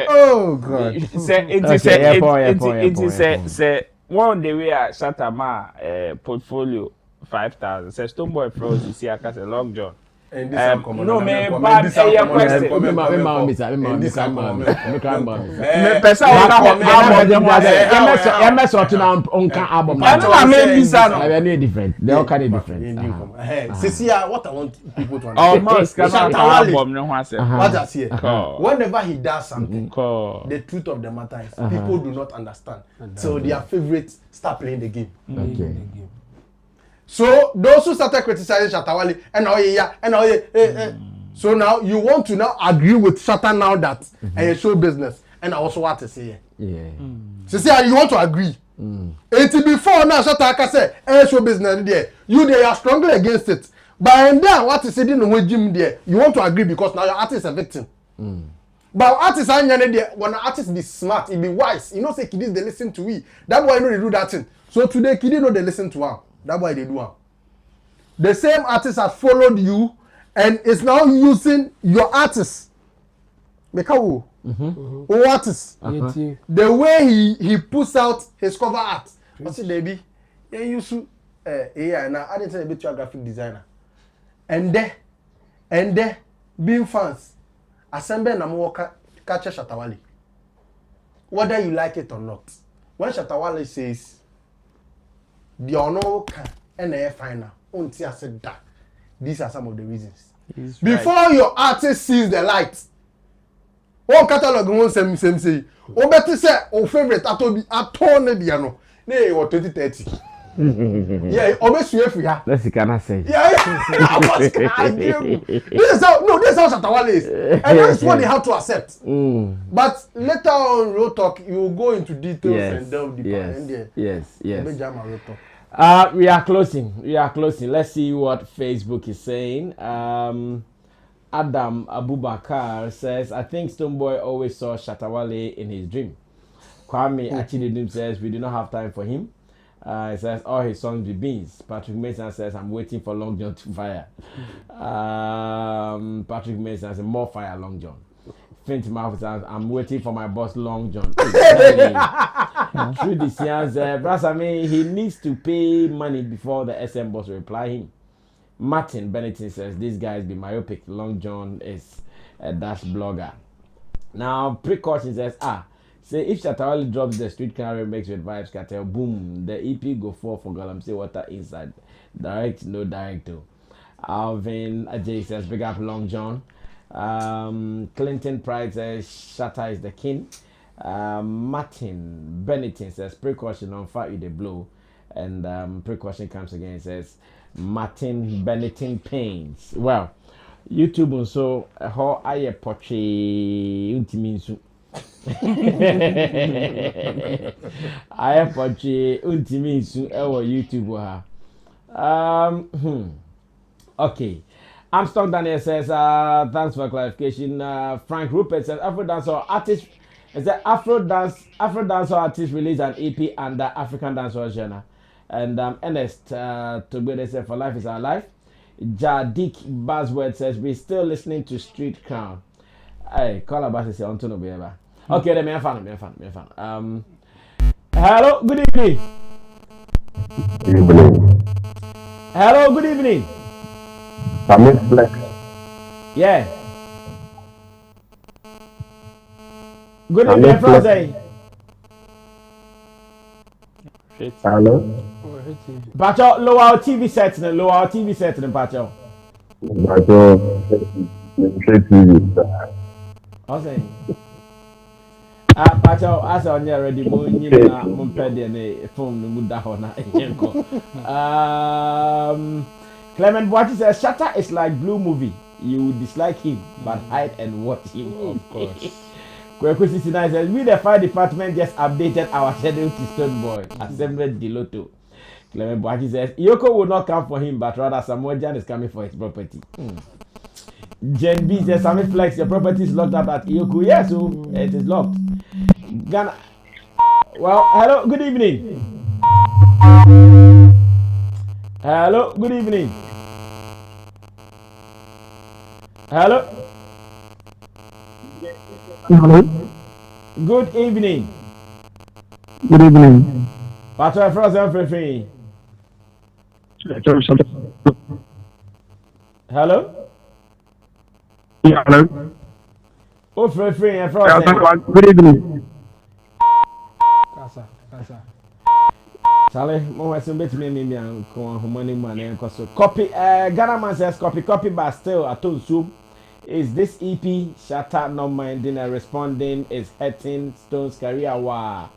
oh god say one day we are Shatta ma portfolio 5,000 say Stonebwoy froze you see I say long John no me bad question different they all kind of different what I want people to understand what I see whenever he does something the truth of the matter is people do not understand so their favorites start playing the game. Okay. So those who started criticizing Shatta Wale so now you want to now agree with Shatta now that show business and I also want to say so see you want to agree it before now Shatta say show business there you they are strongly against it but then what is saying in Jim there you want to agree because now your artist is a victim but artists are there when an artist be smart he be wise you know say kiddies they listen to we that's why you know they do that thing so today kiddies know they listen to her. That's why they do it. The same artist has followed you and is now using your artist. Make artist. The way he puts out his cover art. What's it, baby? Yeah, you use AI now. I didn't say a bit to a graphic designer. And there, being fans, assemble and walk catch Shatta Wale. Whether you like it or not. When Shatta Wale says the ono can and a final. Until I said that. These are some of the reasons. Before your artist sees the light, one catalog won't same say. O better say o favorite atobi atone diano. Nay or 2030. Yeah, always you free. Let's see, can I say? Yeah, this is how Shatta Wale is, and that's what they have to accept. But later on, real talk, you will go into details and delve deeper. Yes. Real talk. We are closing. Let's see what Facebook is saying. Adam Abubakar says, I think Stonebwoy always saw Shatta Wale in his dream. Kwame Achididum says, we do not have time for him. He says, all his songs be beans. Patrick Mason says, I'm waiting for Long John to fire. Patrick Mason says, more fire, Long John. Fint Mouth says, I'm waiting for my boss, Long John. Through the scenes, I mean, he needs to pay money before the SM boss reply him. Martin Bennington says, this guy is be myopic. Long John is a dash blogger. Now, Precaution says, say if Shatta Wale drops the street car remix with Vibes Cartel, boom, the EP go for Galamsey Water inside. Direct, no direct. Alvin Ajay says, big up Long John. Clinton Pride says, Shatta is the king. Martin Bennington says, Precaution on fire with the blow. And Precaution comes again and says, Martin Bennington Pains. Well, YouTube also, how I portray Untiminsu. I have watched Untiminsu our YouTube. Okay. Armstrong Daniel says, thanks for clarification. Frank Rupert says, Afro dancer artist is that Afro dancer artist released an EP under African dancehall genre. And Ernest Togbede says, for life is our life. Jadik Buzzword says, we're still listening to Street Crown. Hey, call about to say Antonio Beba. Okay, then me fan. Hello, good evening. Hello, good evening. Sammy Flex. Yeah. Good evening, Friday. Hello. Pacho, lower TV setting, Pacho. Okay. Pacho, as on your ready, Mumpedi phone Mudahona. Clement Boati says, Shatta is like Blue Movie. You dislike him, but hide and watch him. Of course. Kweko 69 says, we the fire department just updated our schedule to Stonebwoy. Assembled Diloto. Clement Boati says, Yoko will not come for him, but rather Samuel Jan is coming for his property. Jen B says, Sammy Flex, your property is locked up at Yoko. Yes, so it is locked. Ghana. Well, hello, good evening. Hello, good evening. Hello. Hello. Good evening. Good evening. Patrick Frozen Free. Hello. Yeah, hello. Oh, Free and Frozen. Good evening. Kasa. Charlie, more some bit me and money and so copy. Ghana man says copy, but still I told you. Is this EP Shatta not minding and responding is hurting Stone's career? Wow.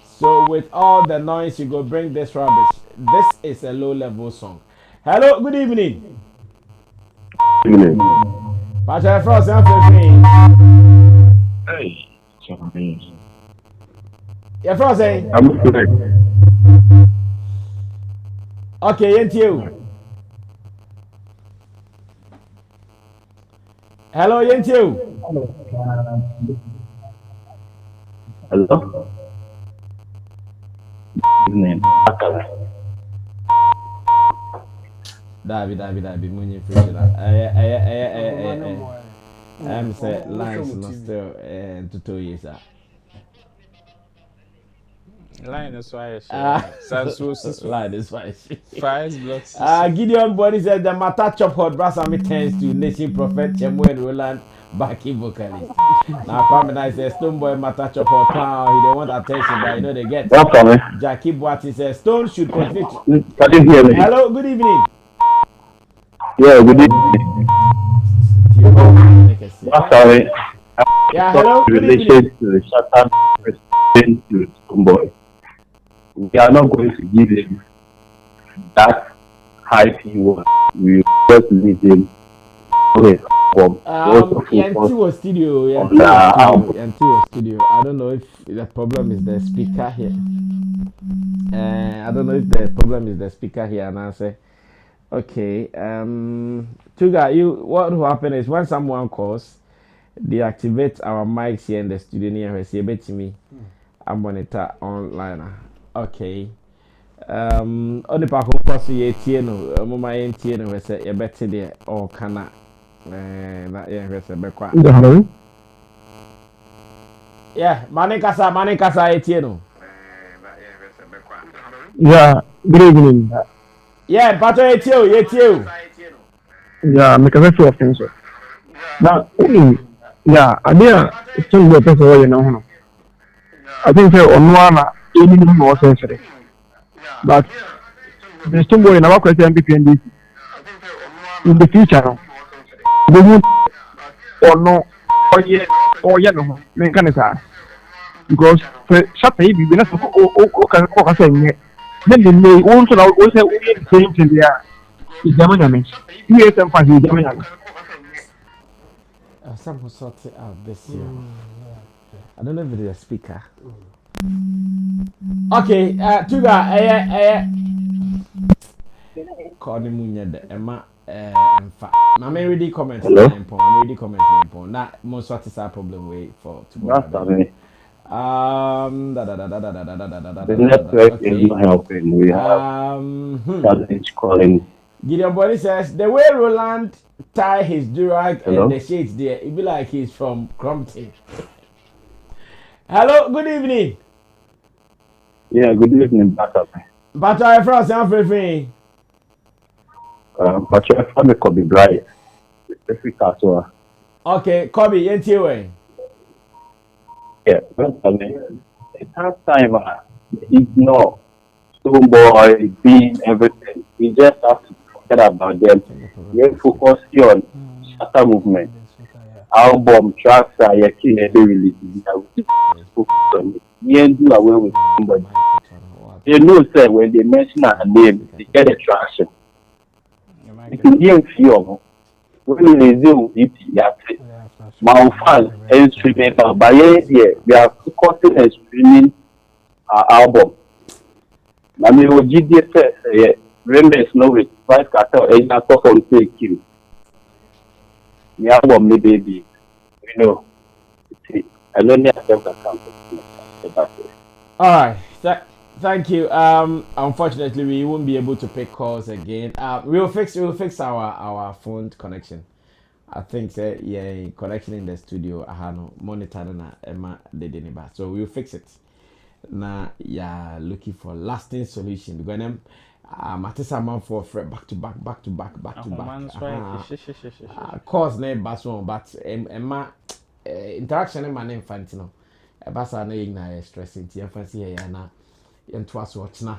So with all the noise you go bring this rubbish. This is a low level song. Hello, good evening. Good evening. Patrick Frost, Hey, yeah, Frost, I'm correct. Okay, and you. Hello, Yentiu. Hello. Evening. David, Munye Frida. I'm saying lines not still to 2 years. Line is why line is why. Fires blocks. Gideon Body said the matter chop hot brass and turns to Nation Prophet Chemo and Roland backing vocalist. Now come and I say Stonebwoy matter chop hot power. He don't want attention, but you know they get. Jackie Boati says Stone should continue. Can you hear me? Hello, good evening. Yeah, good evening. Sorry. Yeah, hello. Good evening. Relation to the Shatta president to Stonebwoy. We are not going to give him that hype he wants. We just leave him. Okay. Yantiwo studio. I don't know if the problem is the speaker here. And I say, okay. Tuga, what will happen is when someone calls, deactivate our mics here in the studio near us. To me, I'm monitor online. Okay. Only part of us ye tieno, mama ye tieno, we say you better there or cannot. That yeah, we say bekwa. Hello. Yeah, Manikasa ye tieno. Yeah, good evening. Yeah, Pato ye tiyo. Yeah, make a few of things. Now, yeah, idea still the person you know. I think on one even more sensitive. But the Stonebwoy in our question MPPND in the future, they would or no or no, Nkansah, because Shatta if you not can say then they may also say same thing there. Is German, yes, and fancy German. Some who sort it out this year. I don't know if it is a speaker. Okay, Tuga, call the Munya de Emma and Fa. I'm already commenting. Now, most what is our problem way for tomorrow. The network is not helping. We have challenge calling. Gideon Body says the way Roland tie his durag and the shades there, it be like he's from Crompton. Hello, good evening. Yeah, good evening, Backup. But I from San Free. But you're from the Kobe Bright. Okay, Kobe, way. Yeah, but I mean, it's half time. Ignore Stonebwoy being everything. We just have to forget about them. We focus on Shatta movement. Album tracks are yakin every release. Focus on it. We ain't do away with somebody. They know say when they mention our name, they get attraction. You can hear few when they do it, my fans and streaming by here, we are focusing and streaming our album. I mean, what GDS says, remember, no with Price Cartel, and I talk on take you. The album, maybe, you know, I don't need to account. All right, thank you. Unfortunately, we won't be able to pick calls again. We'll fix our phone connection. I think connection in the studio. I have no monitor na Emma didn't ba. So we'll fix it. Now, yeah, looking for lasting solution. Because them, Matisa man for back to back. Cause name bason, but Emma interaction in my name Fantino. Basa na igna stressing. Tia fancy here na. Yentwas watch na.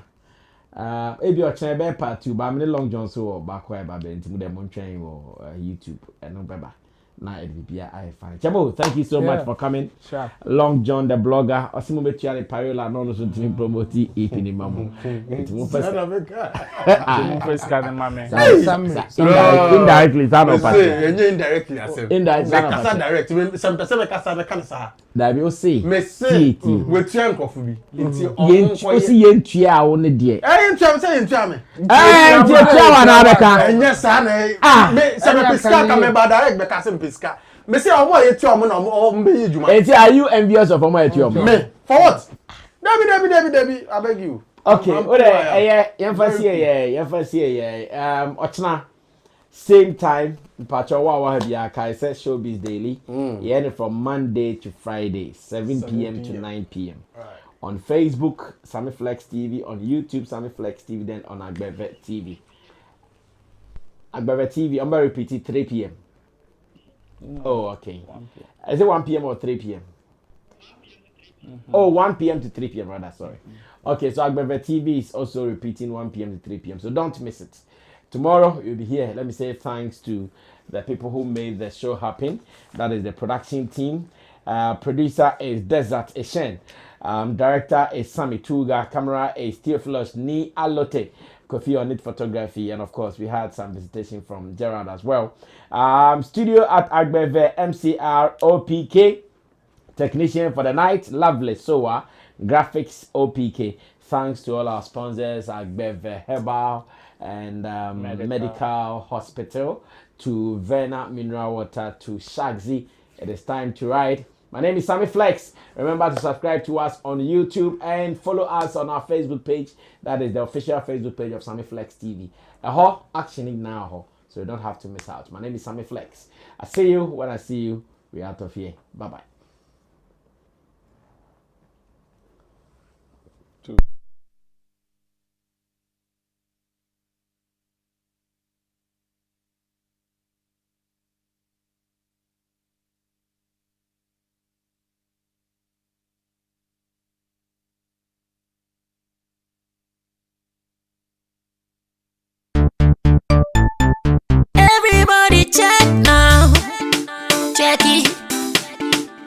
Ebi o chen be part 2 ba me long john so back why ba be ntimu dem ntwen wo YouTube no beba na edibia I find. Chabo, thank you so much for coming. Sure. Long John the blogger osimo be tia le parola no so ntimi promote EP ni mamu. Ntimu first. Ntimu first kan mame. Indirectly that of indirectly asem. Indirectly kasa direct. Some person be kasa be kan sa. Da bi o say. Me say we tua nkofo bi. Nti o si yentua a wo ne de. Yentua me say yentua me. Yentua wa na be kan. Enye sa na me se me piska ka me ba direct be kasa me piska. Me say omo yetua omo na omo be yijuma. Enti are you envious of omo yetua omo? Me for what? Debbie, I beg you. Okay, Ochna, same time, Pachawa Habia Kai says Showbiz Daily. Yeah, from Monday to Friday, 7 p.m. to 9 p.m. On Facebook, Sammy Flex TV. On YouTube, Sammy Flex TV. Then on Agbeve TV. Agbeve TV, I'm going to repeat it, 3 p.m. No, oh, okay. 1 p.m. Is it 1 p.m. or 3 p.m.? Oh, 1 p.m. to 3 p.m. rather, sorry. Okay, so Agbeve TV is also repeating 1 p.m. to 3 p.m. So don't miss it. Tomorrow, you'll be here. Let me say thanks to the people who made the show happen. That is the production team. Producer is Desert Eshen. Director is Sammy Tuga. Camera is Theophilus Ni Alote. Kofi on it photography. And of course, we had some visitation from Gerard as well. Studio at Agbeve MCR OPK. Technician for the night, Lovely Soa. Graphics OPK. Thanks to all our sponsors, Agbeve Herbal and Medical Hospital, to Verna Mineral Water, to Shagzy. It is time to ride. My name is Sammy Flex. Remember to subscribe to us on YouTube and follow us on our Facebook page. That is the official Facebook page of Sammy Flex TV. Action now, so you don't have to miss out. My name is Sammy Flex. I see you when I see you. We're out of here. Bye-bye. Everybody check now. Check it.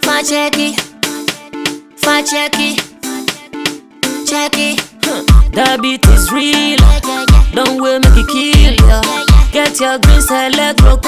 Fa check it. Fa check it. Check it. The beat is real. Don't wait, make it kill ya. Get your green select, rock,